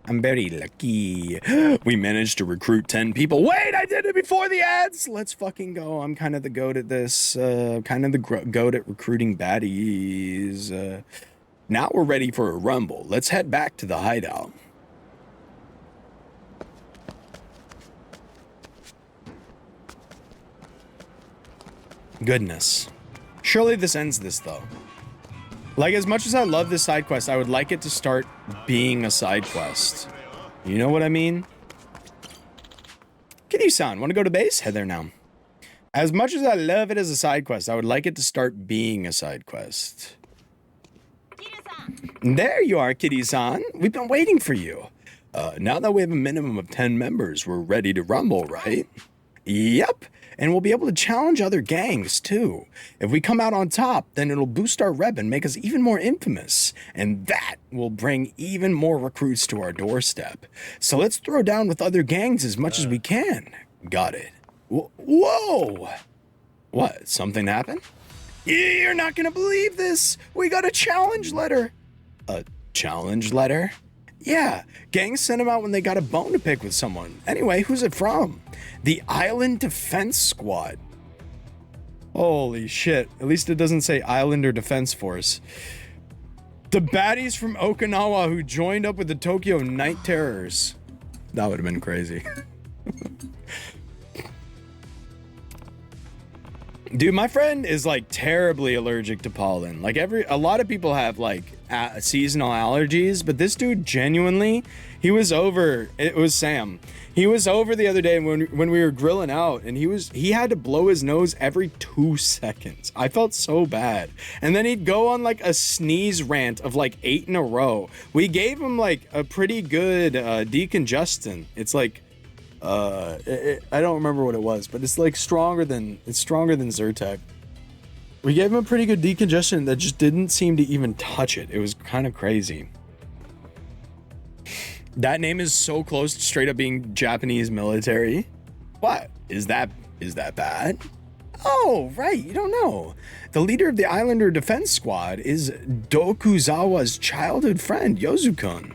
I'm very lucky. We managed to recruit 10 people. Wait, I did it before the ads. Let's fucking go. I'm kind of the goat at this. Kind of the goat at recruiting baddies. Now we're ready for a rumble. Let's head back to the hideout. Goodness. Surely this ends this, though. Like, as much as I love this side quest, I would like it to start being a side quest. You know what I mean? Kitty-san, want to go to base? Head there now. As much as I love it as a side quest, I would like it to start being a side quest. There you are, Kitty-san. We've been waiting for you. Now that we have a minimum of 10 members, we're ready to rumble, right? Yep. And we'll be able to challenge other gangs, too. If we come out on top, then it'll boost our rep and make us even more infamous. And that will bring even more recruits to our doorstep. So let's throw down with other gangs as much as we can. Got it. Whoa! What, something happened? You're not gonna believe this! We got a challenge letter! A challenge letter? Yeah, gangs sent them out when they got a bone to pick with someone. Anyway, who's it from? The Island Defense Squad. Holy shit. At least it doesn't say Islander Defense Force. The baddies from Okinawa who joined up with the Tokyo Night Terrors. That would have been crazy. Dude, my friend is like terribly allergic to pollen. Like a lot of people have like seasonal allergies, but this dude genuinely, it was Sam. He was over the other day when we were grilling out, and he had to blow his nose every 2 seconds. I felt so bad. And then he'd go on like a sneeze rant of like 8 in a row. We gave him like a pretty good decongestant. It's like I don't remember what it was, but it's like stronger than Zyrtec. We gave him a pretty good decongestant that just didn't seem to even touch it. It was kind of crazy. That name is so close to straight up being Japanese military. What? Is that bad? Oh, right, you don't know. The leader of the Islander Defense Squad is Dokuzawa's childhood friend, Yozu-kun.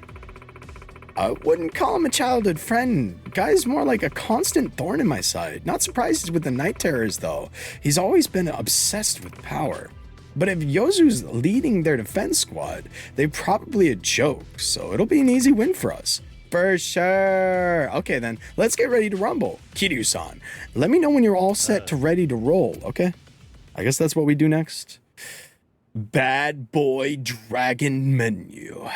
I wouldn't call him a childhood friend. Guy's more like a constant thorn in my side. Not surprised he's with the Night Terrors, though. He's always been obsessed with power. But if Yozu's leading their defense squad, they're probably a joke, so it'll be an easy win for us. For sure. Okay, then, let's get ready to rumble. Kiryu-san, let me know when you're all set to ready to roll, okay? I guess that's what we do next. Bad Boy Dragon Menu.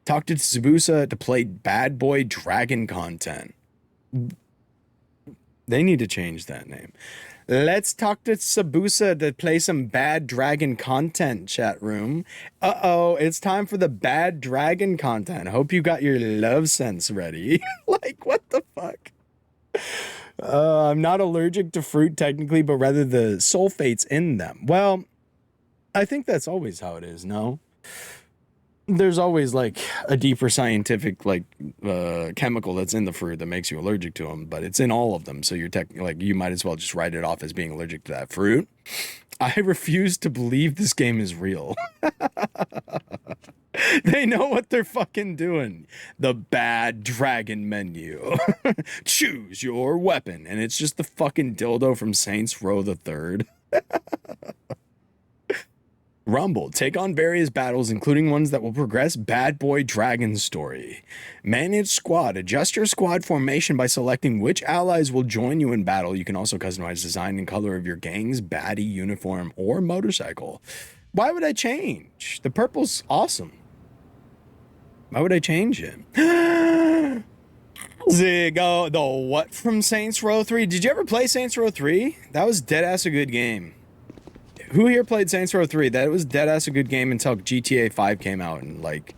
Talk to Tsubusa to play Bad Boy Dragon content. They need to change that name. Let's talk to Tsubusa to play some Bad Dragon content, chat room. Uh-oh, it's time for the Bad Dragon content. Hope you got your love sense ready. Like, what the fuck? I'm not allergic to fruit technically, but rather the sulfates in them. Well, I think that's always how it is, no? There's always like a deeper scientific like chemical that's in the fruit that makes you allergic to them, but it's in all of them. So you're like you might as well just write it off as being allergic to that fruit. I refuse to believe this game is real. They know what they're fucking doing. The Bad Dragon Menu. Choose your weapon, and it's just the fucking dildo from Saints Row the Third. Rumble. Take on various battles, including ones that will progress Bad Boy Dragon's story. Manage squad. Adjust your squad formation by selecting which allies will join you in battle. You can also customize design and color of your gang's baddie uniform or motorcycle. Why would I change? The purple's awesome. Why would I change it? Zigo, the what from Saints Row 3? Did you ever play Saints Row 3? That was deadass a good game. Who here played Saints Row 3? That was deadass a good game until GTA 5 came out and, like,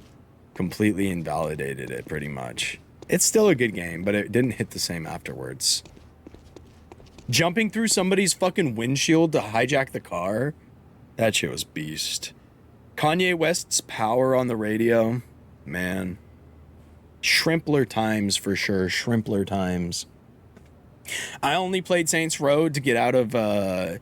completely invalidated it, pretty much. It's still a good game, but it didn't hit the same afterwards. Jumping through somebody's fucking windshield to hijack the car? That shit was beast. Kanye West's Power on the radio? Man. Shrimpler times, for sure. Shrimpler times. I only played Saints Row to get out of,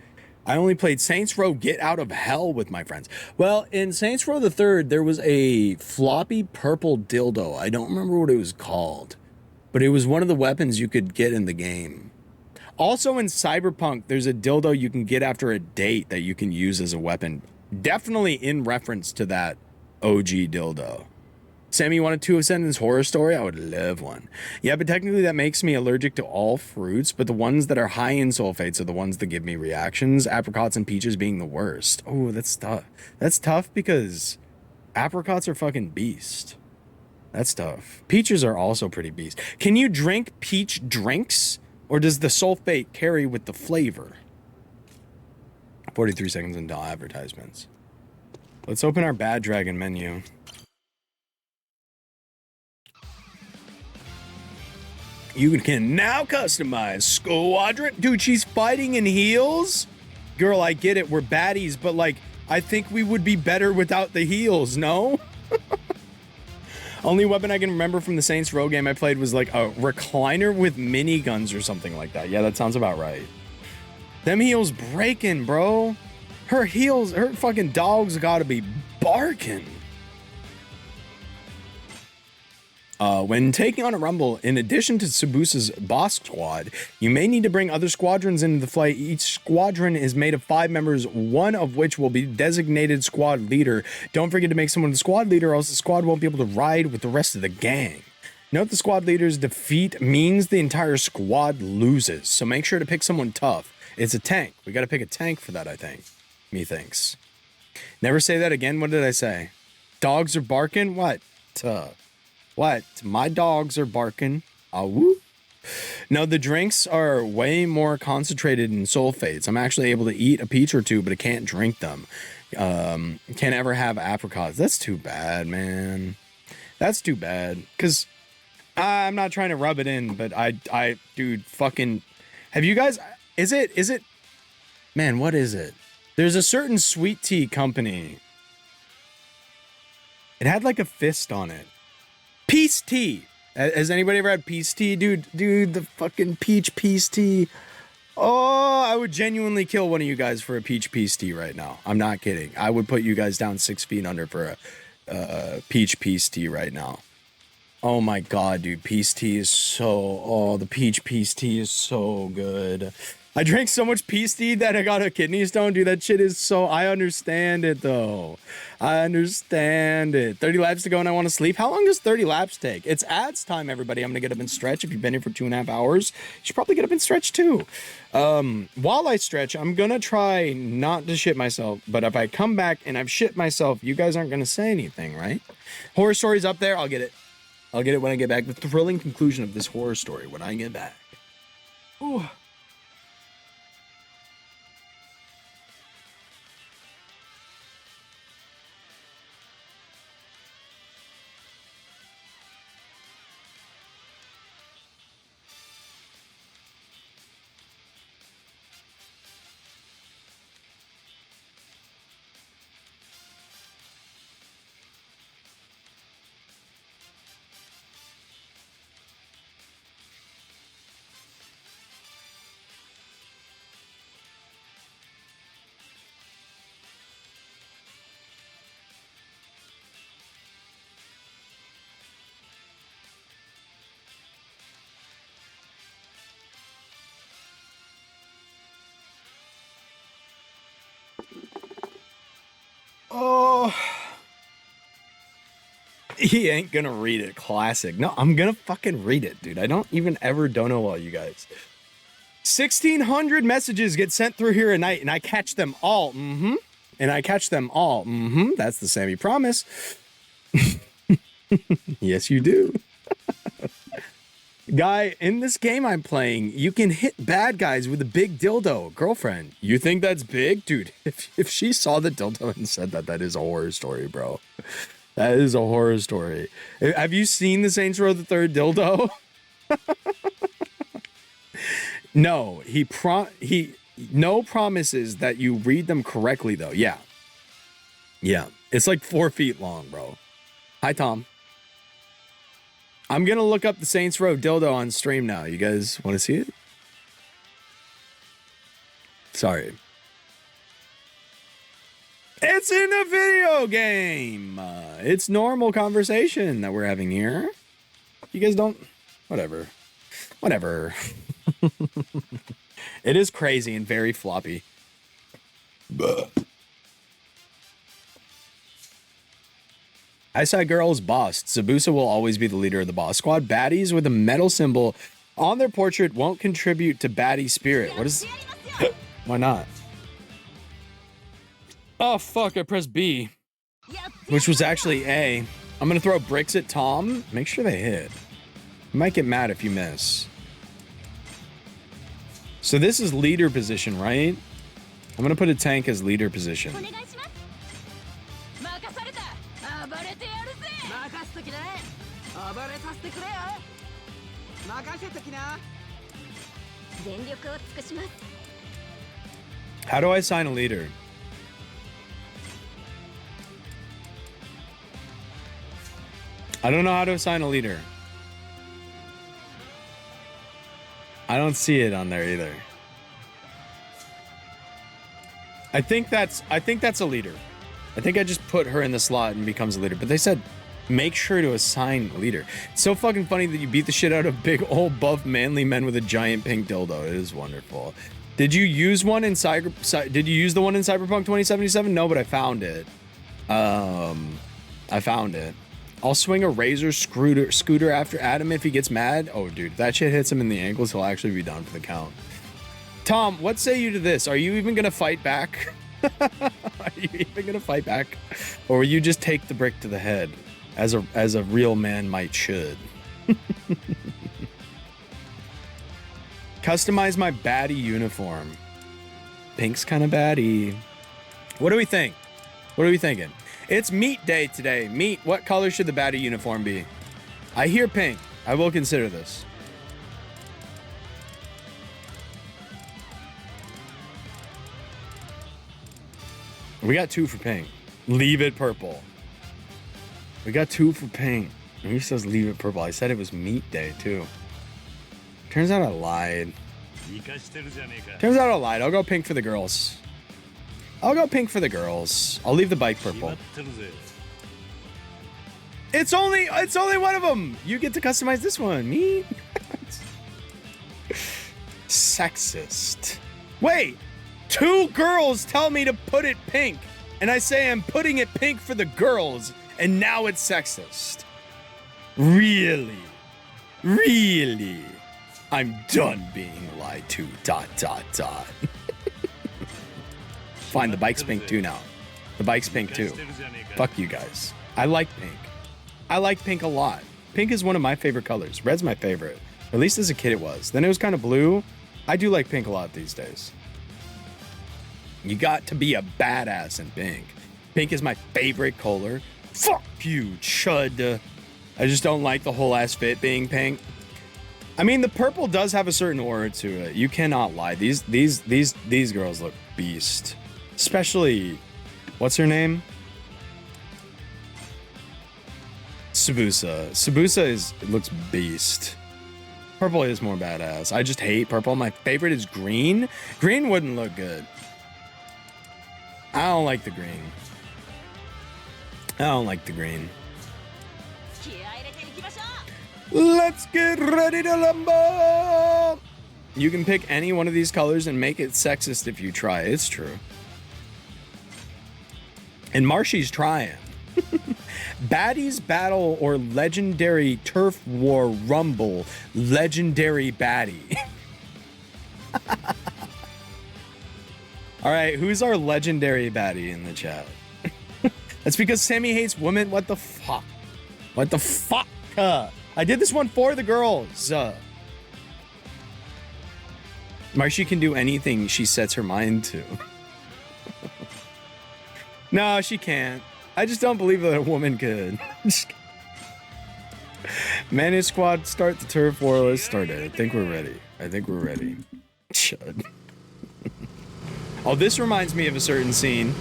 I only played Saints Row Get Out of Hell with my friends. Well, in Saints Row the Third, there was a floppy purple dildo. I don't remember what it was called, but it was one of the weapons you could get in the game. Also in Cyberpunk, there's a dildo you can get after a date that you can use as a weapon. Definitely in reference to that OG dildo. Sammy, you want a 2 sentence horror story? I would love one. Yeah, but technically that makes me allergic to all fruits, but the ones that are high in sulfates are the ones that give me reactions, apricots and peaches being the worst. Oh, that's tough. That's tough because apricots are fucking beast. That's tough. Peaches are also pretty beast. Can you drink peach drinks, or does the sulfate carry with the flavor? 43 seconds until advertisements. Let's open our Bad Dragon menu. You can now customize Squadron. Dude, she's fighting in heels? Girl, I get it. We're baddies, but like, I think we would be better without the heels, no? Only weapon I can remember from the Saints Row game I played was like a recliner with miniguns or something like that. Yeah, that sounds about right. Them heels breaking, bro. Her heels, her fucking dogs gotta be barking. When taking on a rumble, in addition to Subusa's boss squad, you may need to bring other squadrons into the flight. Each squadron is made of 5 members, one of which will be designated squad leader. Don't forget to make someone the squad leader, or else the squad won't be able to ride with the rest of the gang. Note the squad leader's defeat means the entire squad loses, so make sure to pick someone tough. It's a tank. We gotta pick a tank for that, I think. Methinks. Never say that again. What did I say? Dogs are barking? What? What? My dogs are barking. Awoo. No, the drinks are way more concentrated in sulfates. I'm actually able to eat a peach or two, but I can't drink them. Can't ever have apricots. That's too bad, man. That's too bad. Because I'm not trying to rub it in, but dude, fucking... Have you guys... Is it... Man, what is it? There's a certain sweet tea company. It had like a fist on it. Peace tea. Has anybody ever had peace tea? Dude, the fucking peach peace tea. Oh, I would genuinely kill one of you guys for a peach peace tea right now. I'm not kidding. I would put you guys down 6 feet under for a peach peace tea right now. Oh my god, dude. Peace tea is so... Oh, the peach peace tea is so good. I drank so much peace tea that I got a kidney stone. Dude, that shit is so... I understand it, though. I understand it. 30 laps to go and I want to sleep. How long does 30 laps take? It's ads time, everybody. I'm going to get up and stretch. If you've been here for 2.5 hours, you should probably get up and stretch, too. While I stretch, I'm going to try not to shit myself. But if I come back and I've shit myself, you guys aren't going to say anything, right? Horror stories up there. I'll get it. I'll get it when I get back. The thrilling conclusion of this horror story when I get back. Ooh. Oh, he ain't gonna read it. Classic. No, I'm gonna fucking read it, dude. I don't even ever know all you guys. 1,600 messages get sent through here a night, and I catch them all. Mm-hmm. And I catch them all. Mm-hmm. That's the Sammy promise. Yes, you do. Guy, in this game I'm playing, you can hit bad guys with a big dildo. Girlfriend, you think that's big? Dude, if she saw the dildo and said that, that is a horror story, bro. That is a horror story. Have you seen the Saints Row the Third dildo? No, no promises that you read them correctly, though. Yeah. Yeah. It's like 4 feet long, bro. Hi, Tom. I'm going to look up the Saints Row dildo on stream now. You guys want to see it? Sorry. It's in a video game. It's normal conversation that we're having here. You guys don't... Whatever. Whatever. It is crazy and very floppy. I saw girls boss. Zabusa will always be the leader of the boss squad. Baddies with a metal symbol on their portrait won't contribute to baddie spirit. What is... Why not? Oh, fuck. I pressed B. Which was actually A. I'm going to throw bricks at Tom. Make sure they hit. You might get mad if you miss. So this is leader position, right? I'm going to put a tank as leader position. How do I assign a leader? I don't know how to assign a leader. I don't see it on there either. I think that's a leader. I think I just put her in the slot and becomes a leader. But they said, make sure to assign a leader. It's so fucking funny that you beat the shit out of big old buff manly men with a giant pink dildo. It is wonderful. Did you use one in Did you use the one in Cyberpunk 2077? No, but I found it. I found it. I'll swing a razor scooter after Adam if he gets mad. Oh, dude, if that shit hits him in the ankles, he'll actually be down for the count. Tom, what say you to this? Are you even gonna fight back? Are you even gonna fight back, or will you just take the brick to the head, as a real man might should? Customize my baddie uniform. Pink's kind of baddie. What do we think? What are we thinking? It's meat day today. Meat, what color should the baddie uniform be? I hear pink. I will consider this. We got 2 for pink. Leave it purple. We got 2 for pink. And he says leave it purple. I said it was meat day too. Turns out I lied. Turns out I lied. I'll go pink for the girls. I'll go pink for the girls. I'll leave the bike purple. It's only one of them. You get to customize this one. Me? Sexist. Wait. 2 girls tell me to put it pink, and I say I'm putting it pink for the girls, and now it's sexist. Really? Really? I'm done being lied to. ... Fine, the bike's pink too now. The bike's pink too. Fuck you guys. I like pink. I like pink a lot. Pink is one of my favorite colors. Red's my favorite. At least as a kid it was. Then it was kind of blue. I do like pink a lot these days. You got to be a badass in pink. Pink is my favorite color. Fuck you, chud. I just don't like the whole ass fit being pink. I mean, the purple does have a certain aura to it. You cannot lie. These girls look beast. Especially, what's her name? Sabusa. Sabusa looks beast. Purple is more badass. I just hate purple. My favorite is green. Green wouldn't look good. I don't like the green. I don't like the green. Let's get ready to lumber. You can pick any one of these colors and make it sexist if you try. It's true. And Marshy's trying. Baddies battle or legendary turf war rumble. Legendary baddie. All right, who's our legendary baddie in the chat? That's because Sammy hates women. What the fuck? What the fuck? I did this one for the girls. Marshy can do anything she sets her mind to. No, she can't. I just don't believe that a woman could. Manage squad, start the turf war. Let's start it. I think we're ready. I think we're ready. Chud. Oh, this reminds me of a certain scene.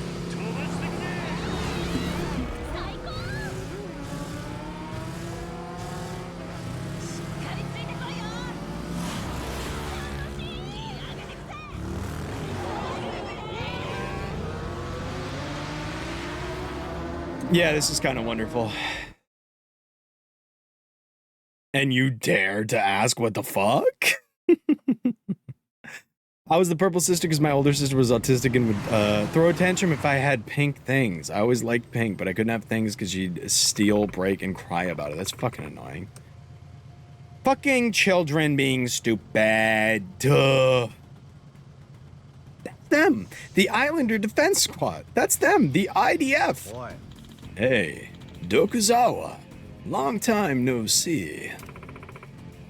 Yeah, this is kind of wonderful. And you dare to ask what the fuck? I was the purple sister because my older sister was autistic and would throw a tantrum if I had pink things. I always liked pink, but I couldn't have things because she'd steal, break, and cry about it. That's fucking annoying. Fucking children being stupid. Duh. That's them. The Islander Defense Squad. That's them. The IDF. Boy. Hey, Dokuzawa. Long time no see.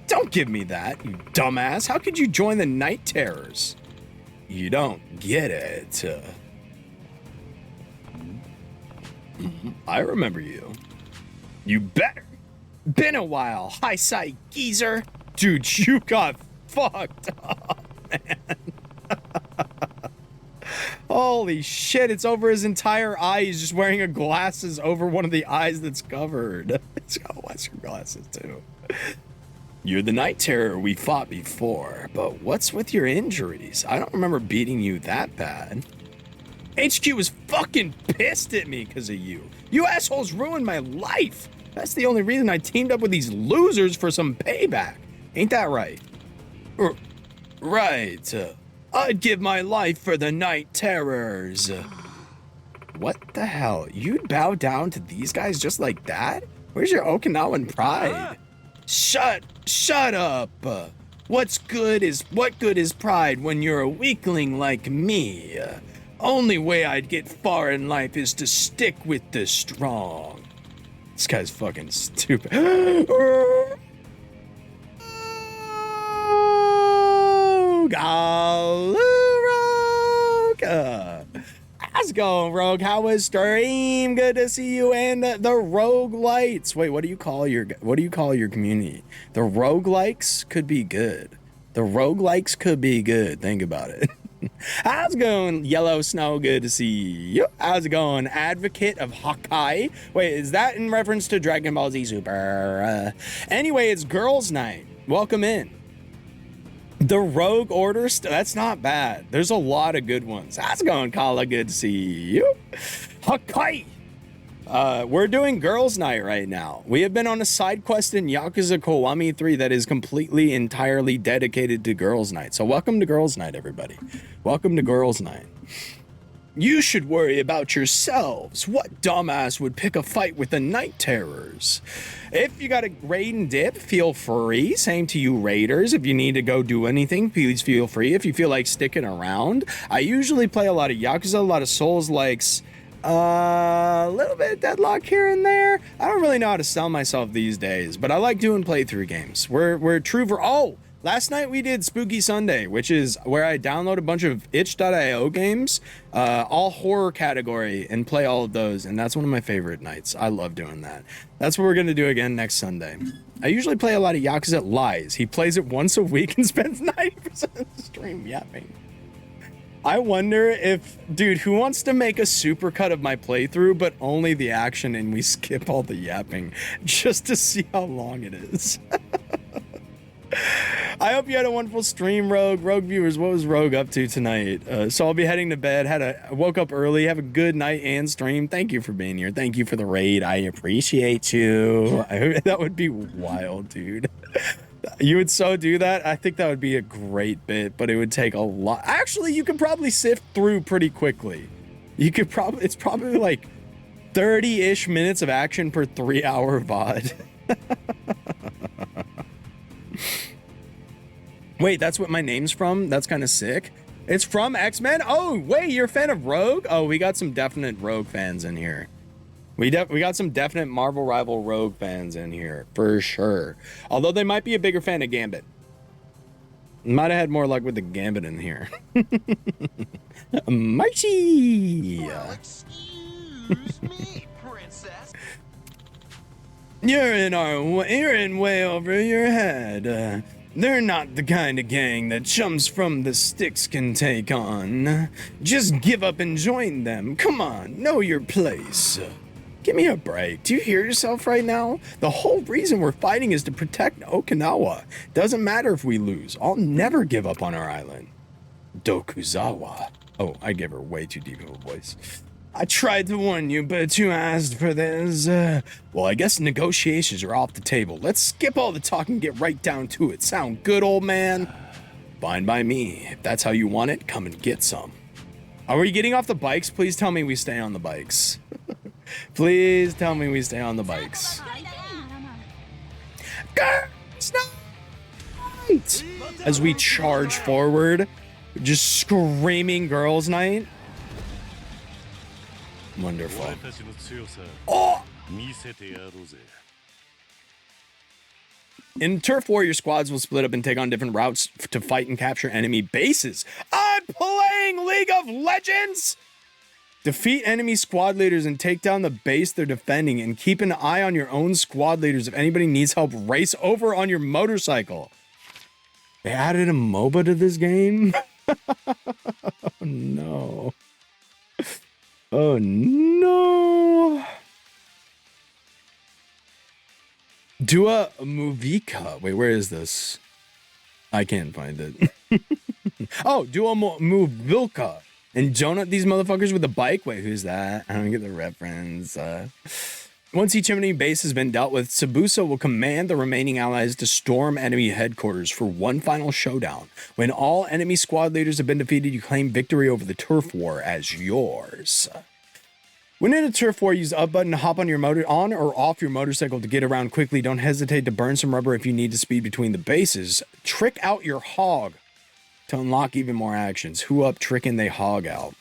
Don't give me that, you dumbass. How could you join the Night Terrors? You don't get it. I remember you. You better. Been a while, high sight geezer. Dude, you got fucked up, man. Holy shit, it's over his entire eye. He's just wearing a glasses over one of the eyes that's covered. He's got Western glasses, too. You're the Night Terror we fought before, but what's with your injuries? I don't remember beating you that bad. HQ was fucking pissed at me because of you. You assholes ruined my life. That's the only reason I teamed up with these losers for some payback. Ain't that right? Right. I'd give my life for the Night Terrors. What the hell? You'd bow down to these guys just like that? Where's your Okinawan pride? Shut up. What good is pride when you're a weakling like me? Only way I'd get far in life is to stick with the strong. This guy's fucking stupid. Rogue. How's it going, Rogue? How was stream? Good to see you and the Rogue Lights. Wait, what do you call your community? The Rogue Likes could be good. The Rogue Likes could be good. Think about it. How's it going, Yellow Snow? Good to see you. How's it going, Advocate of Hawkeye? Wait, is that in reference to Dragon Ball Z Super? Anyway, it's Girls' Night. Welcome in. The Rogue Order, that's not bad. There's a lot of good ones. How's it going, Kala? Good to see you. Hakai! We're doing Girls' Night right now. We have been on a side quest in Yakuza Kiwami 3 that is completely, entirely dedicated to Girls' Night. So welcome to Girls' Night, everybody. Welcome to Girls' Night. You should worry about yourselves. What dumbass would pick a fight with the Night Terrors? If you got a raid and dip, feel free. Same to you raiders. If you need to go do anything, please feel free. If you feel like sticking around, I usually play a lot of Yakuza, a lot of Souls-likes, a little bit of Deadlock here and there. I don't really know how to sell myself these days, but I like doing playthrough games. We're true for... Oh! Last night we did Spooky Sunday, which is where I download a bunch of itch.io games, all horror category, and play all of those, and that's one of my favorite nights. I love doing that. That's what we're going to do again next Sunday. I usually play a lot of Yakuza Lies. He plays it once a week and spends 90% of the stream yapping. I wonder if... Dude, who wants to make a supercut of my playthrough, but only the action, and we skip all the yapping, just to see how long it is? I hope you had a wonderful stream, Rogue. Rogue viewers, what was Rogue up to tonight? So I'll be heading to bed. Woke up early. Have a good night and stream. Thank you for being here. Thank you for the raid. I appreciate you. That would be wild, dude. You would so do that? I think that would be a great bit, but it would take a lot. Actually, you could probably sift through pretty quickly. It's probably like 30-ish minutes of action per 3-hour VOD. Wait, that's what my name's from? That's kind of sick. It's from X-Men? Oh, wait, you're a fan of Rogue? Oh, we got some definite Rogue fans in here. We got some definite Marvel rival Rogue fans in here, for sure. Although they might be a bigger fan of Gambit. Might have had more luck with the Gambit in here. Mighty! Well, excuse me, princess. You're in way over your head. They're not the kind of gang that chums from the sticks can take on. Just give up and join them. Come on, know your place. Give me a break. Do you hear yourself right now? The whole reason we're fighting is to protect Okinawa. Doesn't matter if we lose. I'll never give up on our island. Dokuzawa. Oh, I gave her way too deep of a voice. I tried to warn you, but you asked for this. Well, I guess negotiations are off the table. Let's skip all the talk and get right down to it. Sound good, old man? Fine by me. If that's how you want it, come and get some. Are we getting off the bikes? Please tell me we stay on the bikes. Please tell me we stay on the bikes. Girls night! As we charge forward, just screaming girls night. Wonderful. Oh! In Turf War, your squads will split up and take on different routes to fight and capture enemy bases. I'm playing League of Legends! Defeat enemy squad leaders and take down the base they're defending, and keep an eye on your own squad leaders. If anybody needs help, race over on your motorcycle. They added a MOBA to this game? Oh, no. Oh, no. Dua Muvika. Wait, where is this? I can't find it. Oh, Dua Muvilka. And donut these motherfuckers with a bike? Wait, who's that? I don't get the reference. Once each enemy base has been dealt with, Sabusa will command the remaining allies to storm enemy headquarters for one final showdown. When all enemy squad leaders have been defeated, you claim victory over the turf war as yours. When in a turf war, use the up button to hop on your on or off your motorcycle to get around quickly. Don't hesitate to burn some rubber if you need to speed between the bases. Trick out your hog to unlock even more actions. Who up tricking they hog out?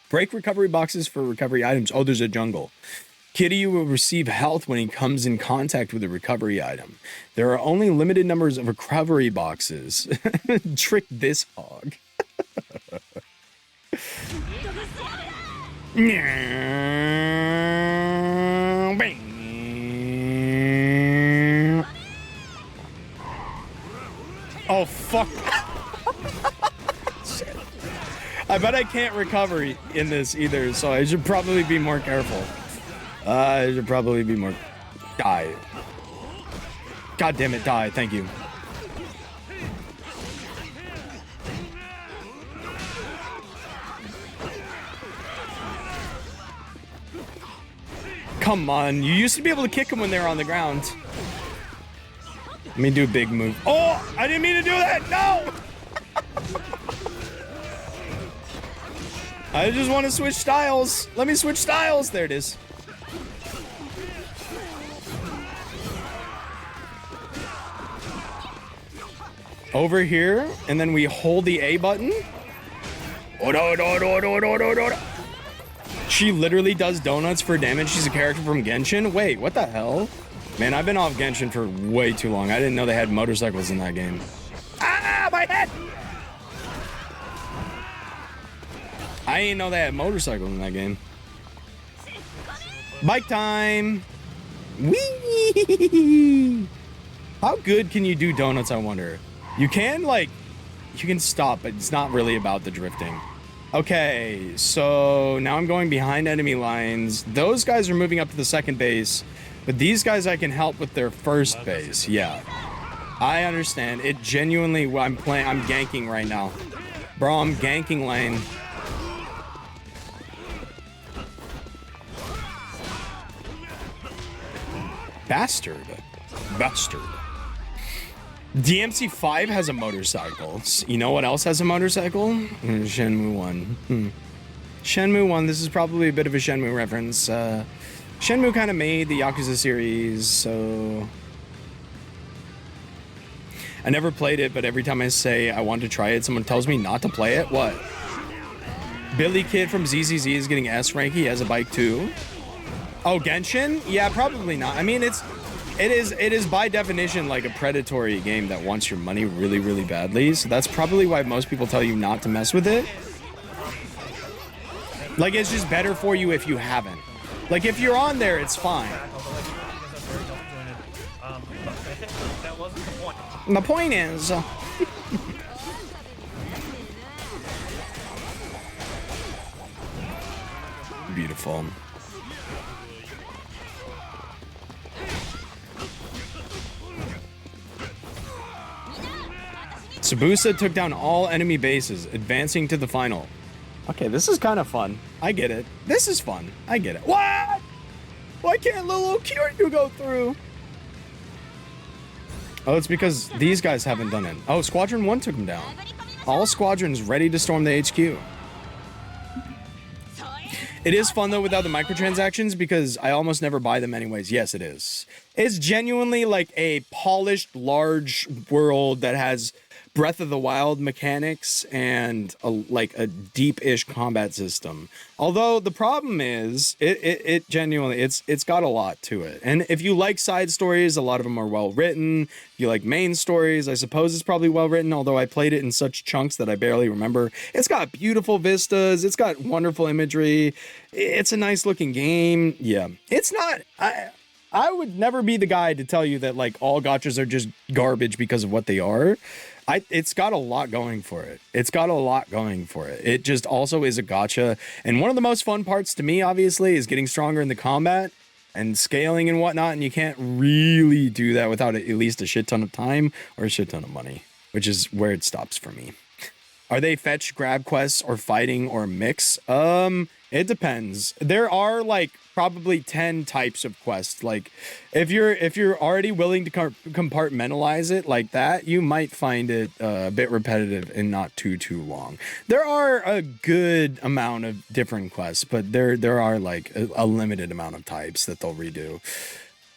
Break recovery boxes for recovery items. Oh, there's a jungle. Kiryu will receive health when he comes in contact with a recovery item. There are only limited numbers of recovery boxes. Trick this hog. Oh, fuck. Shit. I bet I can't recover in this either, so I should probably be more careful. I should probably be more... Die. God damn it, die. Thank you. Come on. You used to be able to kick them when they were on the ground. Let me do a big move. Oh! I didn't mean to do that! No! I just want to switch styles. Let me switch styles. There it is. Over here, and then we hold the A button. She literally does donuts for damage. She's a character from Genshin. Wait, what the hell? Man, I've been off Genshin for way too long. I didn't know they had motorcycles in that game. Ah, my head! I didn't know they had motorcycles in that game. Bike time! Whee! How good can you do donuts, I wonder? You can, like, you can stop, but it's not really about the drifting. Okay, so now I'm going behind enemy lines. Those guys are moving up to the second base, but these guys I can help with their first base. Yeah, I understand. It genuinely, I'm ganking right now. Bro, I'm ganking lane. Bastard. Bastard. DMC5 has a motorcycle. You know what else has a motorcycle? Shenmue 1. Shenmue 1, this is probably a bit of a Shenmue reference. Shenmue kind of made the Yakuza series, so... I never played it, but every time I say I want to try it, someone tells me not to play it. What? Billy Kid from ZZZ is getting S rank. He has a bike too. Oh, Genshin? Yeah, probably not. I mean, it is by definition like a predatory game that wants your money really, really badly. So that's probably why most people tell you not to mess with it. Like, it's just better for you if you haven't. Like, if you're on there, it's fine. The point is... Beautiful. Sabusa took down all enemy bases, advancing to the final. Okay, this is kind of fun. I get it. This is fun. I get it. What? Why can't little Kiryu go through? Oh, it's because these guys haven't done it. Oh, Squadron 1 took him down. All squadrons ready to storm the HQ. It is fun though without the microtransactions because I almost never buy them anyways. Yes, it is. It's genuinely like a polished, large world that has Breath of the Wild mechanics and like a deep-ish combat system. Although the problem is, it genuinely, it's got a lot to it. And if you like side stories, a lot of them are well written. If you like main stories, I suppose it's probably well written, although I played it in such chunks that I barely remember. It's got beautiful vistas. It's got wonderful imagery. It's a nice looking game. Yeah, it's not, I would never be the guy to tell you that like all gachas are just garbage because of what they are. It's got a lot going for it. It's got a lot going for it. It just also is a gacha. And one of the most fun parts to me, obviously, is getting stronger in the combat and scaling and whatnot. And you can't really do that without at least a shit ton of time or a shit ton of money, which is where it stops for me. Are they fetch, grab quests, or fighting, or a mix? It depends. There are like probably 10 types of quests. Like if you're already willing to compartmentalize it like that, you might find it a bit repetitive and not too long. There are a good amount of different quests, but there are like a limited amount of types that they'll redo.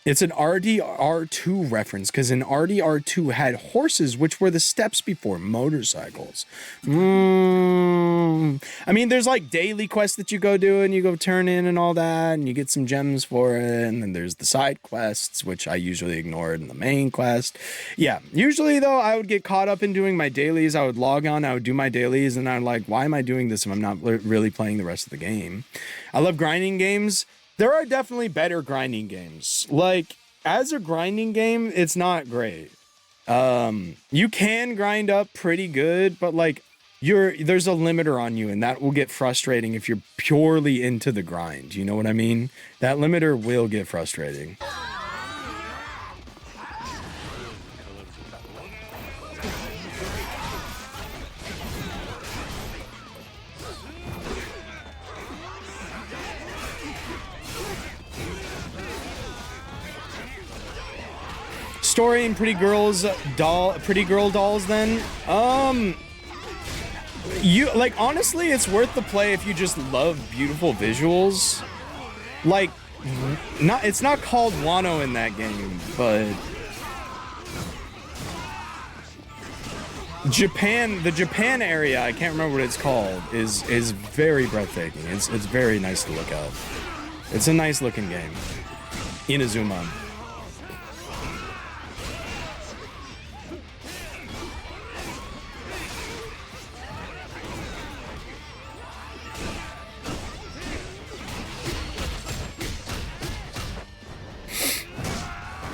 It's an RDR2 reference because an RDR2 had horses, which were the steps before motorcycles. I mean, there's like daily quests that you go do and you go turn in and all that, and you get some gems for it. And then there's the side quests, which I usually ignored in the main quest. Yeah, usually though, I would get caught up in doing my dailies. I would log on, I would do my dailies, and I'm like, why am I doing this if I'm not really playing the rest of the game? I love grinding games. There are definitely better grinding games. Like, as a grinding game, it's not great. You can grind up pretty good, but like, there's a limiter on you, and that will get frustrating if you're purely into the grind. You know what I mean? That limiter will get frustrating. Story and pretty girl dolls then. You like, honestly, it's worth the play if you just love beautiful visuals. Like, it's not called Wano in that game, but the Japan area, I can't remember what it's called, is very breathtaking. It's very nice to look at. It's a nice looking game. Inazuma.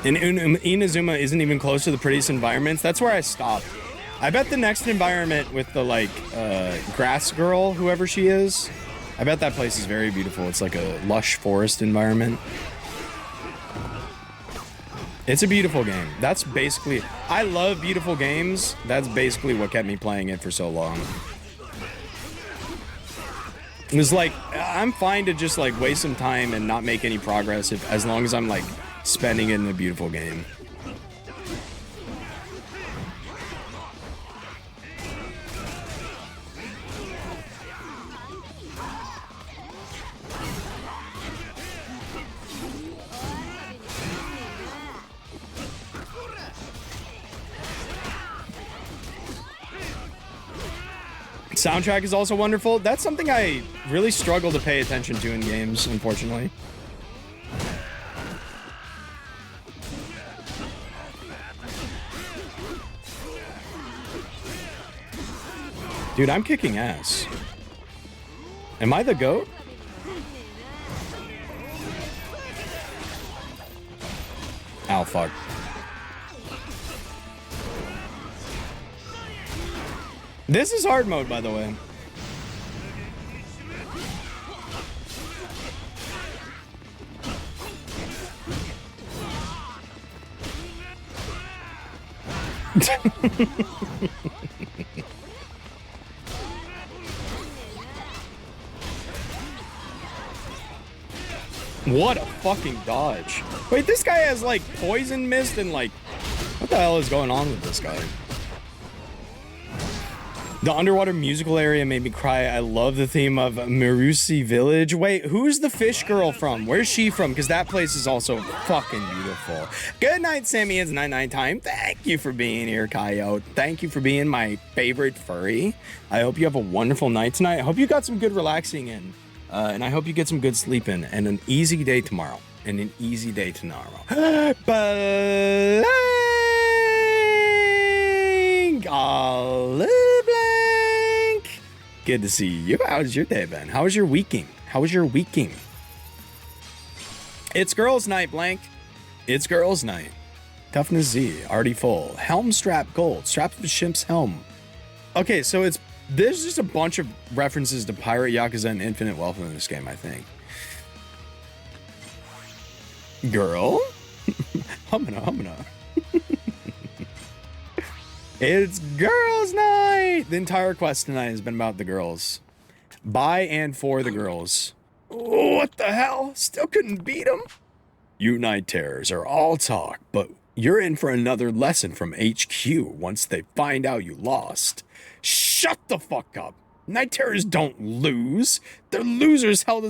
And Inazuma isn't even close to the prettiest environments. That's where I stopped. I bet the next environment with the like grass girl, whoever she is, I bet that place is very beautiful. It's like a lush forest environment. It's a beautiful game. That's basically, I love beautiful games. That's basically what kept me playing it for so long. It was like, I'm fine to just like waste some time and not make any progress as long as I'm like spending it in a beautiful game. Soundtrack is also wonderful. That's something I really struggle to pay attention to in games, unfortunately. Dude, I'm kicking ass. Am I the GOAT? Ow, fuck. This is hard mode, by the way. What a fucking dodge. Wait, this guy has like poison mist and like, what the hell is going on with this guy? The underwater musical area made me cry. I love the theme of Marusi Village. Wait, who's the fish girl from? Where's she from? Because that place is also fucking beautiful. Good night, Sammy. It's night time. Thank you for being here, Coyote. Thank you for being my favorite furry. I hope you have a wonderful night tonight. I hope you got some good relaxing in. And I hope you get some good sleep in. And an easy day tomorrow. And an easy day tomorrow. Blank. Good to see you. How's your day been? How was your weeking? How was your weeking? It's girls' night, Blank. It's girls' night. Toughness Z, already full. Helm strap gold. Strap of the shimp's helm. Okay, so there's just a bunch of references to Pirate, Yakuza, and Infinite Wealth in this game, I think. Girl? Humana. It's girls' night! The entire quest tonight has been about the girls. By and for the girls. What the hell? Still couldn't beat them? You night terrors are all talk, but you're in for another lesson from HQ once they find out you lost. Shut the fuck up! Night terrors don't lose. These losers held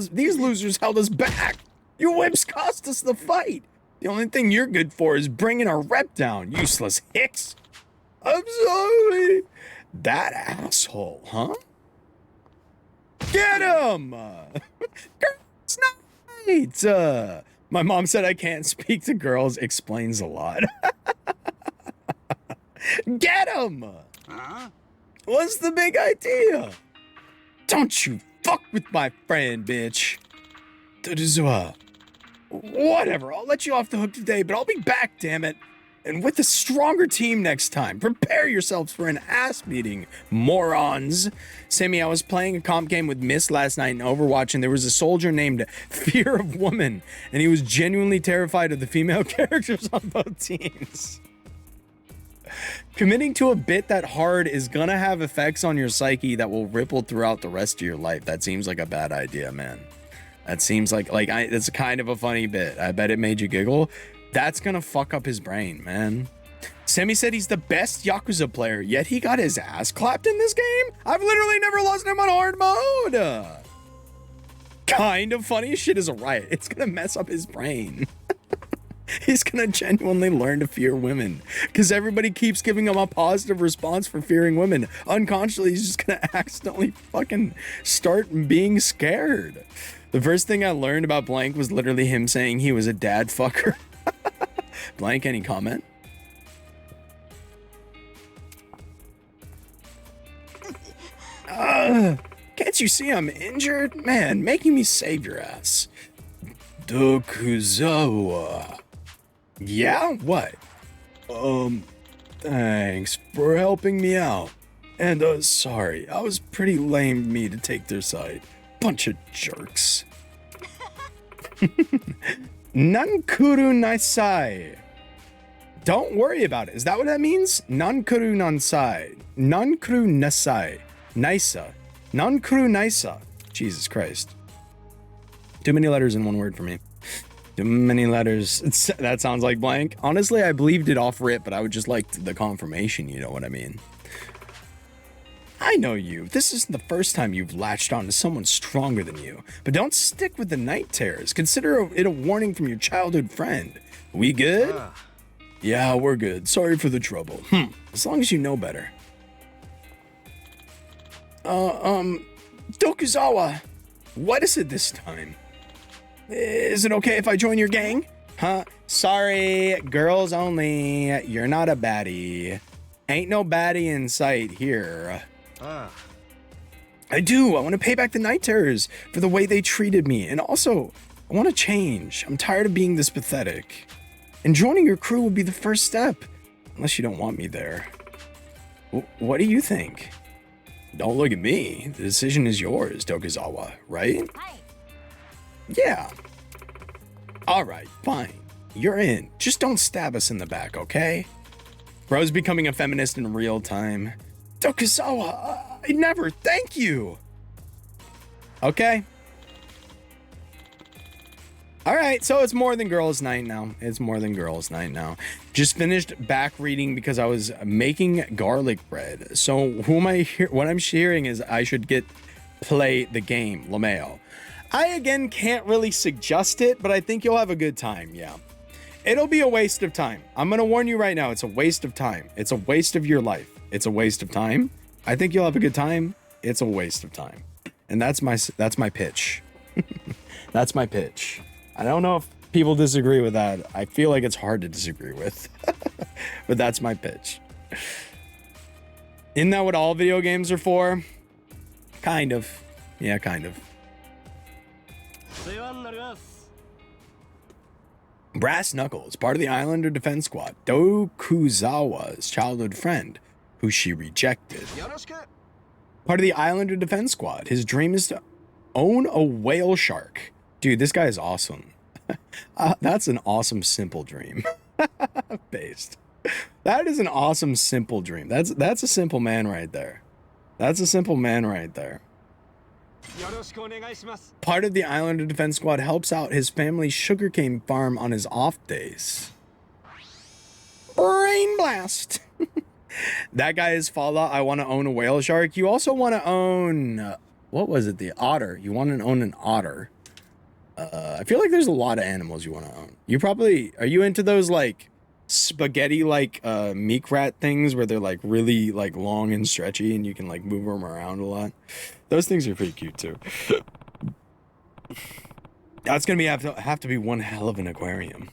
us back. Your whips cost us the fight. The only thing you're good for is bringing our rep down, useless hicks. I'm sorry. That asshole, huh? Get him! Girls' night! My mom said I can't speak to girls explains a lot. Get him! Huh? What's the big idea? Don't you fuck with my friend, bitch. Whatever, I'll let you off the hook today, but I'll be back, damn it. And with a stronger team next time. Prepare yourselves for an ass beating, morons. Sammy, I was playing a comp game with Miss last night in Overwatch, and there was a soldier named Fear of Woman, and he was genuinely terrified of the female characters on both teams. Committing to a bit that hard is gonna have effects on your psyche that will ripple throughout the rest of your life. That seems like a bad idea, man. That seems like it's kind of a funny bit. I bet it made you giggle. That's gonna fuck up his brain, man. Sammy said he's the best Yakuza player, yet he got his ass clapped in this game? I've literally never lost him on hard mode. Kind of funny. Shit is a riot. It's gonna mess up his brain. He's gonna genuinely learn to fear women because everybody keeps giving him a positive response for fearing women. Unconsciously, he's just gonna accidentally fucking start being scared. The first thing I learned about Blank was literally him saying he was a dad fucker. Blank, any comment? Can't you see I'm injured? Man, making me save your ass. Dokuzawa. Yeah? What? Thanks for helping me out. And, sorry, I was pretty lame of me to take their side. Bunch of jerks. Nankuru naisai. Don't worry about it. Is that what that means? Nankuru nansai. Nankuru nasai. Nisa. Nankuru nisa. Jesus Christ. Too many letters in one word for me. Too many letters. That sounds like Blank. Honestly, I believed it off rip, but I would just like the confirmation, you know what I mean? I know you. This isn't the first time you've latched on to someone stronger than you. But don't stick with the night terrors. Consider it a warning from your childhood friend. We good? Yeah, we're good. Sorry for the trouble. As long as you know better. Dokuzawa. What is it this time? Is it okay if I join your gang? Huh? Sorry, girls only. You're not a baddie. Ain't no baddie in sight here. I do. I want to pay back the night terrors for the way they treated me. And also, I want to change. I'm tired of being this pathetic. And joining your crew will be the first step. Unless you don't want me there. What do you think? Don't look at me. The decision is yours, Dokuzawa, right? Hi. Yeah. Alright, fine. You're in. Just don't stab us in the back, okay? Bro's becoming a feminist in real time. Dokuzawa, I never, thank you. Okay. All right, so it's more than girls' night now. It's more than girls' night now. Just finished back reading because I was making garlic bread. So what I'm hearing is I should play the game, LMAO. I again can't really suggest it, but I think you'll have a good time. Yeah, it'll be a waste of time. I'm gonna warn you right now. It's a waste of time. It's a waste of your life. It's a waste of time. I think you'll have a good time. It's a waste of time, and that's my pitch. That's my pitch. I don't know if people disagree with that. I feel like it's hard to disagree with, but that's my pitch. Isn't that what all video games are for? Kind of. Yeah, kind of. Brass Knuckles, part of the Islander Defense Squad. Dokuzawa's childhood friend, who she rejected. Part of the Islander Defense Squad. His dream is to own a whale shark. Dude, this guy is awesome. That's an awesome, simple dream. Based. That is an awesome, simple dream. That's a simple man right there. That's a simple man right there. Part of the Islander Defense Squad helps out his family's sugarcane farm on his off days. Brain blast. That guy is Fallout. I want to own a whale shark. You also want to own... what was it? The otter. You want to own an otter. I feel like there's a lot of animals you want to own. You probably... Are you into those, like, spaghetti, like, meat rat things where they're, like, really, like, long and stretchy and you can, like, move them around a lot? Those things are pretty cute, too. That's going to have to be one hell of an aquarium.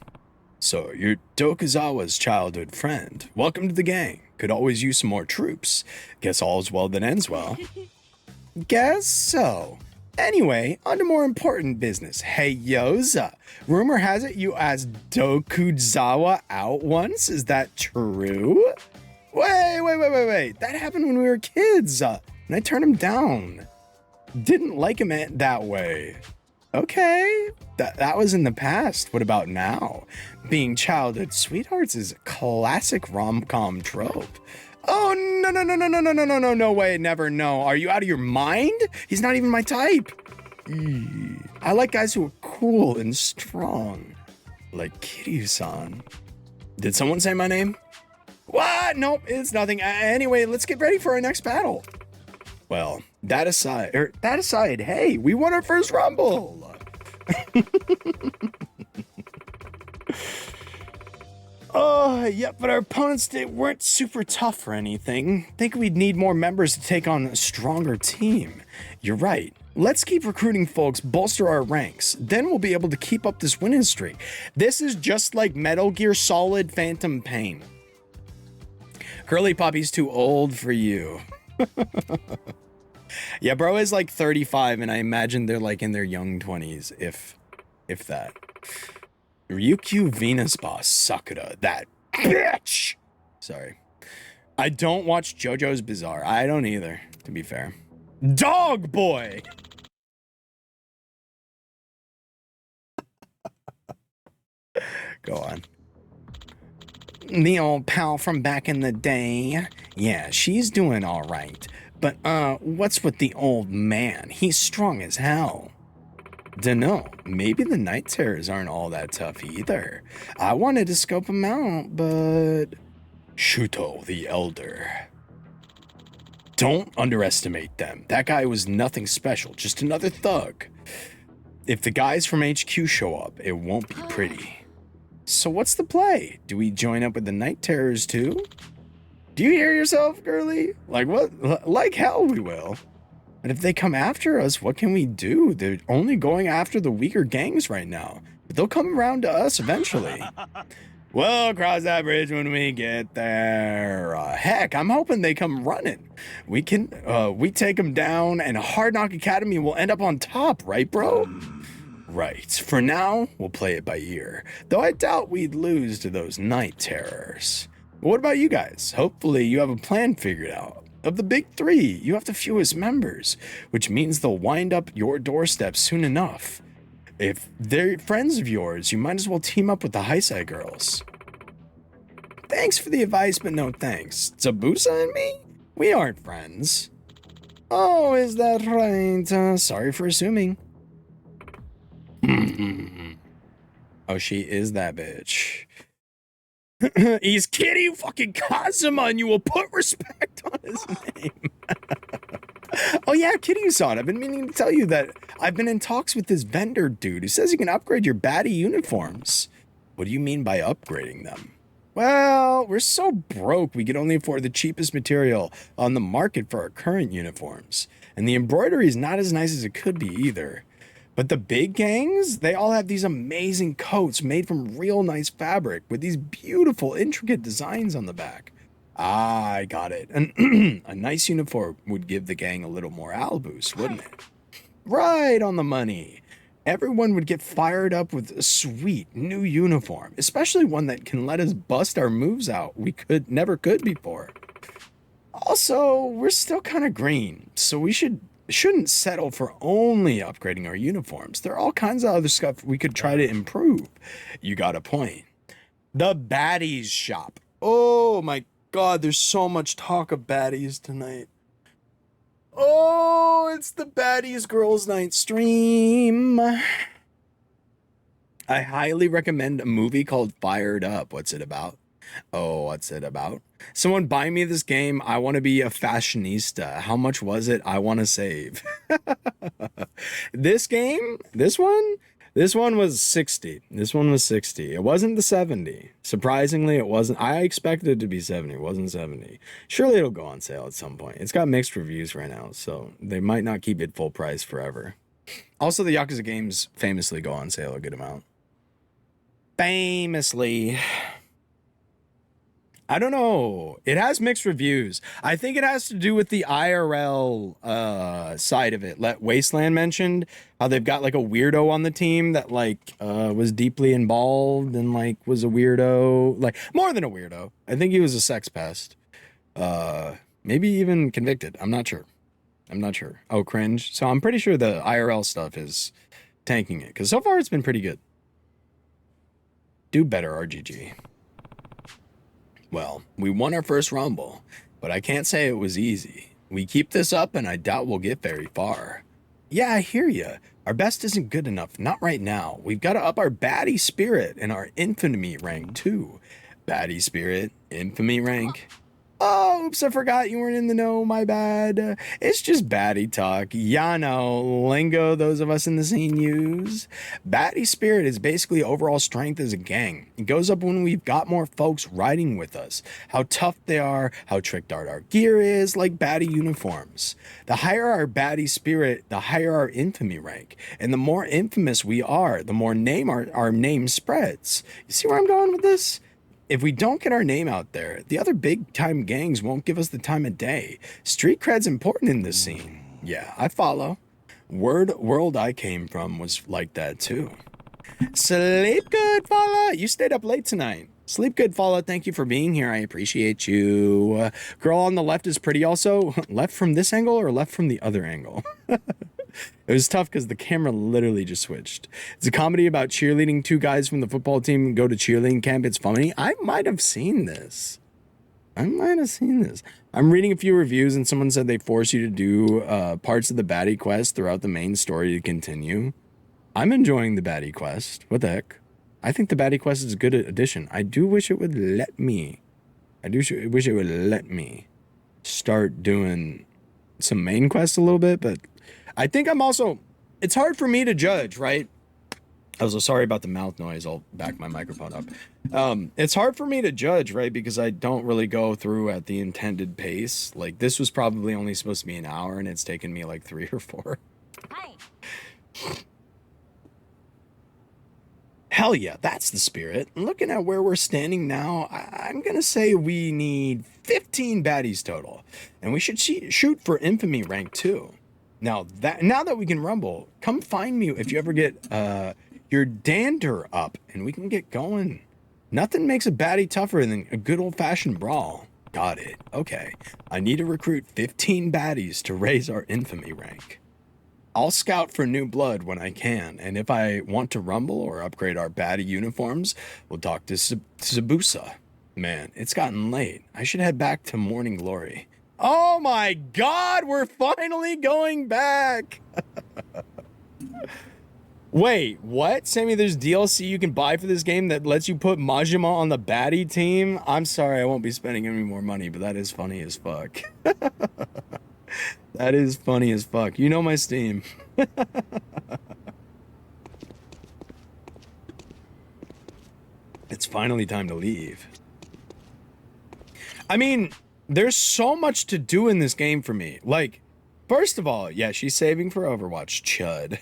So, you're Dokuzawa's childhood friend. Welcome to the gang. Could always use some more troops. Guess all's well that ends well. Guess so. Anyway, on to more important business. Hey, Yoza. Rumor has it you asked Dokuzawa out once. Is that true? Wait. That happened when we were kids. And I turned him down. Didn't like him that way. Okay. That was in the past. What about now? Being childhood sweethearts is a classic rom-com trope. Oh, no way, never, no. Are you out of your mind? He's not even my type. I like guys who are cool and strong. Like Kiryu-san. Did someone say my name? What? Nope, it's nothing. Anyway, let's get ready for our next battle. Well, that aside, hey, we won our first Rumble. Yeah, but our opponents weren't super tough or anything. Think we'd need more members to take on a stronger team. You're right. Let's keep recruiting folks, bolster our ranks. Then we'll be able to keep up this winning streak. This is just like Metal Gear Solid Phantom Pain. Curly Poppy's too old for you. Yeah, bro is like 35, and I imagine they're like in their young 20s, if that. Ryukyu Venus Boss Sakura, that bitch! Sorry. I don't watch JoJo's Bizarre. I don't either, to be fair. Dog Boy! Go on. The old pal from back in the day. Yeah, she's doing all right. But, what's with the old man? He's strong as hell. Dunno, maybe the Night Terrors aren't all that tough either. I wanted to scope them out, but... Shuto the Elder. Don't underestimate them. That guy was nothing special, just another thug. If the guys from HQ show up, it won't be pretty. So what's the play? Do we join up with the Night Terrors too? Do you hear yourself, girly? Like what? Like hell we will. And if they come after us, what can we do? They're only going after the weaker gangs right now. But they'll come around to us eventually. We'll cross that bridge when we get there. Heck, I'm hoping they come running. We take them down and Hard Knock Academy will end up on top, right, bro? Right. For now, we'll play it by ear. Though I doubt we'd lose to those Night Terrors. But what about you guys? Hopefully you have a plan figured out. Of the big three, you have the fewest members, which means they'll wind up your doorstep soon enough. If they're friends of yours, you might as well team up with the Heisei girls. Thanks for the advice, but no thanks. Zabusa and me? We aren't friends. Oh, is that right? Sorry for assuming. Oh, she is that bitch. He's Kiryu fucking Kazuma, and you will put respect on his name. Oh yeah, Kiryu-san, I've been meaning to tell you that I've been in talks with this vendor dude who says you can upgrade your baddie uniforms. What do you mean by upgrading them? Well, we're so broke we can only afford the cheapest material on the market for our current uniforms. And the embroidery is not as nice as it could be either. But the big gangs, they all have these amazing coats made from real nice fabric with these beautiful, intricate designs on the back. Ah, I got it. And a nice uniform would give the gang a little morale boost, wouldn't it? Right on the money. Everyone would get fired up with a sweet new uniform, especially one that can let us bust our moves out we never could before. Also, we're still kind of green, so we shouldn't settle for only upgrading our uniforms. There are all kinds of other stuff we could try to improve. You got a point. The baddies shop. Oh my god, there's so much talk of baddies tonight. Oh, it's the Baddies Girls Night stream. I highly recommend a movie called Fired Up. What's it about? Oh, what's it about? Someone buy me this game. I want to be a fashionista. How much was it? I want to save. This game, this one was 60. This one was 60. It wasn't the 70. Surprisingly, it wasn't. I expected it to be 70. It wasn't 70. Surely it'll go on sale at some point. It's got mixed reviews right now, so they might not keep it full price forever. Also, the Yakuza games famously go on sale a good amount. Famously. I don't know. It has mixed reviews. I think it has to do with the IRL side of it. Wasteland mentioned how they've got like a weirdo on the team that like was deeply involved and like was a weirdo, like more than a weirdo. I think he was a sex pest. Maybe even convicted. I'm not sure. Oh, cringe. So I'm pretty sure the IRL stuff is tanking it because so far it's been pretty good. Do better, RGG. Well, we won our first Rumble, but I can't say it was easy. We keep this up and I doubt we'll get very far. Yeah, I hear ya. Our best isn't good enough, not right now. We've got to up our baddie spirit and our infamy rank too. Baddie spirit, infamy rank. Oh, oops, I forgot you weren't in the know, my bad. It's just baddie talk. Ya know, lingo those of us in the scene use. Baddie spirit is basically overall strength as a gang. It goes up when we've got more folks riding with us. How tough they are, how tricked out our gear is, like baddie uniforms. The higher our baddie spirit, the higher our infamy rank. And the more infamous we are, the more our name spreads. You see where I'm going with this? If we don't get our name out there, the other big-time gangs won't give us the time of day. Street cred's important in this scene. Yeah, I follow. World I came from was like that, too. Sleep good, Fala. You stayed up late tonight. Sleep good, Fala. Thank you for being here. I appreciate you. Girl on the left is pretty also. Left from this angle or left from the other angle? It was tough because the camera literally just switched. It's a comedy about cheerleading. Two guys from the football team go to cheerleading camp. It's funny. I might have seen this. I'm reading a few reviews and someone said they force you to do parts of the baddie quest throughout the main story to continue. I'm enjoying the baddie quest. What the heck? I think the baddie quest is a good addition. I do wish it would let me. Start doing some main quests a little bit, but I think I'm also, it's hard for me to judge, right? I was so sorry about the mouth noise. I'll back my microphone up. It's hard for me to judge, right? Because I don't really go through at the intended pace. Like this was probably only supposed to be an hour and it's taken me like 3 or 4. Hi. Hell yeah, that's the spirit. Looking at where we're standing now, I'm going to say we need 15 baddies total. And we should shoot for infamy rank 2. Now that we can rumble, come find me if you ever get your dander up and we can get going. Nothing makes a baddie tougher than a good old-fashioned brawl. Got it. Okay. I need to recruit 15 baddies to raise our infamy rank. I'll scout for new blood when I can, and if I want to rumble or upgrade our baddie uniforms, we'll talk to Sabusa. Man, it's gotten late. I should head back to Morning Glory. Oh my god, we're finally going back! Wait, what? Sammy, there's DLC you can buy for this game that lets you put Majima on the baddie team? I'm sorry, I won't be spending any more money, but that is funny as fuck. That is funny as fuck. You know my Steam. It's finally time to leave. I mean, there's so much to do in this game for me. Like, first of all, yeah, she's saving for Overwatch, chud.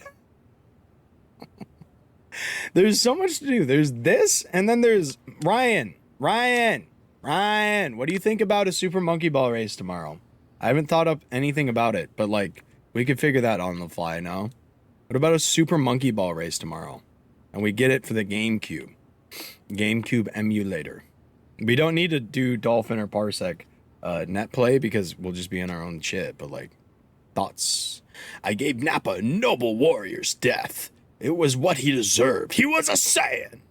There's so much to do. There's this, and then there's Ryan. What do you think about a Super Monkey Ball race tomorrow? I haven't thought up anything about it, but like, we could figure that on the fly now. What about a Super Monkey Ball race tomorrow? And we get it for the GameCube. GameCube emulator. We don't need to do Dolphin or Parsec net play because we'll just be in our own shit, but like, thoughts. I gave Nappa a noble warrior's death. It was what he deserved. He was a Saiyan.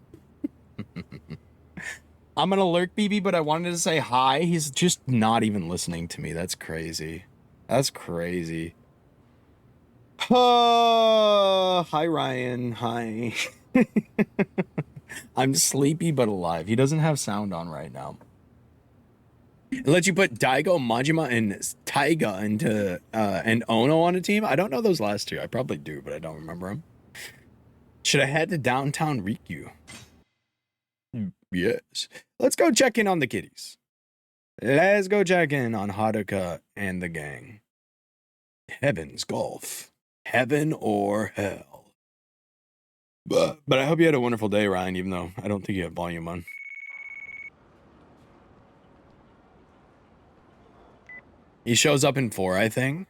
I'm gonna lurk BB, but I wanted to say hi. He's just not even listening to me. That's crazy. That's crazy. Hi, Ryan. Hi. I'm sleepy but alive. He doesn't have sound on right now. It lets you put Daigo, Majima, and Taiga into and Ono on a team. I don't know those last two. I probably do, but I don't remember them. Should I head to downtown Rikyu? Yes. Let's go check in on the kitties. Let's go check in on Haruka and the gang. Heaven's golf. Heaven or hell. But I hope you had a wonderful day, Ryan, even though I don't think you have volume on. He shows up in 4, I think.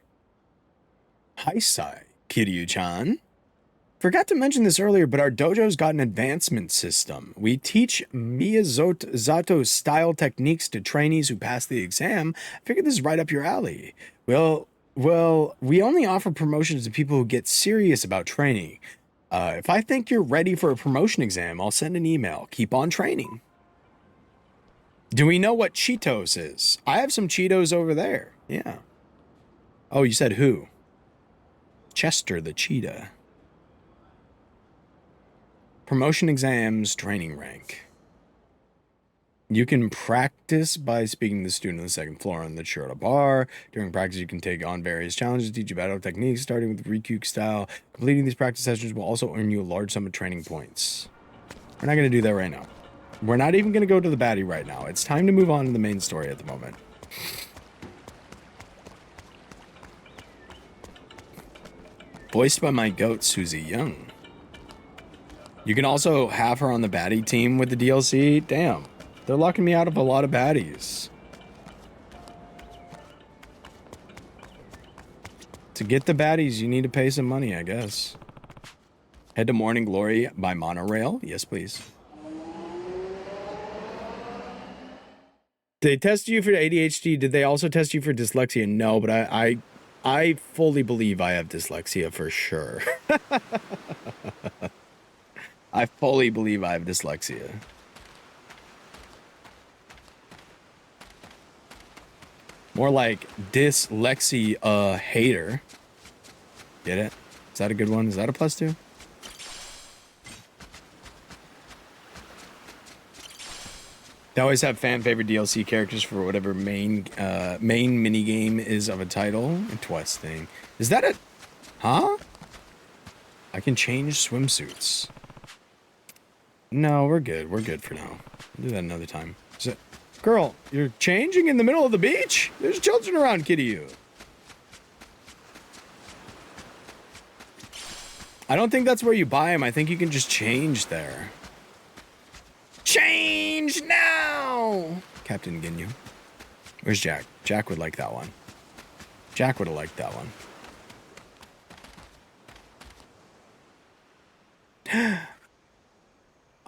Hi, Sai, Kiryu-chan. Forgot to mention this earlier, but our dojo's got an advancement system. We teach Miyazato style techniques to trainees who pass the exam. I figured this is right up your alley. Well, we only offer promotions to people who get serious about training. If I think you're ready for a promotion exam, I'll send an email. Keep on training. Do we know what Cheetos is? I have some Cheetos over there. Yeah. Oh, you said who? Chester the cheetah. Promotion exams, training rank. You can practice by speaking to the student on the second floor on the Shirota bar. During practice, you can take on various challenges, teach you battle techniques, starting with Rikyu style. Completing these practice sessions will also earn you a large sum of training points. We're not going to do that right now. We're not even going to go to the baddie right now. It's time to move on to the main story at the moment. Voiced by my goat, Susie Young. You can also have her on the baddie team with the DLC. Damn, they're locking me out of a lot of baddies. To get the baddies, you need to pay some money, I guess. Head to Morning Glory by monorail. Yes, please. Did they test you for ADHD? Did they also test you for dyslexia? No, but I fully believe I have dyslexia for sure. I fully believe I have dyslexia. More like dyslexia hater. Get it? Is that a good one? Is that a +2? They always have fan favorite DLC characters for whatever main minigame is of a title. Interesting. Is that a... Huh? I can change swimsuits. No, we're good. We're good for now. We'll do that another time. Girl, you're changing in the middle of the beach? There's children around, Kitty. I don't think that's where you buy them. I think you can just change there. Change now! Captain Ginyu. Where's Jack? Jack would like that one. Jack would have liked that one.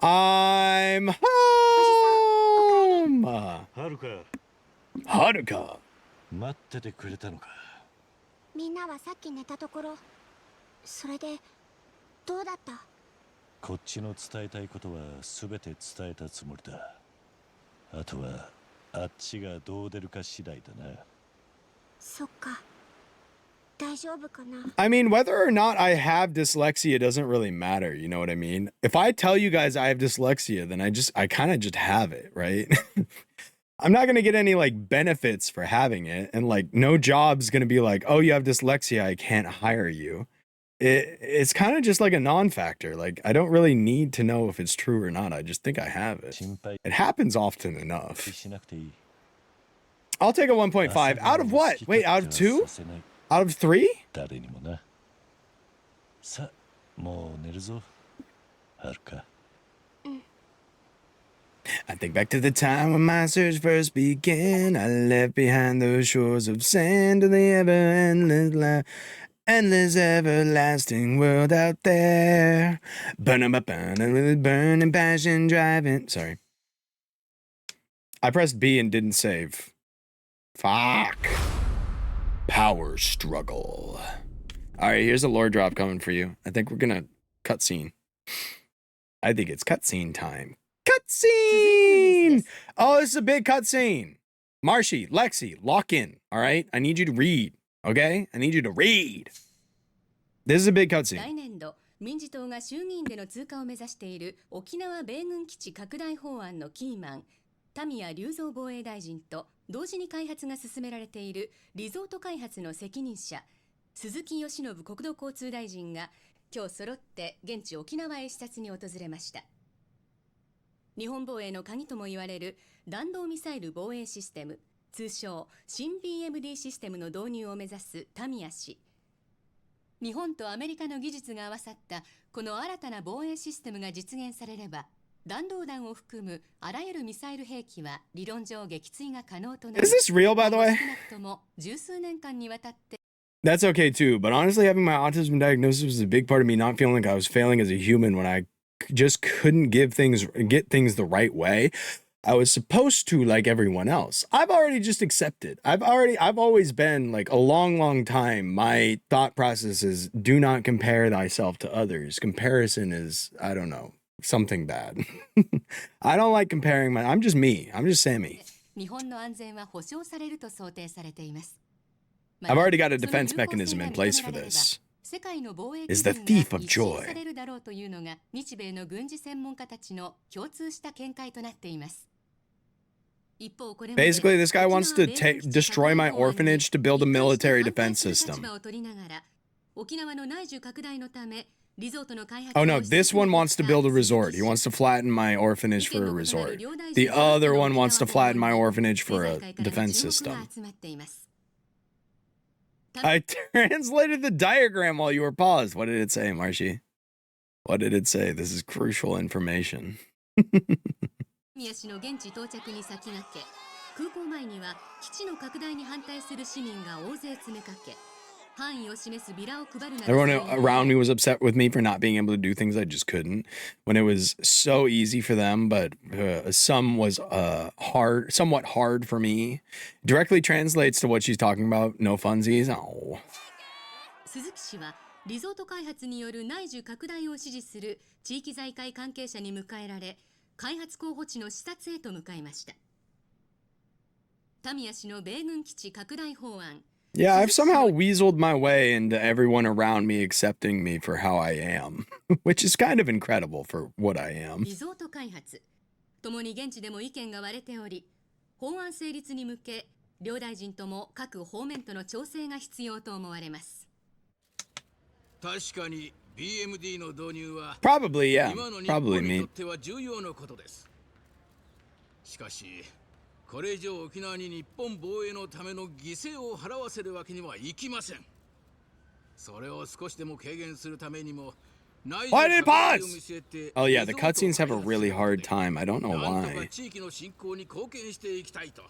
I'm home! Haruka. 待っててくれたのか。みんなはさっき寝たところ、それでどうだった？こっちの伝えたいことは全て伝えたつもりだ。あとはあっちがどう出るか次第だな。そっか。大丈夫かな。 I mean, whether or not I have dyslexia doesn't really matter. You know what I mean? If I tell you guys I have dyslexia, then I kind of just have it, right? I'm not going to get any like benefits for having it. And like no job's going to be like, oh, you have dyslexia, I can't hire you. It's kind of just like a non-factor. Like I don't really need to know if it's true or not. I just think I have it. 心配 It happens often enough. しなくていい I'll take a 1.5. Out of what? Wait, out of 2? させない Out of 3? 誰にもなさあもう寝るぞはるか I think back to the time when my search first began. I left behind those shores of sand to the endless, everlasting world out there. Burning up, burning with burning passion, driving. Sorry. I pressed B and didn't save. Fuck. Power struggle. All right, here's a lore drop coming for you. I think we're gonna cutscene. I think it's cutscene time. Cutscene! Oh, this is a big cutscene. Marshy, Lexi, lock in. All right, I need you to read. Okay, I need you to read. This is a big 来 cutscene. 年度民自党が衆議院での通過を目指している沖縄米軍基地拡大法案のキーマン田宮隆三防衛大臣と同時に開発が進められているリゾート開発の責任者鈴木義信国土交通大臣が今日揃って現地沖縄へ視察に訪れました。日本防衛の鍵とも言われる弾道ミサイル防衛システム通称新 BMD システムの導入を目指す田宮氏。日本とアメリカの技術が合わさったこの新たな防衛システムが実現されれば弾道弾を含むあらゆるミサイル兵器は理論上撃墜が可能となり Is this real, by the way? 少なくとも十数年間にわたって That's okay too, but honestly, having my autism diagnosis was a big part of me not feeling like I was failing as a human when I just couldn't get things the right way. I was supposed to like everyone else. I've already just accepted. I've always been like a long time. My thought process is do not compare thyself to others. Comparison is, I don't know, something bad. I don't like comparing I'm just me. I'm just Sammy. 日本の安全は保障されると想定されています。 I've already got a defense mechanism in place for this. Is the thief of joy. されるだろうというのが日米の軍事専門家たちの共通した見解となっています。 Basically, this guy wants to destroy my orphanage to build a military defense system. Oh no, this one wants to build a resort. He wants to flatten my orphanage for a resort. The other one wants to flatten my orphanage for a defense system. I translated the diagram while you were paused. What did it say, Marshy? What did it say? This is crucial information. 宮氏の現地到着に先駆け、空港前には基地の拡大に反対する市民が大勢詰めかけ、範囲を示すビラを配るなど Everyone around me was upset with me for not being able to do things I just couldn't when it was so easy for them, but some was somewhat hard for me. Directly translates to what she's talking about. No funsies. Oh. 鈴木氏はリゾート開発による内需拡大を支持する地域財界関係者に迎えられ、開発候補地の視察へと向かいました。田宮氏の米軍基地拡大法案。Yeah, I've somehow weaseled my way into everyone around me accepting me for how I am, which is kind of incredible for what I am. リゾート開発。ともに現地でも意見が割れており、法案成立に向け、両大臣とも各方面との調整が必要と思われます。確かに BMD の導入は Probably, yeah. 今の日 Probably 本に me. とっては重要なことです。しかし、これ以上沖縄に日本防衛のための犠牲を払わせるわけにはいきません。それを少しでも軽減するためにも、内 Why did it 需拡大を pause? 見据えて Oh yeah, the リゾートを cutscenes have a 開発 really hard time. I don't know なんとか why. 地域の振興に貢献していきたいと、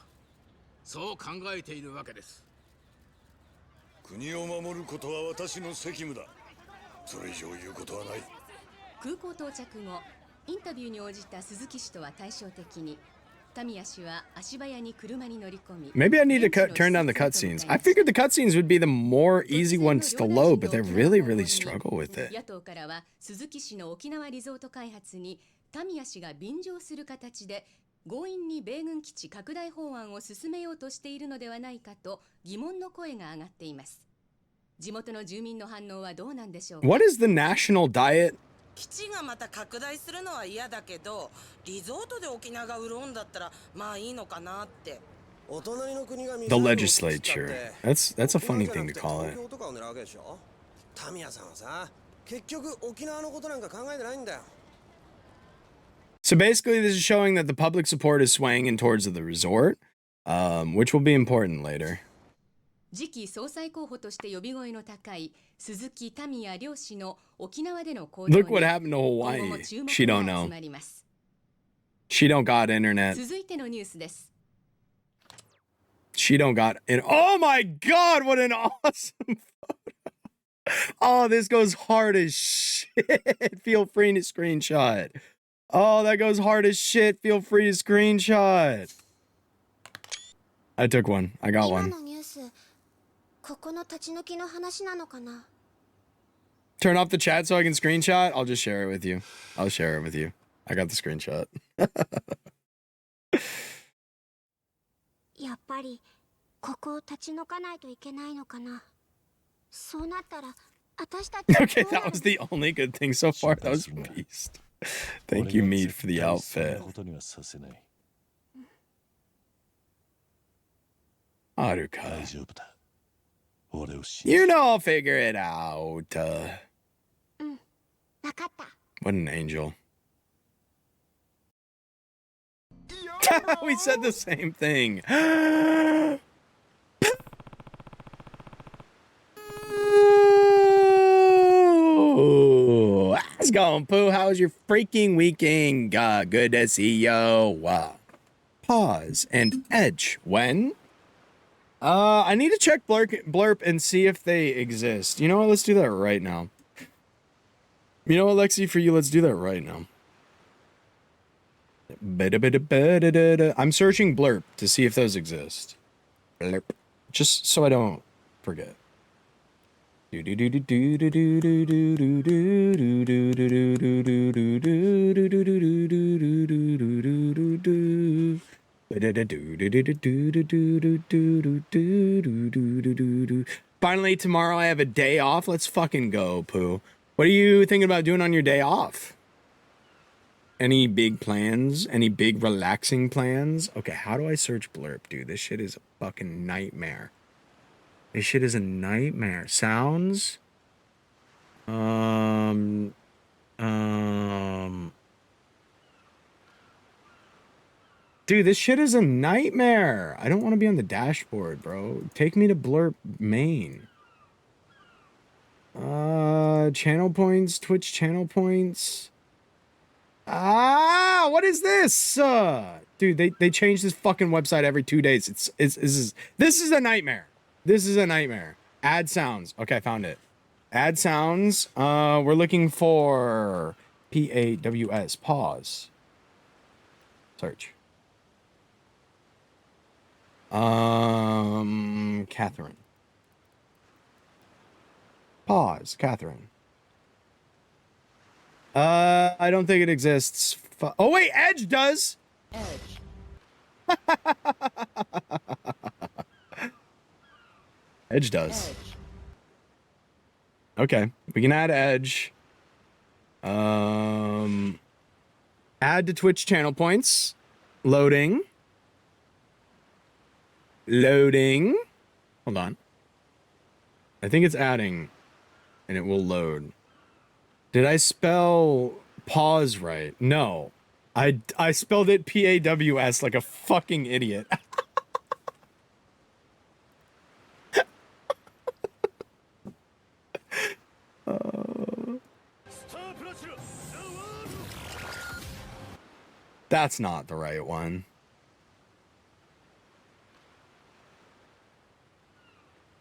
そう考えているわけです。国を守ることは私の責務だ。それ以上言うことはない。空港到着後、インタビューに応じた鈴木氏とは対照的に、田宮氏は足早に車に乗り込み、 Maybe I need to turn down the cutscenes. I figured the cutscenes would be the more easy ones to load, but they really struggle with it. 野党からは鈴木氏の沖縄リゾート開発に田宮氏が便乗する形で強引に米軍基地拡大法案を進めようとしているのではないかと疑問の声が上がっています。地元の住民の反応はどうなんでしょう。 What is the national diet? 基地がまた拡大するのは嫌だけど、リゾートで沖縄が潤うんだったらまあいいのかなって。 The legislature. That's a funny thing to call it. タミヤさんはさ、結局沖縄のことなんか考えてないんだよ。 So basically, this is showing that the public support is swaying in towards the resort, which will be important later. 次期総裁候補として呼び声の高い鈴木民也両氏の沖縄での行動に Look what happened to 今後 Hawaii. も注目 She don't が know. 集まります。 She don't got internet. 続いてのニュースです。 She don't got it. Oh my God, what an awesome photo. Oh, this goes hard as shit. Feel free to screenshot. Oh, that goes hard as shit. Feel free to screenshot. I took one. I got 今 one. のニュース、ここの立ち退きの話なのかな。 Turn off the chat so I can screenshot. I'll just share it with you. I'll share it with you. I got the screenshot. やっぱりここを立ち退かないといけないのかな。そうなったら私たち Okay, that was the only good thing so far. That was beast. Thank you, Mead, for the outfit. ことにはさせない。 Haruka. 大丈夫だ。俺を信じ You know I'll figure it out. わかった。 What an angel. We said the same thing. Ooh, how's it going, Pooh? How was your freaking weekend? Good to see you. Pause and edge. When? I need to check Blurp and see if they exist. You know what? Let's do that right now. You know what, Lexi? For you, let's do that right now. I'm searching Blurp to see if those exist. Blurp. Just so I don't forget. Finally, tomorrow I have a day off. Let's fucking go, Pooh. What are you thinking about doing on your day off? Any big plans? Any big relaxing plans? Okay, how do I search Blurp, dude? This shit is a fucking nightmare. This shit is a nightmare. Sounds? Dude, this shit is a nightmare. I don't want to be on the dashboard, bro. Take me to Blurp main. Channel points, Twitch channel points. What is this? Dude, they change this fucking website every 2 days. This is a nightmare. This is a nightmare. Add sounds. Okay, I found it. Add sounds. We're looking for PAWS. Pause. Search. Catherine. Pause. Catherine. I don't think it exists. Oh wait, Edge does. Edge. Edge does. Okay, we can add Edge. Add to Twitch channel points. Loading. Loading. Hold on. I think it's adding, and it will load. Did I spell pause right? No. I spelled it PAWS like a fucking idiot. That's not the right one.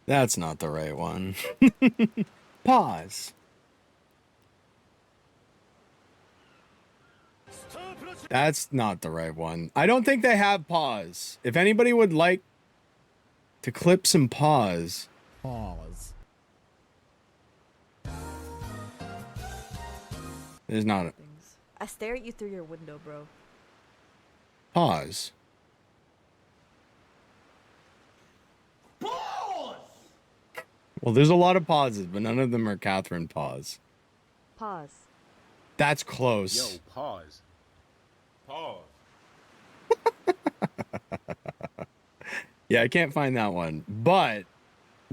That's not the right one. Pause. That's not the right one. I don't think they have pause. If anybody would like to clip some pause. Pause. There's not a I stare at you through your window, bro. pause. Well, there's a lot of pauses, but none of them are Catherine pause. Pause. That's close. Yo, pause. Pause. Yeah, I can't find that one. But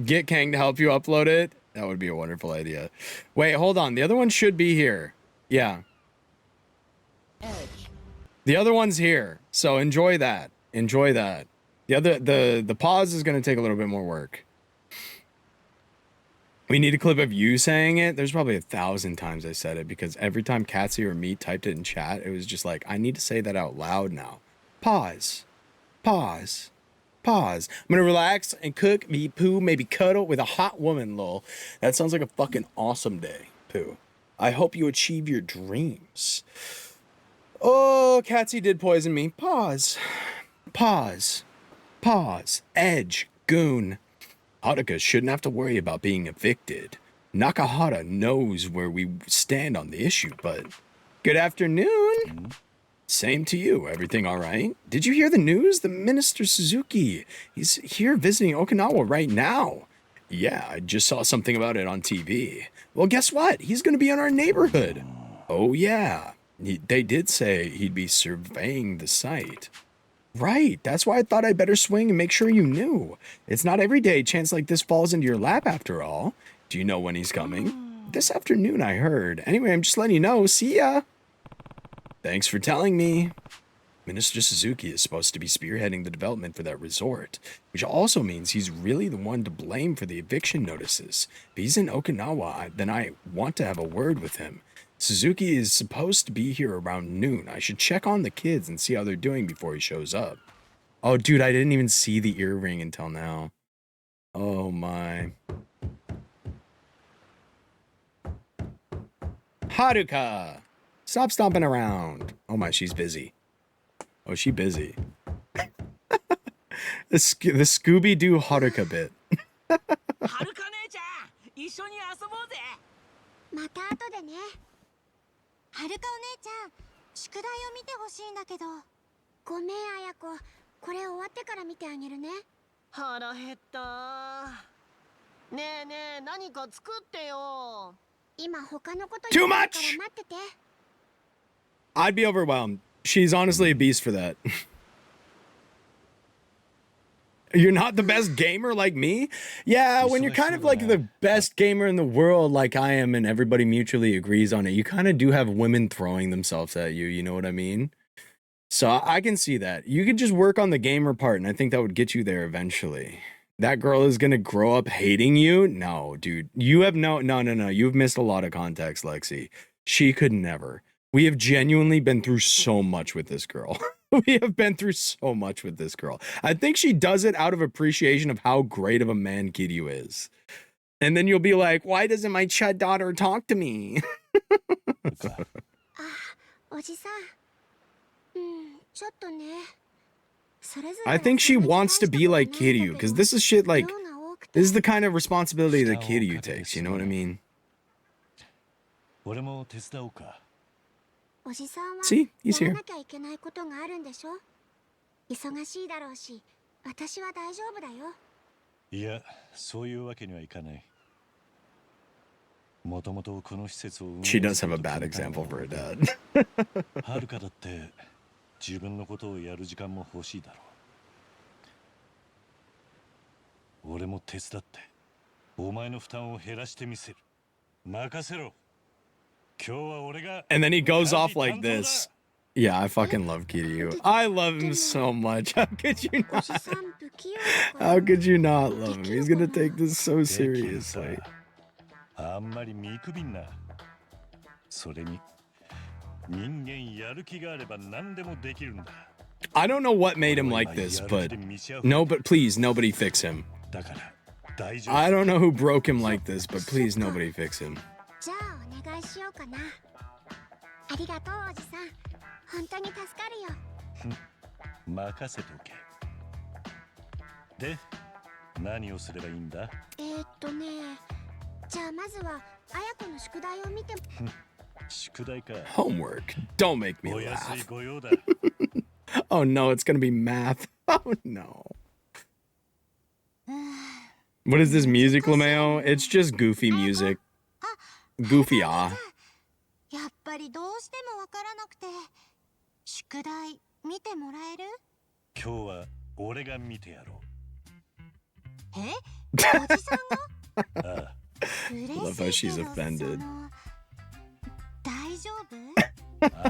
get Kang to help you upload it. That would be a wonderful idea. Wait, hold on. The other one should be here. Yeah. Edge. The other one's here. So enjoy that. Enjoy that. The pause is going to take a little bit more work. We need a clip of you saying it. There's probably 1,000 times I said it because every time Katsy or me typed it in chat, it was just like, I need to say that out loud now. Pause. Pause. Pause. I'm gonna relax and cook, me poo, maybe cuddle with a hot woman, lol. That sounds like a fucking awesome day, poo. I hope you achieve your dreams. Oh, Katsy did poison me. Pause. Pause. Pause. Edge. Goon. Haruka shouldn't have to worry about being evicted. Nakahara knows where we stand on the issue, but... Good afternoon. Same to you. Everything all right? Did you hear the news? The Minister Suzuki. He's here visiting Okinawa right now. Yeah, I just saw something about it on TV. Well, guess what? He's going to be in our neighborhood. Oh, yeah. They did say he'd be surveying the site. Right, that's why I thought I'd better swing and make sure you knew. It's not every day a chance like this falls into your lap after all. Do you know when he's coming? This afternoon, I heard. Anyway, I'm just letting you know. See ya. Thanks for telling me. Minister Suzuki is supposed to be spearheading the development for that resort, which also means he's really the one to blame for the eviction notices. If he's in Okinawa, then I want to have a word with him. Suzuki is supposed to be here around noon. I should check on the kids and see how they're doing before he shows up. Oh, dude, I didn't even see the earring until now. Oh, my. Haruka! Stop stomping around. Oh, my, she's busy. Oh, she busy. the Scooby-Doo Haruka bit. はるか姉ちゃん、一緒に遊ぼうぜ。また後でね。はるかお姉ちゃん、宿題を見てほしいんだけど。ごめん、あやこ。これ終わってから見てあげるね。腹減った。ねえねえ、何か作ってよ。今他のこと Too やるから much! 待ってて。 I'd be overwhelmed. She's honestly a beast for that. You're not the best gamer like me? Yeah, when you're kind of like the best gamer in the world like I am and everybody mutually agrees on it, you kind of do have women throwing themselves at you, you know what I mean? So I can see that. You could just work on the gamer part and I think that would get you there eventually. That girl is gonna grow up hating you? No, dude. You have no. You've missed a lot of context, Lexi. She could never. We have genuinely been through so much with this girl. We have been through so much with this girl. I think she does it out of appreciation of how great of a man Kiryu is. And then you'll be like, why doesn't my chud daughter talk to me? おじさん。ちょっとね。それぞれ I think she wants to be like Kiryu, because this is shit like, this is the kind of responsibility that Kiryu takes, you know what I mean? 俺も手伝おうか。おじさんは See, he's や here. らなきゃいけないことがあるんでしょ。忙しいだろうし、私は大丈夫だよ。いや、そういうわけにはいかない。もともとこの施設を運営 She does have a bad example for her dad. はるかだって自分のことをやる時間も欲しいだろう。俺も手伝ってお前の負担を減らしてみせる。任せろ。今日は俺が And then he goes off like this. Yeah, I fucking love Kiryu. I love him so much. How could you お not? じさん不器用だから How could you not love him? He's gonna take this so seriously. あんまり見くびんな。それに人間やる気があれば何でもできるんだ。 I don't know what made him like this, but please, nobody fix him. だから大丈夫。 I don't know who broke him like this, but please, nobody fix him. じゃあお願いしようかな。ありがとうおじさん。本当に助かるよ。任せておけ。で、何をすればいいんだ？じゃあまずはあやこの宿題を見て。宿題か。 Homework. Don't make me お安い laugh. ご用だ。 Oh no, it's gonna be math. Oh no. What is this music, Lameo? It's just goofy music. Goofy やっぱりどうしてもわからなくて宿題見てもらえる？今日は俺が見てやろえ？おじさんが？う。ああ、 Love how she's offended. 大丈夫？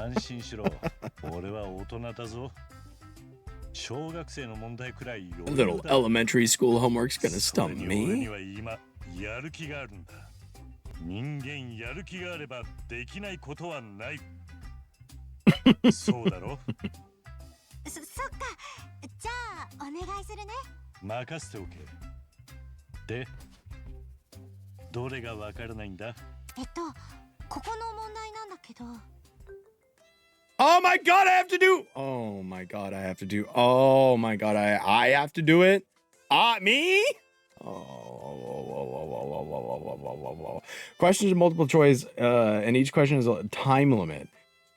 安心しろ。俺は大人だぞ。小学生の問題くらい A little elementary school homework's gonna stump 俺 me. には今やる気があるんだ。人間やる気があればできないことはない。そうだろ？そっか。じゃあお願いするね。任せておけ。で、どれがわからないんだ？ここの問題なんだけど。Oh my god, I have to do. Oh my god, I have to do. Oh my god, I have to do it. Me? Oh. Questions of multiple choice, and each question has a time limit.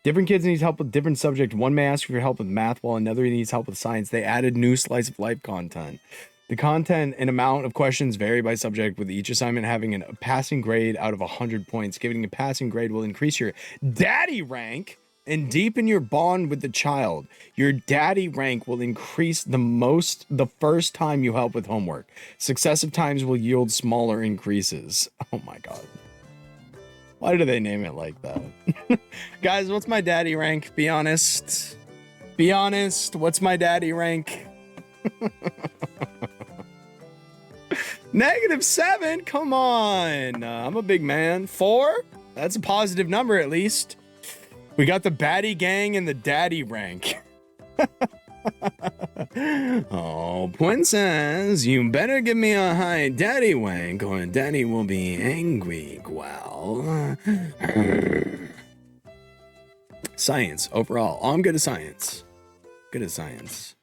Different kids need help with different subjects. One may ask for help with math, while another needs help with science. They added new slice of life content. The content and amount of questions vary by subject, with each assignment having a passing grade out of 100 points. Giving a passing grade will increase your daddy rank and deepen your bond with the child. Your daddy rank will increase the first time you help with homework. Successive times will yield smaller increases. Oh my god. Why do they name it like that? Guys, what's my daddy rank? Be honest. Be honest. What's my daddy rank? -7? Come on. I'm a big man. 4? That's a positive number at least. We got the baddie gang and the daddy rank. Oh, Princess, you better give me a high daddy rank or daddy will be angry. Well, science overall. Oh, I'm good at science. Good at science.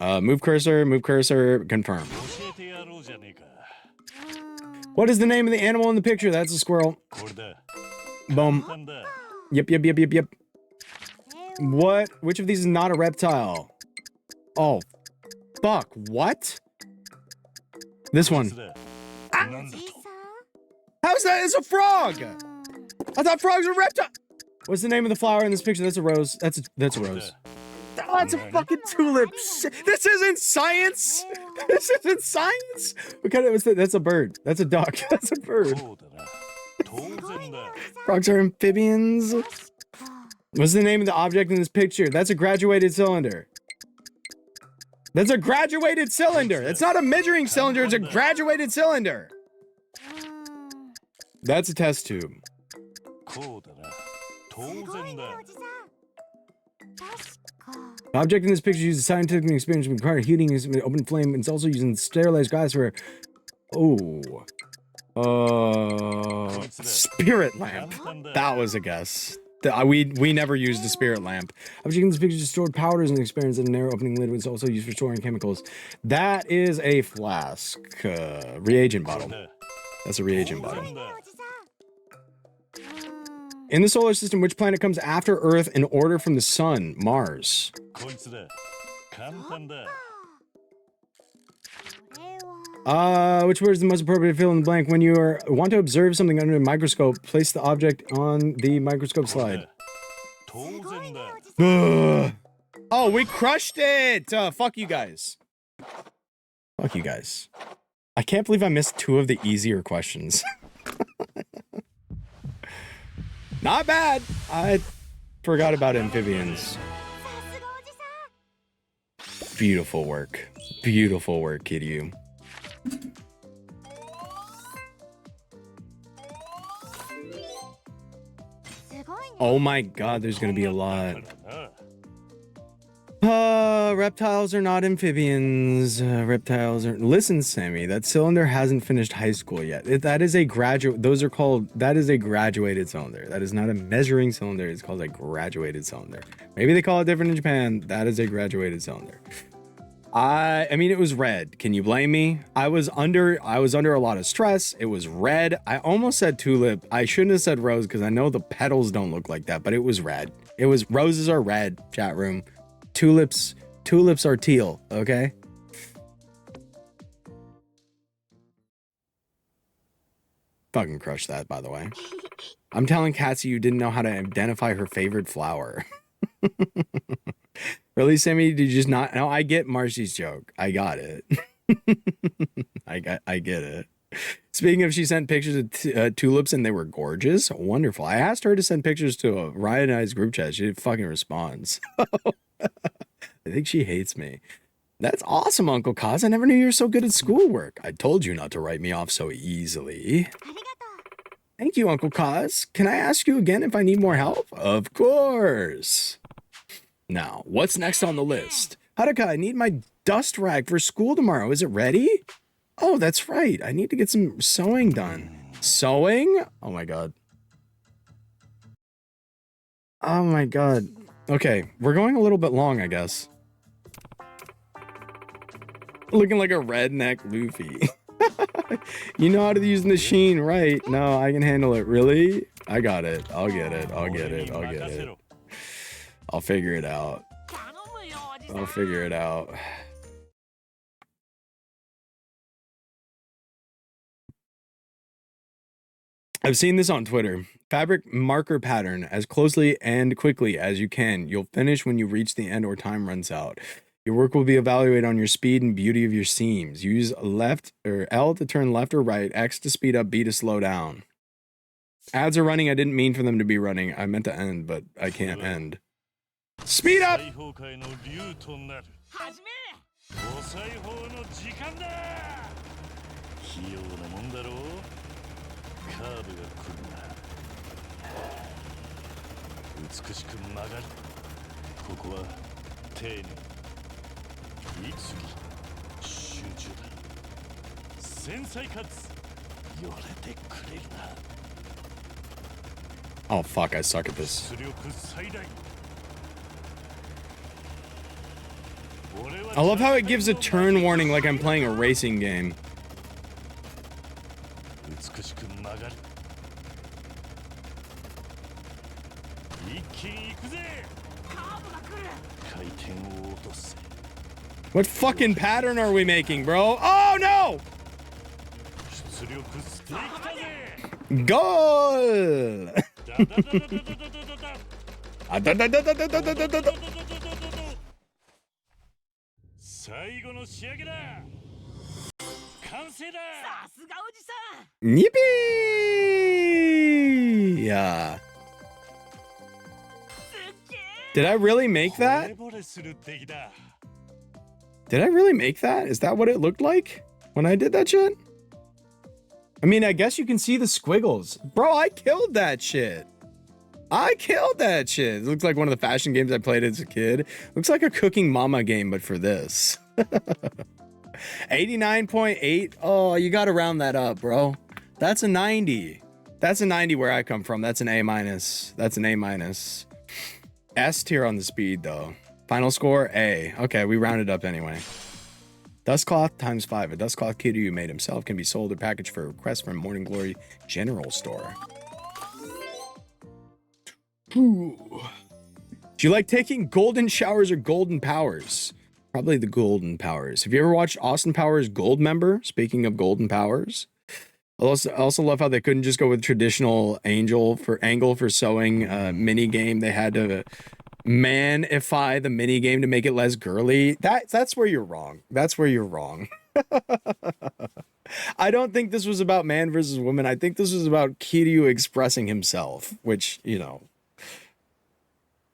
Move cursor, confirm. What is the name of the animal in the picture? That's a squirrel. Boom. Yep. What? Which of these is not a reptile? Oh, fuck. What? This one. Ah! How's that? It's a frog! I thought frogs were reptile. What's the name of the flower in this picture? That's a rose. That's a rose. Oh, that's a fucking tulip. This isn't science. This isn't science. What kind of? That's a bird. That's a duck. That's a bird. Frogs are amphibians. What's the name of the object in this picture? That's a graduated cylinder. That's a graduated cylinder. It's not a measuring cylinder. It's a graduated cylinder. That's a test tube. The object in this picture uses scientific experience to require heating is an open flame. It's also using sterilized glass for. Spirit lamp. That was a guess. We never used a spirit lamp. Object in this picture is stored powders and experiments in a narrow opening lid. It's also used for storing chemicals. That is a flask. Reagent bottle. That's a reagent bottle. In the solar system, which planet comes after Earth in order from the sun? Mars. Which word is the most appropriate to fill in the blank? When you want to observe something under a microscope, place the object on the microscope slide. Oh, we crushed it! Fuck you guys. Fuck you guys. I can't believe I missed 2 of the easier questions. Not bad. I forgot about amphibians. Beautiful work. Beautiful work, Kiryu. Oh my god, there's gonna be a lot. Reptiles are not amphibians. Reptiles are. Listen, Sammy, that cylinder hasn't finished high school yet. That is a graduate. Those are called. That is a graduated cylinder. That is not a measuring cylinder. It's called a graduated cylinder. Maybe they call it different in Japan. That is a graduated cylinder. I mean, it was red. Can you blame me? I was under a lot of stress. It was red. I almost said tulip. I shouldn't have said rose because I know the petals don't look like that, but it was red. It was roses are red, chat room. Tulips are teal, okay? Fucking crush that, by the way. I'm telling Katsu you didn't know how to identify her favorite flower. Really, Sammy? Did you just not? No, I get Marcy's joke. I got it. I get it. Speaking of, she sent pictures of tulips and they were gorgeous. Wonderful. I asked her to send pictures to Ryan and I's group chat. She didn't fucking responds. I think she hates me. That's awesome, Uncle Kaz. I never knew you were so good at schoolwork. I told you not to write me off so easily. Thank you, Uncle Kaz. Can I ask you again if I need more help? Of course. Now, what's next on the list? Haruka, I need my dust rag for school tomorrow. Is it ready? Oh, that's right. I need to get some sewing done. Sewing? Oh my god. Oh my god. Okay, we're going a little bit long, I guess. Looking like a redneck Luffy. You know how to use the machine, right? No, I can handle it. Really? I got it. I'll get it. I'll get it. I'll get it. I'll figure it out. I'll figure it out. I've seen this on Twitter. Fabric marker pattern as closely and quickly as you can. You'll finish when you reach the end or time runs out. Your work will be evaluated on your speed and beauty of your seams. Use left or L to turn left or right, X to speed up, B to slow down. Ads are running. I didn't mean for them to be running. I meant to end, but I can't end. Speed up! Oh fuck, I suck at this. I love how it gives a turn warning like I'm playing a racing game. What fucking pattern are we making, bro? Oh no! Goal! Yippee! Yeah. Did I really make that? Did I really make that? Is that what it looked like when I did that shit? I mean, I guess you can see the squiggles. Bro, I killed that shit. I killed that shit. It looks like one of the fashion games I played as a kid. Looks like a Cooking Mama game, but for this. 89.8. Oh, you got to round that up, bro. That's a 90. That's a 90 where I come from. That's an A minus. That's an A minus. S tier on the speed, though. Final score, A. Okay, we rounded up anyway. Dustcloth times 5. A dustcloth Kiryu made himself can be sold or packaged for a request from Morning Glory General Store. Ooh. Do you like taking golden showers or golden powers? Probably the golden powers. Have you ever watched Austin Powers Goldmember? Speaking of golden powers. I also love how they couldn't just go with traditional angle for sewing mini game. They had to manify the mini game to make it less girly. That's where you're wrong. That's where you're wrong. I don't think this was about man versus woman. I think this was about Kiryu expressing himself, which, you know,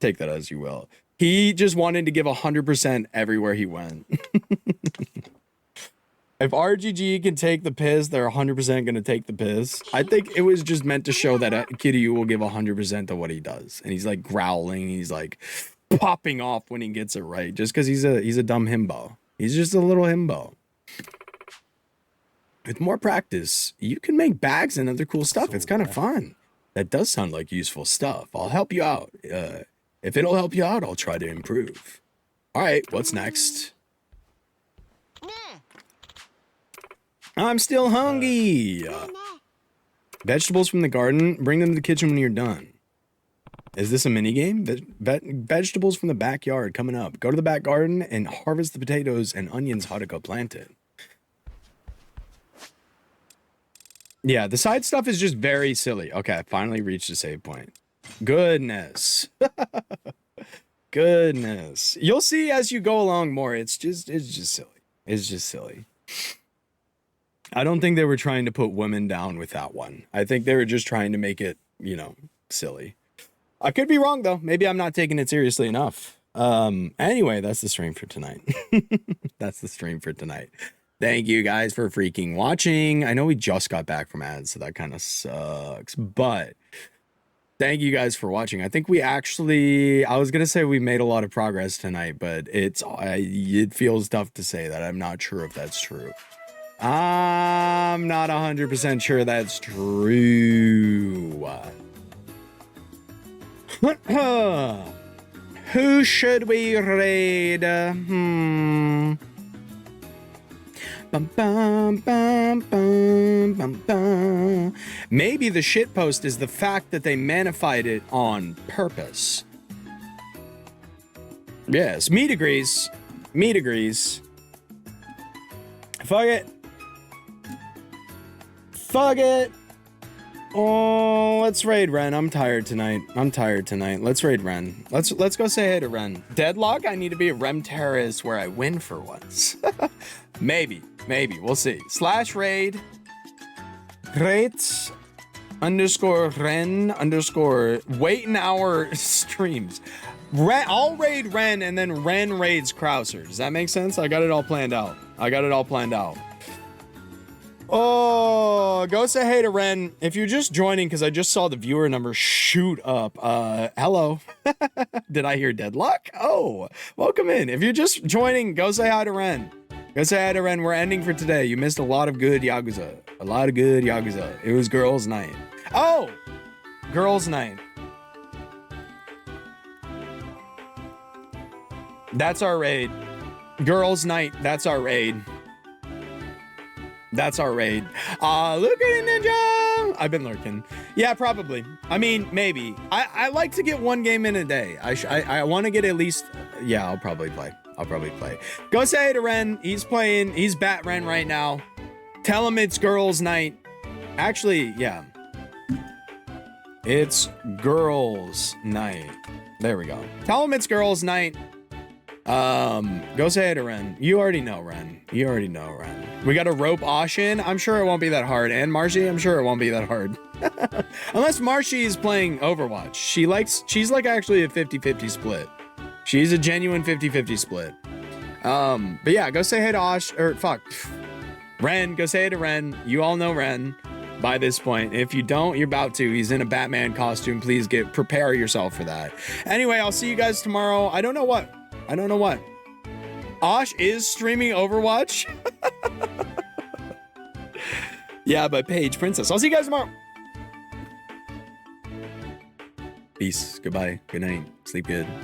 take that as you will. He just wanted to give 100% everywhere he went. If RGG can take the piss, they're 100% going to take the piss. I think it was just meant to show that Kiryu will give 100% to what he does. And he's like growling. He's like popping off when he gets it right. Just because he's a dumb himbo. He's just a little himbo. With more practice, you can make bags and other cool stuff. It's kind of fun. That does sound like useful stuff. I'll help you out. If it'll help you out, I'll try to improve. All right, what's next? I'm still hungry. Vegetables from the garden. Bring them to the kitchen when you're done. Is this a mini game? Vegetables from the backyard coming up. Go to the back garden and harvest the potatoes and onions Haruka planted. Yeah, the side stuff is just very silly. Okay, I finally reached a save point. Goodness. Goodness. You'll see as you go along more. It's just silly. It's just silly. I don't think they were trying to put women down with that one. I think they were just trying to make it, you know, silly. I could be wrong though. Maybe I'm not taking it seriously enough. Anyway, that's the stream for tonight. That's the stream for tonight. Thank you guys for freaking watching. I know we just got back from ads, so that kind of sucks, but thank you guys for watching. I think we actually, I was going to say we made a lot of progress tonight, but it feels tough to say that. I'm not sure if that's true. I'm not 100% sure that's true. Who should we raid? Bum, bum, bum, bum, bum, bum. Maybe the shitpost is the fact that they manified it on purpose. Yes, me agrees. Me agrees. Fuck it. Fuck it. Oh, let's raid Ren. I'm tired tonight. Let's raid Ren. Let's go say hey to Ren. Deadlock? I need to be a Rem terrorist where I win for once. Maybe. We'll see. /raid. Great _ Ren _ wait an hour streams. I'll raid Ren and then Ren raids Krauser. Does that make sense? I got it all planned out. Oh, go say hey to Ren. If you're just joining, because I just saw the viewer number shoot up. Hello. Did I hear Deadlock? Oh, welcome in. If you're just joining, go say hi to Ren. We're ending for today. You missed a lot of good Yakuza. It was girls' night. Oh, girls' night. That's our raid. Girls' night. That's our raid. Look at it, Ninja. I've been lurking. Yeah, probably. I mean, maybe. I like to get one game in a day. I want to get at least. Yeah, I'll probably play. Go say hey to Ren. He's playing. He's Bat Ren right now. Tell him it's girls' night. Actually, yeah. It's girls' night. There we go. Tell him it's girls' night. Go say hey to Ren. You already know Ren. We got to rope Ashin. I'm sure it won't be that hard. And Marshy, I'm sure it won't be that hard. Unless Marshy is playing Overwatch. She's like actually a 50-50 split. She's a genuine 50-50 split. But yeah, go say hey to Ren. Go say hey to Ren. You all know Ren by this point. If you don't, you're about to. He's in a Batman costume. Please prepare yourself for that. Anyway, I'll see you guys tomorrow. I don't know what. Osh is streaming Overwatch. Yeah, but Paige Princess. I'll see you guys tomorrow. Peace. Goodbye. Good night. Sleep good.